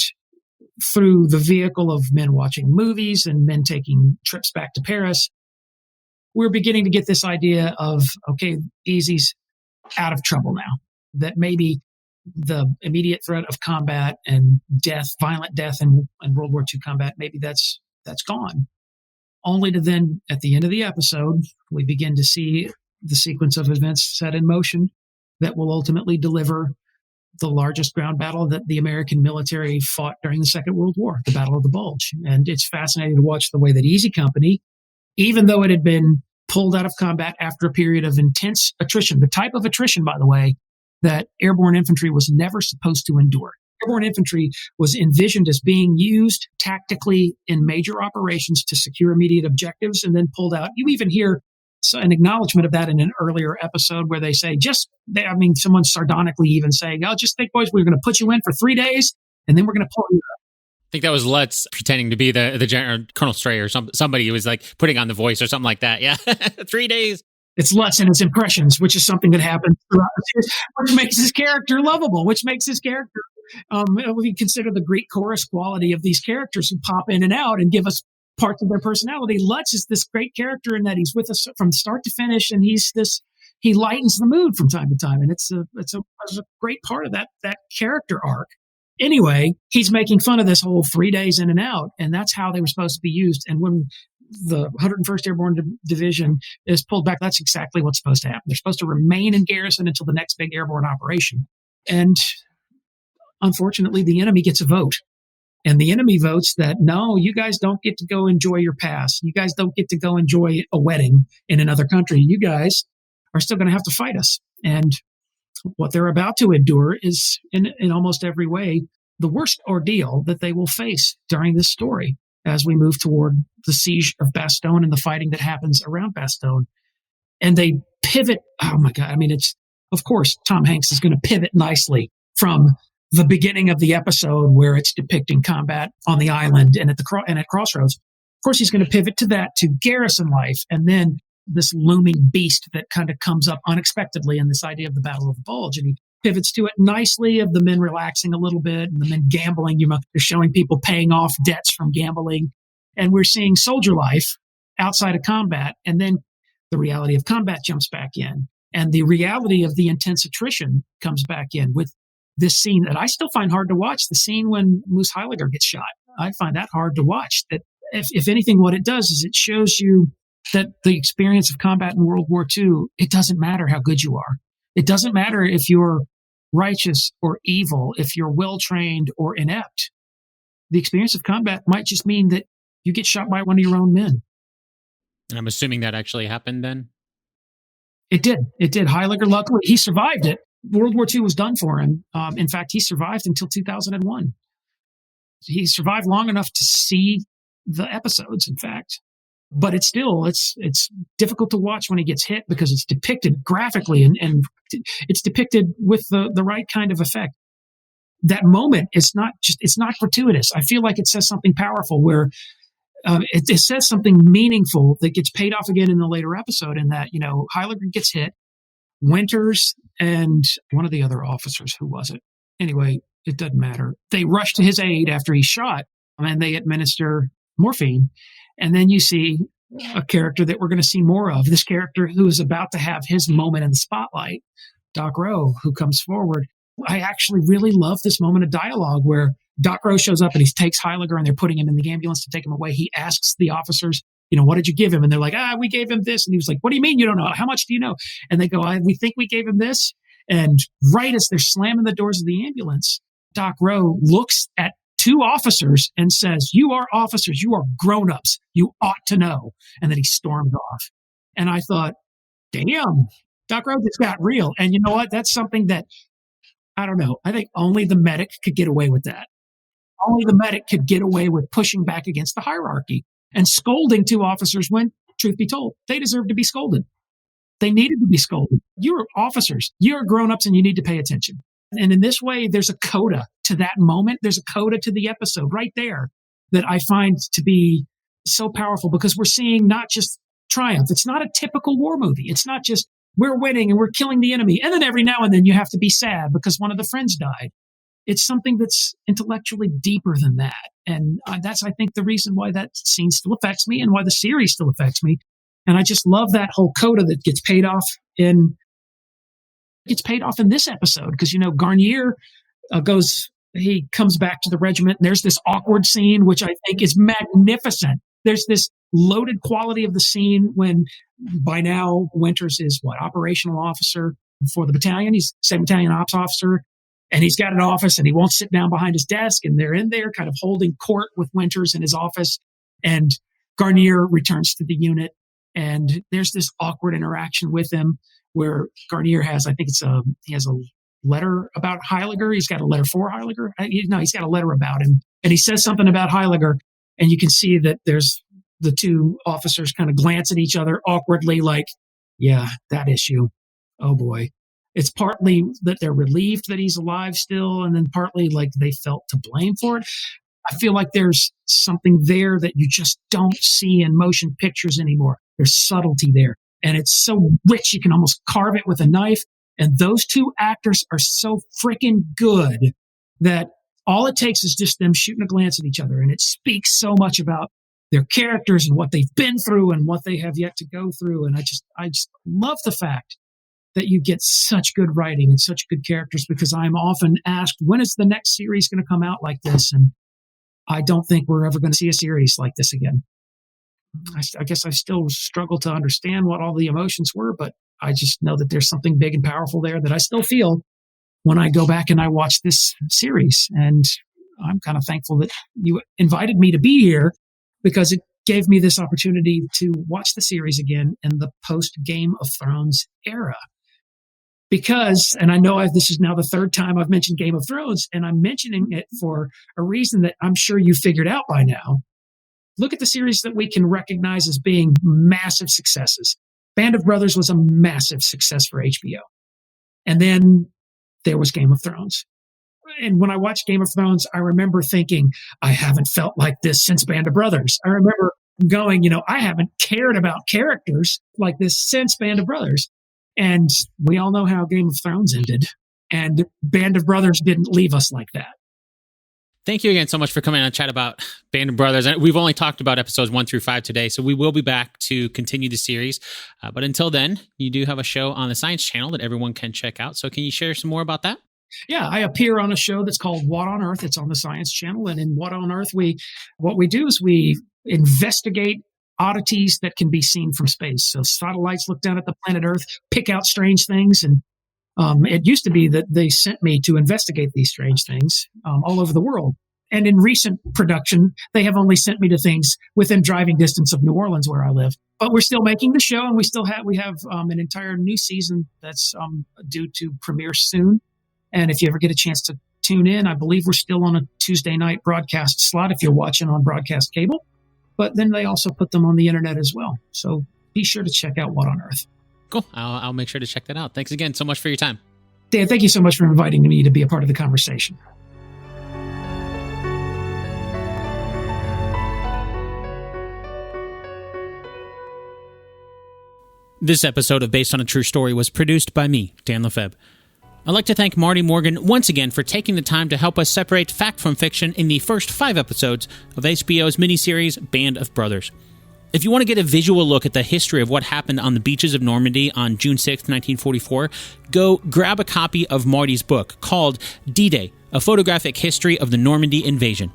through the vehicle of men watching movies and men taking trips back to Paris, we're beginning to get this idea of, okay, Easy's out of trouble now, that maybe the immediate threat of combat and death, violent death in World War II combat, maybe that's gone. Only to then, at the end of the episode, we begin to see the sequence of events set in motion that will ultimately deliver the largest ground battle that the American military fought during the Second World War, the Battle of the Bulge. And it's fascinating to watch the way that Easy Company, even though it had been pulled out of combat after a period of intense attrition, the type of attrition, by the way, that airborne infantry was never supposed to endure. Airborne infantry was envisioned as being used tactically in major operations to secure immediate objectives and then pulled out. You even hear an acknowledgement of that in an earlier episode where they say, someone sardonically even saying, oh, just think, boys, we're going to put you in for 3 days and then we're going to pull you up. I think that was Lutz pretending to be the general, Colonel Stray or somebody who was like putting on the voice or something like that. Yeah. 3 days. It's Lutz and his impressions, which is something that happens throughout the series, which makes his character lovable, which makes his character, we consider the Greek chorus quality of these characters who pop in and out and give us parts of their personality. Lutz is this great character in that he's with us from start to finish, and he lightens the mood from time to time, and it's a great part of that character arc. Anyway, he's making fun of this whole 3 days in and out, and that's how they were supposed to be used. And when the 101st Airborne Division is pulled back, that's exactly what's supposed to happen. They're supposed to remain in garrison until the next big airborne operation. And unfortunately, the enemy gets a vote. And the enemy votes that, no, you guys don't get to go enjoy your past. You guys don't get to go enjoy a wedding in another country. You guys are still going to have to fight us. And what they're about to endure is, in almost every way, the worst ordeal that they will face during this story as we move toward the siege of Bastogne and the fighting that happens around Bastogne. And they pivot. Oh, my God. Of course, Tom Hanks is going to pivot nicely from the beginning of the episode where it's depicting combat on the island and at Crossroads. Of course, he's going to pivot to that, to garrison life, and then this looming beast that kind of comes up unexpectedly in this idea of the Battle of the Bulge. And he pivots to it nicely, of the men relaxing a little bit and the men gambling. They're showing people paying off debts from gambling. And we're seeing soldier life outside of combat. And then the reality of combat jumps back in. And the reality of the intense attrition comes back in with this scene that I still find hard to watch, the scene when Moose Heiliger gets shot. I find that hard to watch. That if anything, what it does is it shows you that the experience of combat in World War II, it doesn't matter how good you are. It doesn't matter if you're righteous or evil, if you're well-trained or inept. The experience of combat might just mean that you get shot by one of your own men. And I'm assuming that actually happened then? It did. Heiliger, luckily, he survived it. World War II was done for him. In fact, he survived until 2001. He survived long enough to see the episodes, in fact. But it's difficult to watch when he gets hit because it's depicted graphically and it's depicted with the right kind of effect. That moment it's not gratuitous. I feel like it says something powerful where it says something meaningful that gets paid off again in the later episode, in that, Heiliger gets hit. Winters and one of the other officers, who was it? Anyway, it doesn't matter. They rush to his aid after he's shot, and they administer morphine. And then you see a character that we're going to see more of, this character who is about to have his moment in the spotlight, Doc Rowe, who comes forward. I actually really love this moment of dialogue where Doc Rowe shows up and he takes Heiliger and they're putting him in the ambulance to take him away. He asks the officers, what did you give him? And they're like, we gave him this. And he was like, what do you mean you don't know? How much do you know? And they go, we think we gave him this. And right as they're slamming the doors of the ambulance, Doc Rowe looks at two officers and says, you are officers. You are grown-ups. You ought to know. And then he stormed off. And I thought, damn, Doc Rowe just got real. And you know what? That's something that, I don't know. I think only the medic could get away with that. Only the medic could get away with pushing back against the hierarchy and scolding two officers when, truth be told, they deserved to be scolded. They needed to be scolded. You're officers. You're grown-ups and you need to pay attention. And in this way, there's a coda to that moment. There's a coda to the episode right there that I find to be so powerful because we're seeing not just triumph. It's not a typical war movie. It's not just we're winning and we're killing the enemy. And then every now and then you have to be sad because one of the friends died. It's something that's intellectually deeper than that. And that's, I think, the reason why that scene still affects me and why the series still affects me. And I just love that whole coda that gets paid off in this episode. Because, Garnier he comes back to the regiment and there's this awkward scene, which I think is magnificent. There's this loaded quality of the scene when by now Winters is operational officer for the battalion. He's 2nd Battalion Ops officer. And he's got an office and he won't sit down behind his desk. And they're in there kind of holding court with Winters in his office. And Garnier returns to the unit. And there's this awkward interaction with him where Garnier has, he has a letter about Heiliger. He's got a letter for Heiliger. He's got a letter about him. And he says something about Heiliger. And you can see that there's the two officers kind of glance at each other awkwardly like, yeah, that issue. Oh boy. It's partly that they're relieved that he's alive still, and then partly like they felt to blame for it. I feel like there's something there that you just don't see in motion pictures anymore. There's subtlety there, and it's so rich you can almost carve it with a knife. And those two actors are so freaking good that all it takes is just them shooting a glance at each other, and it speaks so much about their characters and what they've been through and what they have yet to go through. And I just love the fact that you get such good writing and such good characters, because I'm often asked, when is the next series going to come out like this? And I don't think we're ever going to see a series like this again. I guess I still struggle to understand what all the emotions were, but I just know that there's something big and powerful there that I still feel when I go back and I watch this series. And I'm kind of thankful that you invited me to be here, because it gave me this opportunity to watch the series again in the post-Game of Thrones era. Because, and I know this is now the third time I've mentioned Game of Thrones, and I'm mentioning it for a reason that I'm sure you figured out by now. Look at the series that we can recognize as being massive successes. Band of Brothers was a massive success for HBO. And then there was Game of Thrones. And when I watched Game of Thrones, I remember thinking, I haven't felt like this since Band of Brothers. I remember going, I haven't cared about characters like this since Band of Brothers. And we all know how Game of Thrones ended. And Band of Brothers didn't leave us like that. Thank you again so much for coming on and chat about Band of Brothers. And we've only talked about episodes 1 through 5 today, so we will be back to continue the series. But until then, you do have a show on the Science Channel that everyone can check out. So can you share some more about that? Yeah, I appear on a show that's called What on Earth. It's on the Science Channel. And in What on Earth, what we do is we investigate oddities that can be seen from space. So satellites look down at the planet Earth, pick out strange things. And it used to be that they sent me to investigate these strange things all over the world. And in recent production, they have only sent me to things within driving distance of New Orleans, where I live. But we're still making the show, and we have an entire new season that's due to premiere soon. And if you ever get a chance to tune in, I believe we're still on a Tuesday night broadcast slot if you're watching on broadcast cable. But then they also put them on the internet as well. So be sure to check out What on Earth. Cool. I'll make sure to check that out. Thanks again so much for your time. Dan, thank you so much for inviting me to be a part of the conversation. This episode of Based on a True Story was produced by me, Dan Lefebvre. I'd like to thank Marty Morgan once again for taking the time to help us separate fact from fiction in the first 5 episodes of HBO's miniseries Band of Brothers. If you want to get a visual look at the history of what happened on the beaches of Normandy on June 6, 1944, go grab a copy of Marty's book called D-Day, A Photographic History of the Normandy Invasion.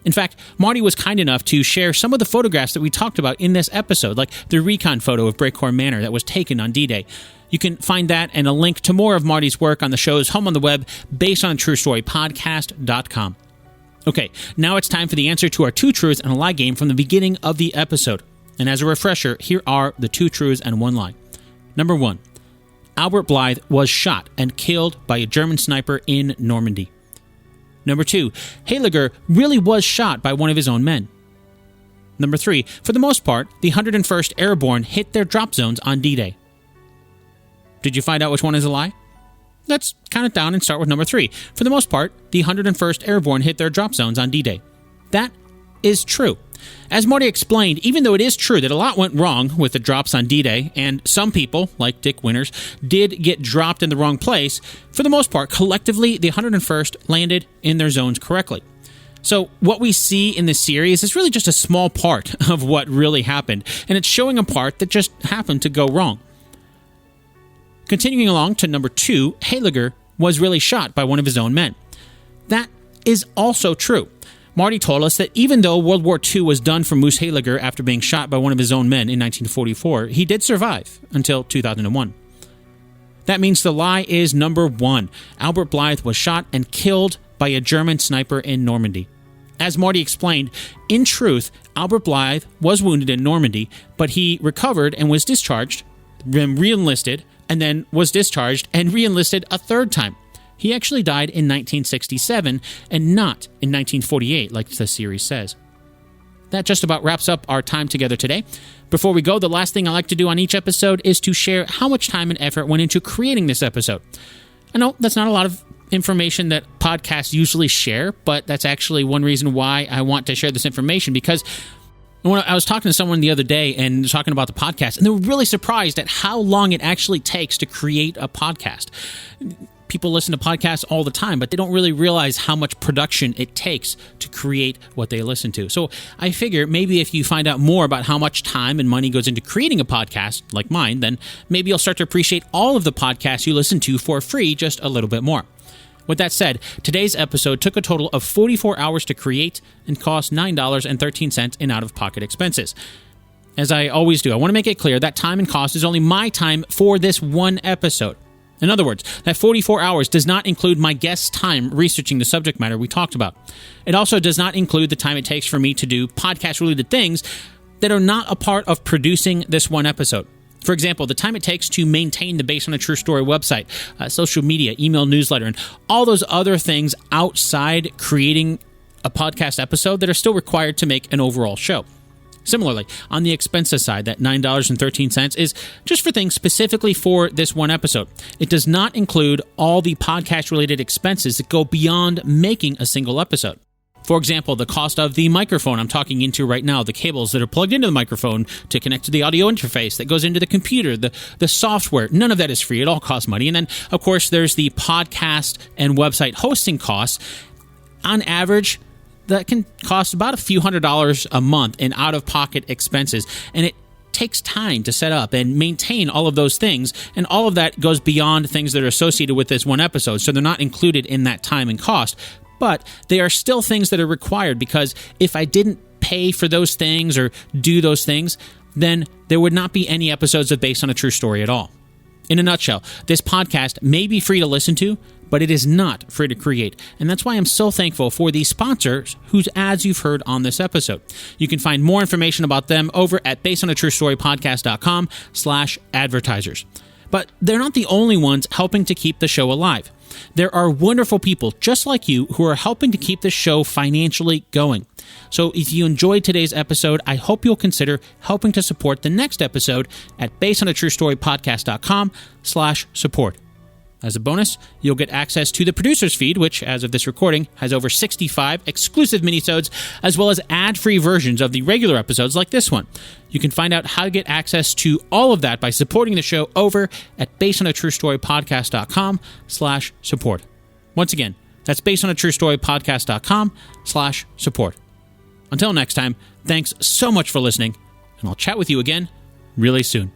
In fact, Marty was kind enough to share some of the photographs that we talked about in this episode, like the recon photo of Breakcore Manor that was taken on D-Day. You can find that and a link to more of Marty's work on the show's home on the web, based on truestorypodcast.com. Okay, now it's time for the answer to our 2 truths and a lie game from the beginning of the episode. And as a refresher, here are the 2 truths and 1 lie. Number 1, Albert Blythe was shot and killed by a German sniper in Normandy. Number 2, Heiliger really was shot by one of his own men. Number 3, for the most part, the 101st Airborne hit their drop zones on D-Day. Did you find out which one is a lie? Let's count it down and start with number 3. For the most part, the 101st Airborne hit their drop zones on D-Day. That is true. As Marty explained, even though it is true that a lot went wrong with the drops on D-Day, and some people, like Dick Winters, did get dropped in the wrong place, for the most part, collectively, the 101st landed in their zones correctly. So what we see in this series is really just a small part of what really happened, and it's showing a part that just happened to go wrong. Continuing along to number 2, Heiliger was really shot by one of his own men. That is also true. Marty told us that even though World War II was done for Moose Heiliger after being shot by one of his own men in 1944, he did survive until 2001. That means the lie is number 1. Albert Blythe was shot and killed by a German sniper in Normandy. As Marty explained, in truth, Albert Blythe was wounded in Normandy, but he recovered and was discharged, then re-enlisted, and then was discharged and re-enlisted a third time. He actually died in 1967 and not in 1948, like the series says. That just about wraps up our time together today. Before we go, the last thing I like to do on each episode is to share how much time and effort went into creating this episode. I know that's not a lot of information that podcasts usually share, but that's actually one reason why I want to share this information, because when I was talking to someone the other day and talking about the podcast, and they were really surprised at how long it actually takes to create a podcast. People listen to podcasts all the time, but they don't really realize how much production it takes to create what they listen to. So I figure maybe if you find out more about how much time and money goes into creating a podcast like mine, then maybe you'll start to appreciate all of the podcasts you listen to for free just a little bit more. With that said, today's episode took a total of 44 hours to create and cost $9.13 in out-of-pocket expenses. As I always do, I want to make it clear that time and cost is only my time for this one episode. In other words, that 44 hours does not include my guest's time researching the subject matter we talked about. It also does not include the time it takes for me to do podcast-related things that are not a part of producing this one episode. For example, the time it takes to maintain the Based on a True Story website, social media, email newsletter, and all those other things outside creating a podcast episode that are still required to make an overall show. Similarly, on the expenses side, that $9.13 is just for things specifically for this one episode. It does not include all the podcast-related expenses that go beyond making a single episode. For example, the cost of the microphone I'm talking into right now, the cables that are plugged into the microphone to connect to the audio interface that goes into the computer, the software, none of that is free. It all costs money. And then, of course, there's the podcast and website hosting costs. On average, that can cost about a few $100s a month in out-of-pocket expenses, and it takes time to set up and maintain all of those things, and all of that goes beyond things that are associated with this one episode, so they're not included in that time and cost, but they are still things that are required, because if I didn't pay for those things or do those things, then there would not be any episodes of Based on a True Story at all. In a nutshell, this podcast may be free to listen to, but it is not free to create. And that's why I'm so thankful for these sponsors whose ads you've heard on this episode. You can find more information about them over at basedonatruestorypodcast.com/advertisers. But they're not the only ones helping to keep the show alive. There are wonderful people just like you who are helping to keep the show financially going. So if you enjoyed today's episode, I hope you'll consider helping to support the next episode at basedonatruestorypodcast.com/support. As a bonus, you'll get access to the producer's feed, which, as of this recording, has over 65 exclusive minisodes, as well as ad-free versions of the regular episodes like this one. You can find out how to get access to all of that by supporting the show over at basedonatruestorypodcast.com/support. Once again, that's basedonatruestorypodcast.com/support. Until next time, thanks so much for listening, and I'll chat with you again really soon.